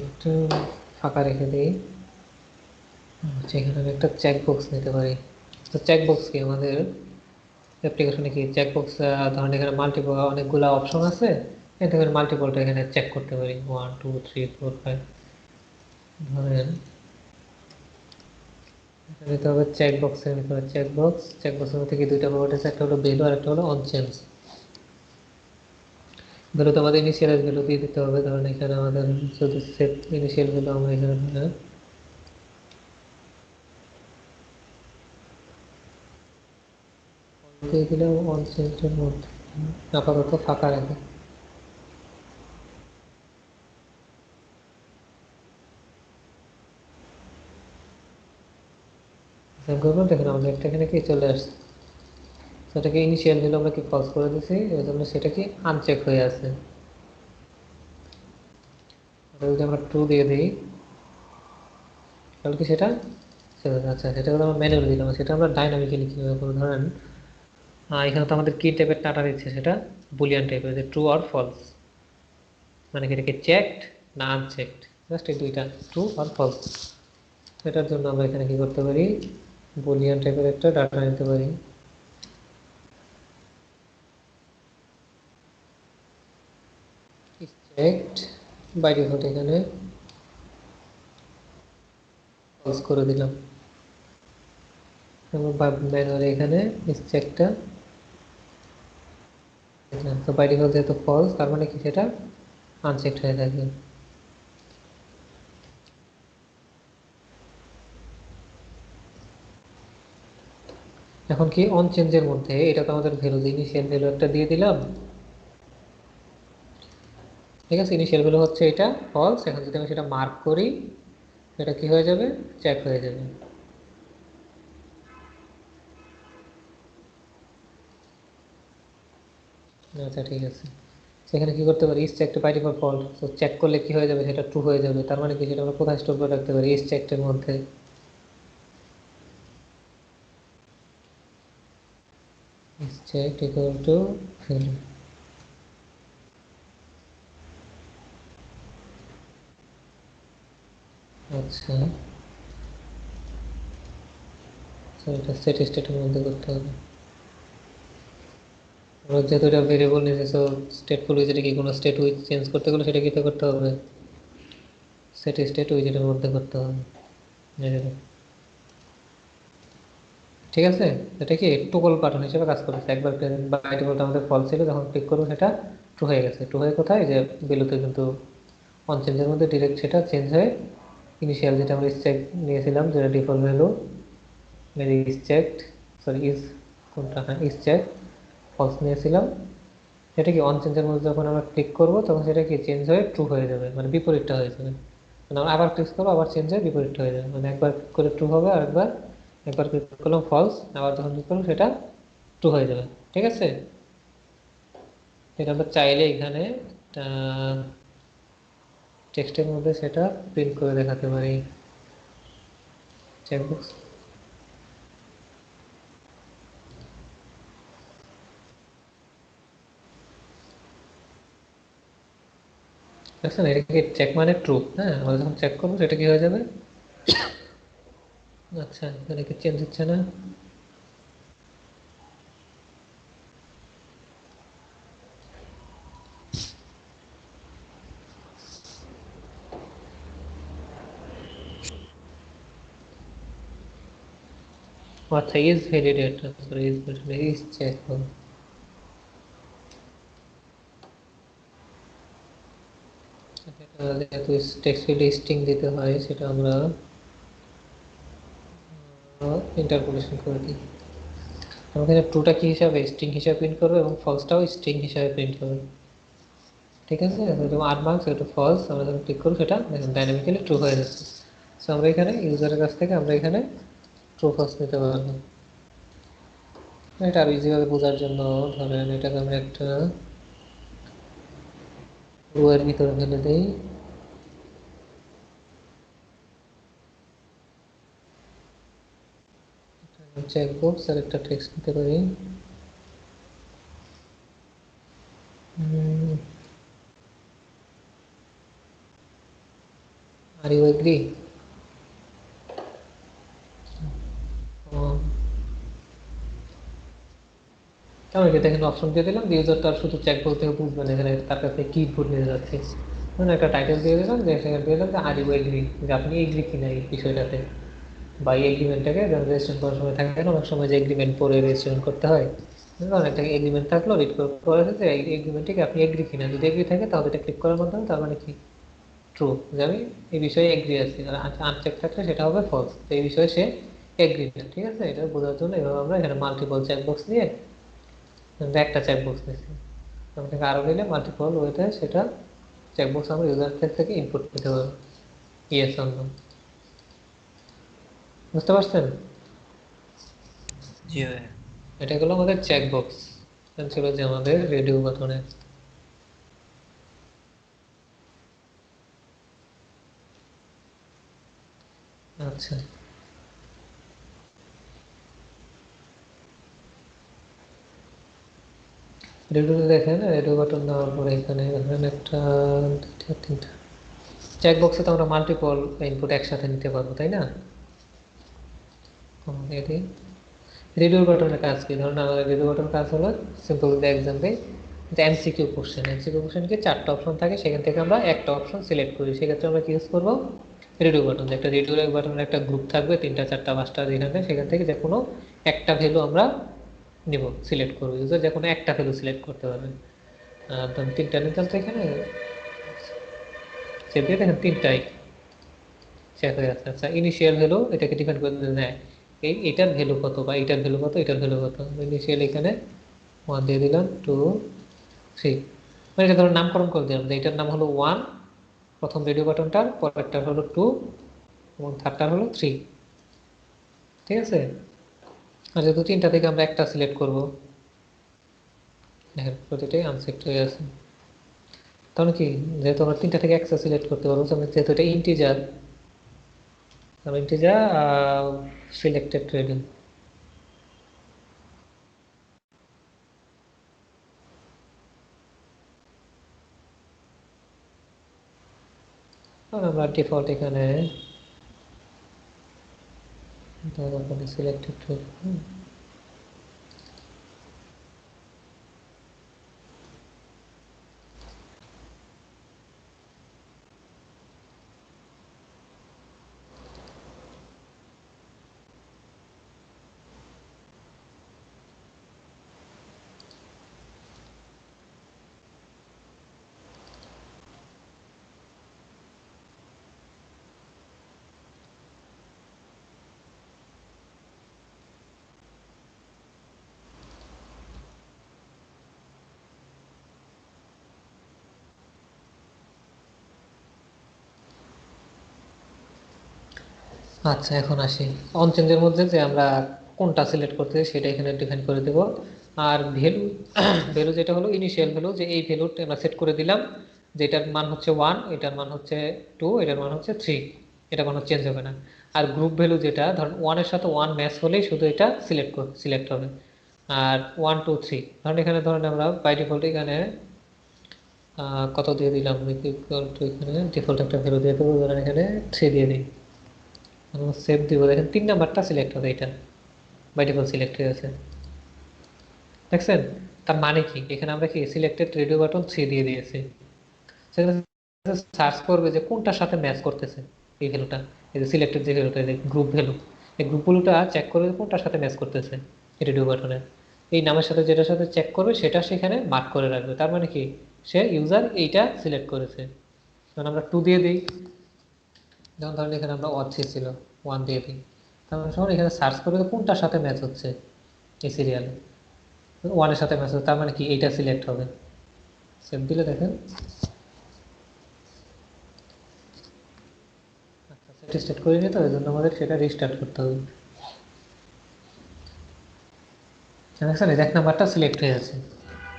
একটু ফাঁকা রেখে দিই। সেখানে আমি একটা চেকবক্স নিতে পারি। তো চেকবক্স কি আমাদের অ্যাপ্লিকেশনে কি চেকবক্স, ধরেন এখানে মাল্টিপল অনেকগুলো অপশন আছে, এখান থেকে মাল্টিপলটা এখানে চেক করতে পারি, 1 2 3 4 5। ধরেন এটা নিতে হবে চেকবক্সের ভিতরে, চেকবক্সের মধ্যে কি দুইটা প্রপার্টি আছে, একটা হলো ভ্যালু আর একটা হলো অন চেঞ্জ। ভ্যালু তো আমাদের ইনিশিয়াল ভ্যালু দিয়ে দিতে হবে। ধরেন এখানে আমাদের যদি সেট ইনিশিয়াল ভ্যালু আমরা এখানে দিয়ে দিলাম, অন চেঞ্জের মধ্যে আপাতত ফাঁকা রাখে। সেভ করলাম, দেখুন আমাদের একটা এখানে কি চলে আসছে। সেটাকে ইনিশিয়াল ভ্যালু আমরা কি ফলস করে দিছি, এই জন্য সেটা কি আনচেক হয়ে আছে। যদি আমরা ট্রু দিয়ে দিই তাহলে কি সেটা, আচ্ছা সেটা আমরা ম্যানুয়ালি দিলাম, সেটা আমরা ডাইনামিক্যালি কীভাবে করবো, ধরেন এখানে তো আমাদের কি টাইপের ডাটা দিচ্ছে, সেটা বুলিয়ান টাইপের, যে ট্রু আর ফলস, মানে কি এটাকে চেকড না আনচেকড, জাস্ট এই দুইটা, ট্রু আর ফলস। এটার জন্য আমরা এখানে কি করতে পারি, বুলিয়ান টাইপের একটা ডাটা নিতে পারি। চেকড বাই ডিফল্ট এখানে ফলস করে দিলাম, এবং ম্যানুয়ালি এখানে চেকটা দিলাম। তো বাই ডিফল্ট যেহেতু ফলস, তার মানে কি সেটা আনচেকড হয়ে থাকে। এখন কি অন চেঞ্জের মধ্যে এটা তো আমাদের ভ্যালু, ইনিশিয়াল ভ্যালু একটা দিয়ে দিলাম, ঠিক আছে, ইনিশিয়াল ভ্যালু হচ্ছে এটা ফলস। এখন যদি আমি সেটা মার্ক করি, এটা কি হয়ে যাবে, চেক হয়ে যাবে। আচ্ছা ঠিক আছে, সেখানে কি করতে পারি, ইস চেকটা বাই ডিফল্ট ফল্ট, তো চেক করলে কি হয়ে যাবে, সেটা ট্রু হয়ে যাবে। তার মানে কি সেটা আমরা কোথায় স্টোর করে রাখতে পারি, ইস চেকটার মধ্যে। ইস চেক ইকুয়াল টু ভ্যালু। আচ্ছা, এটা সেট স্টেটের মধ্যে করতে হবে। আমরা যেহেতু এটা ভেরিয়েবল নিয়েছি, সো স্টেটফুল উইজেটে কি কোনো স্টেট উইজ চেঞ্জ করতে গেলে সেটা কিতে করতে হবে, সেট স্টেট উইজেটের মধ্যে করতে হবে। ঠিক আছে, এটা কি টগল বাটন হিসেবে কাজ করেছে। একবার বাই ডিফল্ট আমাদের ফলস ছিল, যখন ক্লিক করবো সেটা ট্রু হয়ে গেছে। ট্রু হয়ে কোথায়, যে ভ্যালুতে কিন্তু অন চেঞ্জের মধ্যে ডিরেক্ট সেটা চেঞ্জ হয়ে ইনিশিয়াল যেটা আমরা চেক নিয়েছিলাম, যেটা default value is checked, sorry is কোনটা, হ্যাঁ ইজ চেক ফলস নিয়েছিলাম, সেটা কি অন চেঞ্জের মধ্যে যখন আমরা ক্লিক করবো তখন সেটা কি চেঞ্জ হয়ে ট্রু হয়ে যাবে, মানে বিপরীতটা হয়ে যাবে। মানে আমরা আবার ক্লিক করবো, আবার চেঞ্জ হয়ে বিপরীতটা হয়ে যাবে, মানে একবার করে ট্রু হবে, আর একবার ক্লিক করলাম ফলস, আবার যখন ক্লিক করলাম সেটা ট্রু হয়ে যাবে। ঠিক আছে, এটা আমরা চাইলে এখানে টেক্সটের মধ্যে সেটা প্রিন্ট করে দেখাতে পারি, চেকবক্স। দেখছেন, এটা কি চেক মানে ট্রু, হ্যাঁ, আমরা যখন চেক করবো সেটা কি হয়ে যাবে। আচ্ছা, এখানে কি চেঞ্জ হচ্ছে না, আচ্ছা is validate, sorry is validate, is check হবে। যেহেতু টেক্সট ফিল্ডে স্ট্রিং দিতে হয়, সেটা আমরা ইন্টারপোলেশন করে দিই। আমাদের ট্রুটা কি হিসাবে, স্ট্রিং হিসাবে প্রিন্ট করবে, এবং ফলসটাও স্ট্রিং হিসাবে প্রিন্ট করবে। ঠিক আছে, যেহেতু আনমার্কস এটা ফলস, আমরা যখন ক্লিক করবো সেটা ডাইনামিক্যালি ট্রু হয়ে যাচ্ছে। সো আমরা এখানে ইউজারের কাছ থেকে আমরা এখানে ট্রু ফলস নিতে পারবো। এটা আরো ইজিভাবে বোঝার জন্য, ধরেন এটাকে আমরা একটা রো এর ভিতরে ফেলে দিই, চেকবক্স আর একটা টেক্সট নিতে পারি। আর ইউ এগ্রি, আমি এটা এখানে অপশন দিয়ে দিলাম, ইউজার তার শুধু চেক বলতে বুঝবে না, এখানে তার কাছে কি ইনপুট নিয়ে যাচ্ছে। মানে একটা টাইটেল দিয়ে দিলাম, যে সেখানে দিয়ে দিলাম যে আর ইউ এগ্রি, যে আপনি এগ্রি কিনা এই বিষয়টাতে, বা এই এগ্রিমেন্টটাকে রেজিস্ট্রেশন করার সময় থাকে না অনেক সময় যে এগ্রিমেন্ট পরে রেজিস্ট্রেশন করতে হয়, অনেক একটা এগ্রিমেন্ট থাকলো, রিড করে যে এই এগ্রিমেন্টটাকে আপনি এগ্রি কিনা, যদি এগ্রি থাকে তাহলে এটা ক্লিক করার মাধ্যমে তার মানে কি ট্রু, যে আমি এই বিষয়ে এগ্রি আছি। আর আনচেক থাকলে সেটা হবে ফলস, তো এই বিষয়ে সে এগ্রি না। ঠিক আছে, এটা বোঝার জন্য এভাবে আমরা এখানে মাল্টিপল চেকবক্স নিয়ে একটা চেকবক্স নিচ্ছি, আমাকে আরো দিলে মাল্টিপল ওয়েতে সেটা চেকবক্স আমরা ইউজার থেকে ইনপুট নিতে পারবো, ইয়েস অর নো। বুঝতে পারছেন? জি ভাইয়া। এটা হলো আমাদের চেকবক্স, ছিল যে আমাদের রেডিও বাটনে। আচ্ছা, রেডিওতে দেখেন, রেডিও বাটন দেওয়ার পরে এখানে ধরেন একটা, দুইটা, তিনটা। চেকবক্সে তো আমরা মাল্টিপল ইনপুট একসাথে নিতে পারবো, তাই না? এটি রেডিও বাটনের কাজ কি? ধরুন আমাদের রেডিও বাটন কাজ হলো সিম্পল এক্সাম্পল, যে এমসিকিউ কোশ্চেন। এমসিকিউ কোশ্চেনকে 4টা অপশন থাকে, সেখান থেকে আমরা একটা অপশন সিলেক্ট করি। সেক্ষেত্রে আমরা কি ইউজ করবো? Radio button. একটা রেডিও বাটনের একটা গ্রুপ থাকবে, 3টা 4টা 5টা, যেখানে সেখান থেকে যে কোনো একটা ভ্যালু আমরা নিব, সিলেক্ট করবো। ইউজার যে কোনো একটা ভ্যালু সিলেক্ট করতে পারবে। ধরুন 3টা নিতাম, তো এখানে সে দিয়ে দেখেন 3টাই চেক হয়ে যাচ্ছে। আচ্ছা, ইনিশিয়াল ভ্যালু এটাকে ডিফাইন করে দিতে নেয়, এটার ভ্যালু কত, বা এটার ভ্যালু কত, এটার ভ্যালু কত। ইনিশিয়াল এখানে 1 দিয়ে দিলাম, 2, 3, মানে এটা ধরুন নামকরণ করে দিলাম যে এটার নাম হলো 1, প্রথম রেডিও বাটনটার, পরেরটার হলো 2, এবং থার্ডটার হলো 3। ঠিক আছে? আর যেহেতু 3টা থেকে আমরা একটা সিলেক্ট করব, দেখেন প্রতিটাই আনসেট হয়ে আছে। তাহলে কি, যেহেতু আমরা 3টা থেকে একটা সিলেক্ট করতে পারবো, যেহেতু এটা ইন্টিজার, আমরা ইন্টিজার সিলেক্টেড রেডিও, আর আমরা ডিফল্ট এখানে সিলেক্টেড রেডিও। আচ্ছা, এখন আসি অন চেঞ্জের মধ্যে যে আমরা কোনটা সিলেক্ট করতে সেটা এখানে ডিফাইন করে দেব। আর ভ্যালু, ভ্যালু যেটা হলো ইনিশিয়াল ভ্যালু, যে এই ভ্যালুটা আমরা সেট করে দিলাম, যেটার মান হচ্ছে 1, এটার মান হচ্ছে 2, এটার মান হচ্ছে 3, এটা কোনো চেঞ্জ হবে না। আর গ্রুপ ভ্যালু যেটা, ধরুন 1 এর সাথে 1 ম্যাচ হলেই শুধু এটা সিলেক্ট হবে। আর 1, 2, 3, ধরুন এখানে ধরেন আমরা বাই ডিফল্ট এখানে কত দিয়ে দিলাম, এখানে ডিফল্ট একটা ভ্যালু দিয়ে দেবো, ধরেন এখানে 3 দিয়ে দিই, সেভ দিব। দেখেন 3 নাম্বারটা সিলেক্ট হবে, এটা বাই ডিফল্ট সিলেক্ট হয়ে আছে। দেখছেন? তার মানে কি, এখানে আমরা কি সিলেক্টেড রেডিও বাটন 3 দিয়ে দিয়েছি। সেখানে সার্চ করবে যে কোনটার সাথে ম্যাচ করতেছে এই ভ্যালুটা, এই যে সিলেক্টেড যে ভ্যালুটা, যে গ্রুপ ভ্যালু, এই গ্রুপ ভ্যালুটা চেক করবে কোনটার সাথে ম্যাচ করতেছে রেডিও বাটনের। এই নামের সাথে যেটার সাথে চেক করবে সেটা সেখানে মার্ক করে রাখবে। তার মানে কি, সে ইউজার এইটা সিলেক্ট করেছে। যখন আমরা 2 দিয়ে দিই, যেমন ধরেন এখানে আমরা 1 ছিল, 1 দিয়ে দিই, তারপর সময় এখানে সার্চ করবে কোনটার সাথে ম্যাচ হচ্ছে এই সিরিয়ালে, 1 এর সাথে ম্যাচ হচ্ছে, তার মানে কি এইটা সিলেক্ট হবে। সেভ দিলে দেখেন সেট স্টার্ট করিনি, তো এই জন্য আমাদের সেটা রিস্টার্ট করতে হবে। দেখছেন, এই 1 নাম্বারটা সিলেক্ট হয়ে আছে।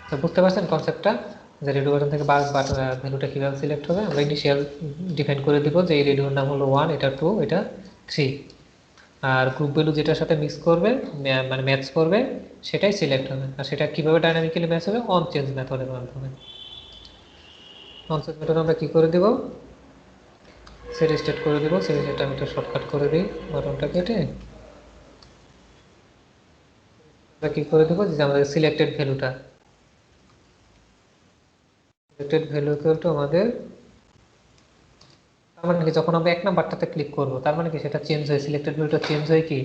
তো বুঝতে পারছেন কনসেপ্টটা, যে রেডিও বাটন থেকে ভ্যালুটা কীভাবে সিলেক্ট হবে। আমরা ইনিশিয়াল ডিফাইন করে দিব যে এই রেডিওর নাম হলো 1, এটা 2, এটা 3, আর গ্রুপ ভ্যালু যেটার সাথে মিক্স করবে, মানে ম্যাচ করবে, সেটাই সিলেক্ট হবে। আর সেটা কিভাবে ডাইনামিক্যালি ম্যাচ হবে, অন চেঞ্জ মেথডের মাধ্যমে। অন চেঞ্জ মেথড আমরা কি করে দেব, সেট স্টার্ট করে দেব। সেটা আমি একটু শর্টকাট করে দিই, বাটনটা কেটে আমরা কি করে দেবো, যে আমাদের সিলেক্টেড ভ্যালুটা, সিলেক্টেড ভ্যালু ইকুয়াল টু আমাদের, তার মানে কি যখন আমরা 1 নাম্বারটাতে ক্লিক করব, তার মানে কি সেটা চেঞ্জ হয়ে, সিলেক্টেড ভ্যালুটা চেঞ্জ হয়ে কি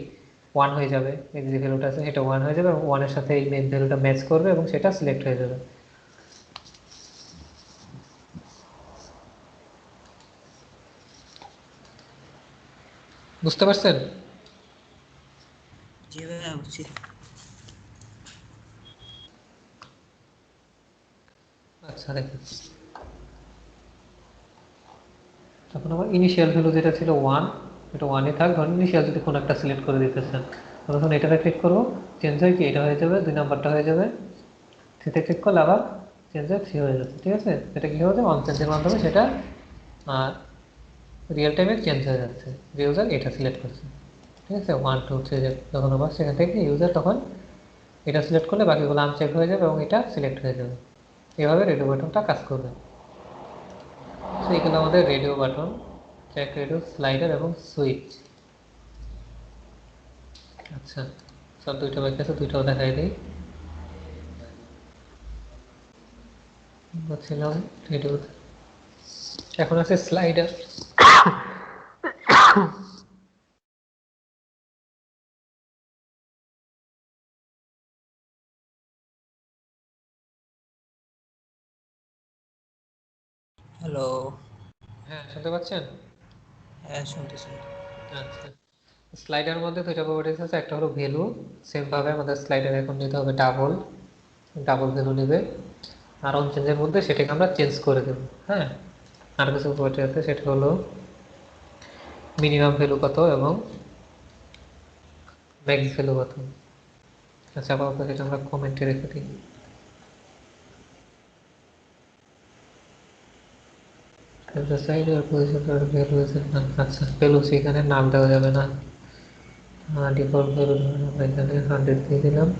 1 হয়ে যাবে। এই যে ভ্যালুটা আছে এটা 1 হয়ে যাবে, এবং 1 এর সাথে এই মেইন ভ্যালুটা ম্যাচ করবে এবং সেটা সিলেক্ট হয়ে যাবে। বুঝতে পারছেন? জি ভাইয়া, বুঝছি। আচ্ছা, দেখেন তখন আমার ইনিশিয়াল ভ্যালু যেটা ছিল 1, এটা 1 থাক, ধরুন ইনিশিয়াল যদি কোনো একটা সিলেক্ট করে দিতেছেন, যখন এটাতে ক্লিক করবো চেঞ্জ হয়ে কি এটা হয়ে যাবে, 2 নাম্বারটা হয়ে যাবে, থ্রিতে ক্লিক করলে আবার চেঞ্জ হয়ে 3 হয়ে যাচ্ছে। ঠিক আছে, এটা কি হচ্ছে অন চেঞ্জের মাধ্যমে সেটা রিয়েল টাইমে চেঞ্জ হয়ে যাচ্ছে যে ইউজার এটা সিলেক্ট করছে। ঠিক আছে, 1 2 3 যখন আবার সেখান থেকে ইউজার তখন এটা সিলেক্ট করলে বাকিগুলো আনচেক হয়ে যাবে এবং এটা সিলেক্ট হয়ে যাবে। এভাবে রেডিও বাটনটা কাজ করবে। তো এগুলো আমাদের radio button, track radio, slider এবং সুইচ। আচ্ছা, সব দুইটা বাকি আছে, দুইটাও দেখাই দিই। বলছিলাম রেডিও, এখন আছে স্লাইডার। হ্যালো। হ্যাঁ, শুনতে পাচ্ছেন? হ্যাঁ, শুনতেছি। আচ্ছা, স্লাইডার মধ্যে দুইটা প্রপার্টিস আছে, একটা হলো ভ্যালু। সেম ভাবে আমাদের স্লাইডার এখন নিতে হবে ডাবল, ডাবল ভ্যালু নেবে। আর অন চেঞ্জের মধ্যে সেটাকে আমরা চেঞ্জ করে দেবো। হ্যাঁ, আর কিছু প্রপার্টি আছে, সেটা হলো মিনিমাম ভ্যালু কত এবং ম্যাক্স ভ্যালু কত। আচ্ছা, আপাতত সেটা আমরা কমেন্টে রেখে দিই। আচ্ছা, ভ্যালু সেখানে নাম দেওয়া যাবে না, ডিফল্ট ভ্যালু আমরা এখানে 100 দিয়ে দিলাম।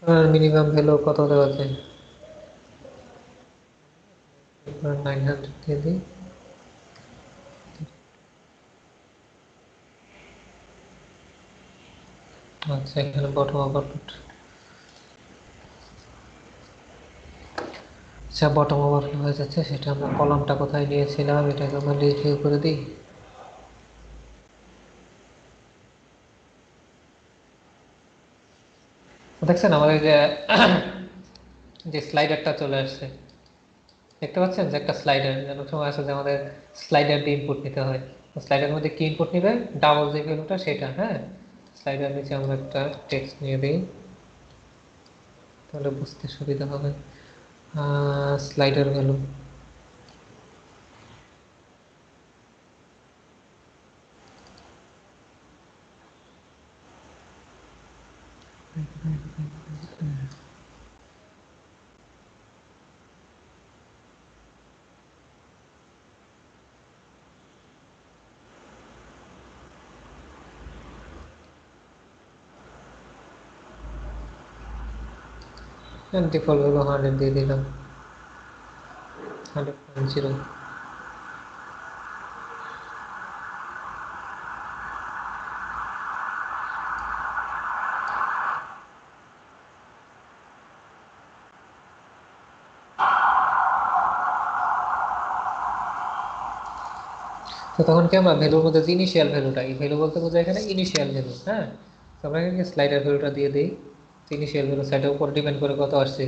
আর মিনিমাম ভ্যালু কত দেওয়া যায়, 900 দিয়ে দিই। আচ্ছা, এখানে বটম ওভারলোড। আচ্ছা, বটম ওভারফ্লো হয়ে যাচ্ছে, সেটা আমরা কলামটা কোথায় নিয়েছিলাম এটাকে আমরা রিভিউ করে দিই। দেখছেন আমাদের যে যে স্লাইডারটা চলে আসছে, দেখতে পাচ্ছেন যে একটা স্লাইডার, অনেক সময় আসলে আমাদের স্লাইডার দিয়ে ইনপুট নিতে হয়। স্লাইডারের মধ্যে কি ইনপুট নিবে, ডাবল যে ভ্যালুটা সেটা। হ্যাঁ, স্লাইডার নিচে আমরা একটা টেক্সট নিয়ে দিই, তাহলে বুঝতে সুবিধা হবে। স্লাইডার ভ্যালু ডিফল্ট ভ্যালু 100 দিয়ে দিলাম, 100.0। তো তখন কি আমরা ভ্যালুর মধ্যে ইনিশিয়াল ভ্যালুটা, এই ভ্যালু বলতে বোঝায় এখানে ইনিশিয়াল ভ্যালু। হ্যাঁ, তো আমরা এখানে স্লাইডার ভ্যালুটা দিয়ে দিই। ইনিশিয়াল ভ্যালু সাইডের উপর ডিপেন্ড করে কত আসছে,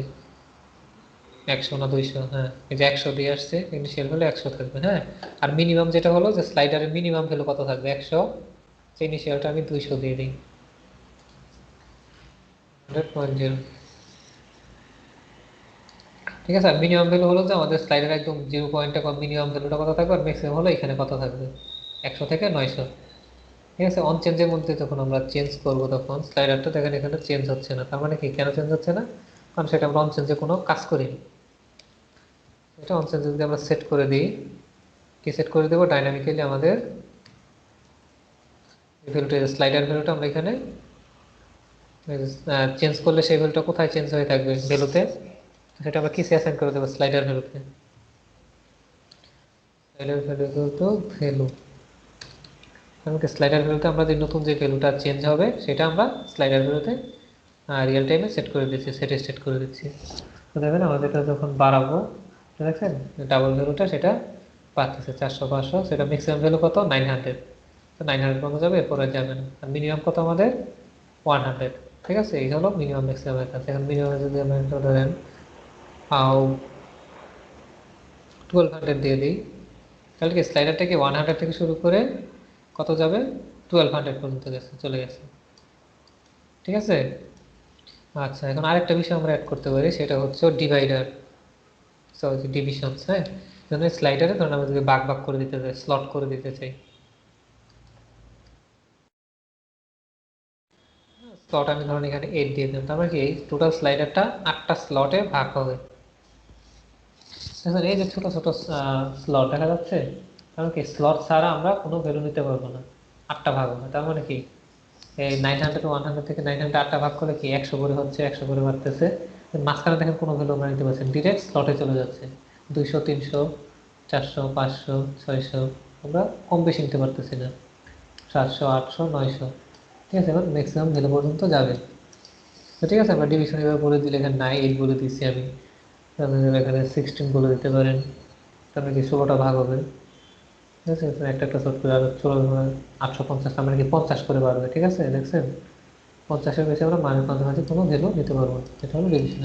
100 না 200। হ্যাঁ, এই যে 100 দিয়ে আসছে, ইনিশিয়াল ভ্যালু 100 থাকবে। হ্যাঁ, আর মিনিমাম যেটা হলো যে স্লাইডারের মিনিমাম ভ্যালু কত থাকবে, 100। ইনিশিয়ালটা আমি 200 দিয়ে দিই, 100.0। ঠিক আছে, আর মিনিমাম ভ্যালু হলো যে আমাদের স্লাইডার একদম 0 পয়েন্টে মিনিমাম ভ্যালুটা কত থাকবে, আর ম্যাক্সিমাম হলো এখানে কত থাকবে, 100 থেকে 900। ঠিক আছে, অন চেঞ্জের মধ্যে যখন আমরা চেঞ্জ করব তখন স্লাইডারটা দেখেন এখানে চেঞ্জ হচ্ছে না। তার মানে কি, কেন চেঞ্জ হচ্ছে না, কারণ সেটা আমরা অন চেঞ্জে কোনো কাজ করিনি। এটা অন চেঞ্জে যদি আমরা সেট করে দিই, কি সেট করে দেবো, ডাইনামিক্যালি আমাদের এই ভ্যালুটা, স্লাইডার ভ্যালুটা আমরা এখানে চেঞ্জ করলে সেই ভ্যালুটা কোথায় চেঞ্জ হয়ে থাকবে, ভ্যালুতে। সেটা আমরা কিসে অ্যাসাইন করে দেবো, স্লাইডার ভ্যালুতে। স্লাইডার ভ্যালু তো ভ্যালু, কারণ কি স্লাইডার ভ্যালুতে আমরা যে নতুন যে ভ্যালুটা চেঞ্জ হবে সেটা আমরা স্লাইডার ভ্যালুতে রিয়েল টাইমে সেট করে দিচ্ছি, সেটে সেট করে দিচ্ছি। তো দেখবেন আমাদের এটা যখন বাড়াবো, দেখছেন ডাবল ভ্যালুটা সেটা পাচ্ছে 400 500, সেটা ম্যাক্সিমাম ভ্যালু কত, 900। তো 900 পর্যন্ত যাবে, এরপরে যাবে না। আর মিনিমাম কত আমাদের, 100। ঠিক আছে, এই হলো মিনিমাম ম্যাক্সিমামের কাছে। এখন মিনিমাম যদি আমরা ধরেন 1200 দিয়ে দিই, তাহলে কি স্লাইডারটা কি 100 থেকে শুরু করে কত যাবে 1200 পর্যন্ত চলে গেছে। ঠিক আছে। আচ্ছা, এখন আরেকটা বিষয় আমরা অ্যাড করতে পারি, সেটা হচ্ছে ডিভাইডার, ডিভিশনস। হ্যাঁ, ধরুন স্লাইডারে ধরুন আমরা যদি ভাগ ভাগ করে দিতে চাই, স্লট করে দিতে চাই, স্লট আমি ধরুন এখানে 8 দিয়ে দিলাম, তারপরে কি টোটাল স্লাইডারটা 8টা স্লটে ভাগ হবে। এই যে ছোট ছোট স্লট দেখা যাচ্ছে, কারণ কি স্লট ছাড়া আমরা কোনো ভ্যালু নিতে পারবো না, 8টা ভাগ হবে। তার মানে কি এই 900 থেকে 900 8টা ভাগ করে কি 100 করে হচ্ছে, 100 করে বাড়তেছে। মাঝখানে দেখেন কোনো ভ্যালু আমরা নিতে পারছি, ডিরেক্ট স্লটে চলে যাচ্ছে। 200 300 400 500 600 আমরা কম বেশি নিতে পারতেছি না, 700 800 900। ঠিক আছে, এবার ম্যাক্সিমাম ভ্যালু পর্যন্ত যাবে। তো ঠিক আছে, আমরা ডিভিশন এবার বলে দিলে, এখানে 9 বলে দিচ্ছি আমি, তাহলে এখানে 16 বলে দিতে পারেন। তারপরে কি 16টা ভাগ হবে। ঠিক আছে, একটা একটা শর্ট করে আরো 850, আমরা কি 50 করে বাড়বে। ঠিক আছে, দেখছেন 50-এর বেশি আমরা মাঝামাঝি কোনো ভ্যালু নিতে পারবো না, এটা হলো ডিভিশন।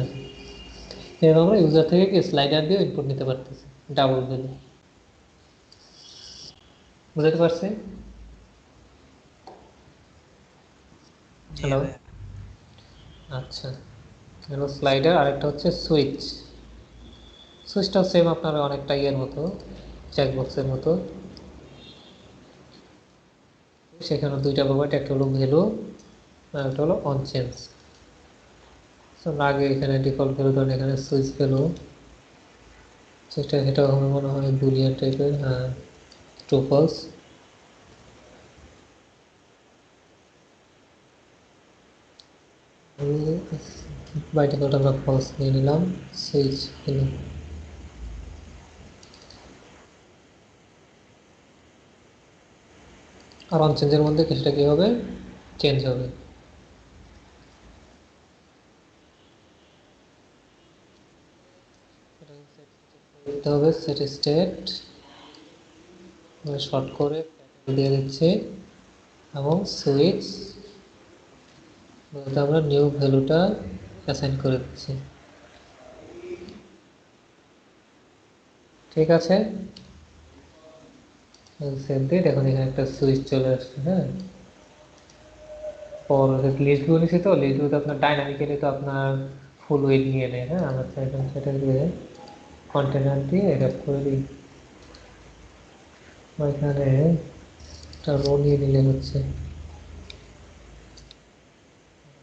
এবার আমরা ইউজার থেকে কি স্লাইডার দিয়ে ইনপুট নিতে পারতেছি ডাবল ভ্যালু। বুঝতে পারছি? জি হ্যালো। ভাইয়া। আচ্ছা, হলো স্লাইডার। আরেকটা হচ্ছে সুইচ। সুইচটাও সেম আপনার অনেকটা ইয়ের মতো, চেকবক্সের মতো। সেখানে দুইটা প্রপার্টি, একটা হলো ভ্যালু আর একটা হলো অন চেঞ্জ। আমরা আগে এখানে ডিফল্ট ভ্যালু ধরেন এখানে সুইচ ভ্যালু, সেটা হবে মনে হয় বুলিয়ান টাইপের, হ্যাঁ, ট্রু ফলস। বাই ডিফল্ট আমরা ফলস নিয়ে নিলাম, সুইচ ভ্যালু। আর অন চেঞ্জের মধ্যে কিছুটা কি হবে, চেঞ্জ হবে। দিতে হবে সেট স্টেট, শর্ট করে দিয়ে দিচ্ছি, এবং সুইচ বলতে আমরা নিউ ভ্যালুটা অ্যাসাইন করে দিচ্ছি। ঠিক আছে, সেভ দিয়ে দেখুন এখানে একটা সুইচ চলে আসছে। হ্যাঁ, পর লিস্ট ভিউ নিচ্ছি, তো লিস্ট ভিউতে আপনার ডাইনামিক্যালি তো আপনার ফুল ওয়েট নিয়ে নেয়। হ্যাঁ, আমরা চাইলাম সেটা দিয়ে কন্টেনার দিয়ে রেপ করে দিই, ওইখানে একটা রো নিয়ে নিলে হচ্ছে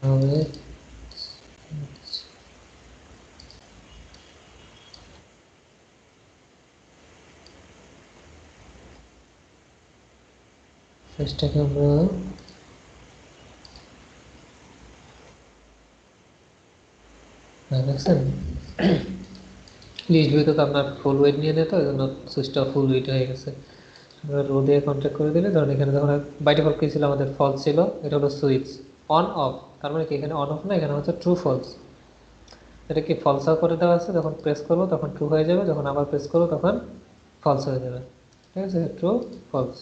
হবে। সুইচটাকে আমরা দেখছেন লিস্ট ভিউতে তো আপনার ফুল ওয়েট নিয়ে নেয়, তো এই জন্য সুইচটা ফুল ওয়েট হয়ে গেছে। আমরা রো দিয়ে কন্ট্যাক্ট করে দিলে ধরুন এখানে যখন বাই ডিফল্ট কি ছিল আমাদের ফলস ছিল, এটা হলো সুইচ অন অফ। তার মানে কি এখানে অন অফ না, এখানে হচ্ছে ট্রু ফলস। এটা কি ফলসও করে দেওয়া আছে, যখন প্রেস করবো তখন ট্রু হয়ে যাবে, যখন আবার প্রেস করবো তখন ফলস হয়ে যাবে। ঠিক আছে, ট্রু ফলস।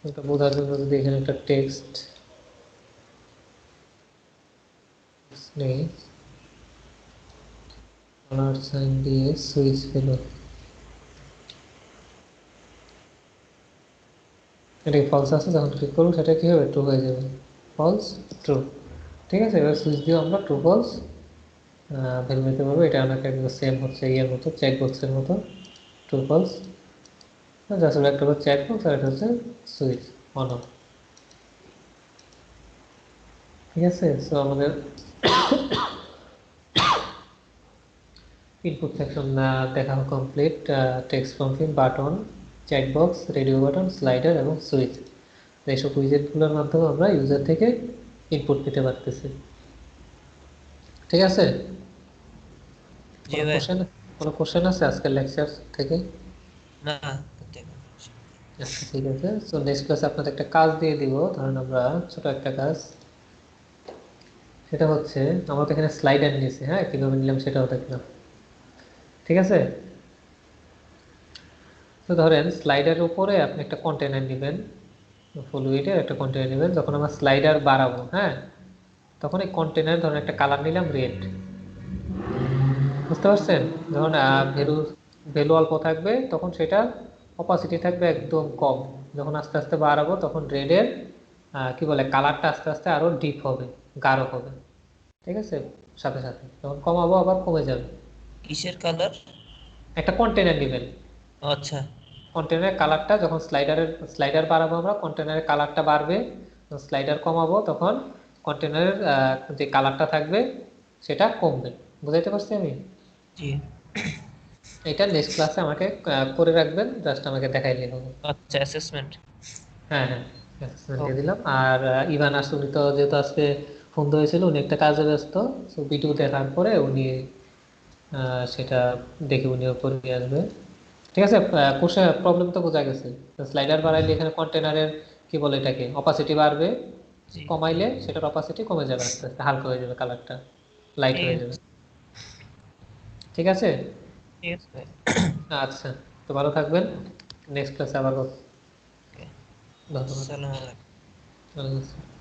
এটা বোঝার জন্য যদি এখানে একটা টেক্সট নেই, ডলার সাইন দিয়ে সুইচ হলো, এটা কি ফলস আছে, যখন ক্লিক করবো সেটা কি হবে, ট্রু হয়ে যাবে, ফলস ট্রু। ঠিক আছে, এবার সুইচ দিয়ে আমরা ট্রু ফলস ভ্যালু নিতে পারবো। এটা আমাকে সেম হচ্ছে ইয়ের মতো, চেক বক্সের মতো, ট্রু ফলস। জাস্ট একটা হলো চেক বক্স আর এটা হচ্ছে সুইচ অন অফ। ঠিক আছে, সো আমাদের ইনপুট সেকশন দেখা complete. Text form, button, checkbox, radio button, slider এবং সুইচ, এইসব উইজেটগুলোর মাধ্যমে আমরা ইউজার থেকে ইনপুট নিতে পারতেছি। ঠিক আছে, জি কোনো ভাইয়া। কোশ্চেন, কোনো কোশ্চেন আছে আজকের লেকচার থেকে? না, দেখুন। আচ্ছা, ঠিক আছে। সো নেক্সট ক্লাসে আপনাদের একটা কাজ দিয়ে দিব, ধরেন আমরা ছোট একটা কাজ, সেটা হচ্ছে আমরা তো এখানে স্লাইডার নিয়েছি। হ্যাঁ, কীভাবে নিলাম সেটাও দেখলাম। ঠিক আছে, তো ধরেন স্লাইডারের উপরে আপনি একটা কন্টেনার নেবেন, ফুল উইডের একটা কন্টেনার নেবেন। যখন আমরা স্লাইডার বাড়াবো, হ্যাঁ, তখন এই কন্টেনার ধরেন একটা কালার নিলাম রেড। বুঝতে পারছেন? যখন ভ্যালু ভ্যালু অল্প থাকবে তখন সেটা অপাসিটি থাকবে একদম কম। যখন আস্তে আস্তে বাড়াবো তখন রেডের কি বলে কালারটা আস্তে আস্তে আরো ডিপ হবে, গাঢ় হবে। ঠিক আছে, সাথে সাথে যখন কমাবো আবার কমে যাবে। কিসের কালার? একটা কন্টেনার নেবেন, আচ্ছা। কন্টেনারের কালারটা যখন স্লাইডার বাড়াবো আমরা, কন্টেনারের কালারটা বাড়বে। স্লাইডার কমাবো তখন কন্টেনারের যে কালারটা থাকবে সেটা কমবে। বুঝাইতে পারছি আমি? জি। এটা নেক্সট ক্লাসে আমাকে করে রাখবেন, জাস্ট আমাকে দেখাইলে হবে। আচ্ছা, অ্যাসেসমেন্ট। হ্যাঁ হ্যাঁ, অ্যাসেসমেন্ট দিয়ে ওকে। দিলাম। আর ইভান আসলে উনি তো যেহেতু আজকে ফোন হয়েছিল, উনি একটা কাজে ব্যস্ত, তো ভিডিও দেখার পরে উনি সেটা দেখে উনিও করে নিয়ে আসবে। ঠিক আছে, কোর্সে প্রবলেম তো বোঝা গেছে। স্লাইডার বাড়াইলে এখানে কন্টেনারের কি বলে এটাকে অপাসিটি বাড়বে, জি। কমাইলে সেটার অপাসিটি কমে যাবে, আস্তে আস্তে হালকা হয়ে যাবে, কালারটা লাইট ঠিক হয়ে আছে। যাবে। ঠিক আছে, ঠিক আছে ভাই। আচ্ছা, তো ভালো থাকবেন। নেক্সট ক্লাসে আবার কথা। ওকে। ধন্যবাদ। আসসালামু আলাইকুম। ওয়ালাইকুম আসসালাম।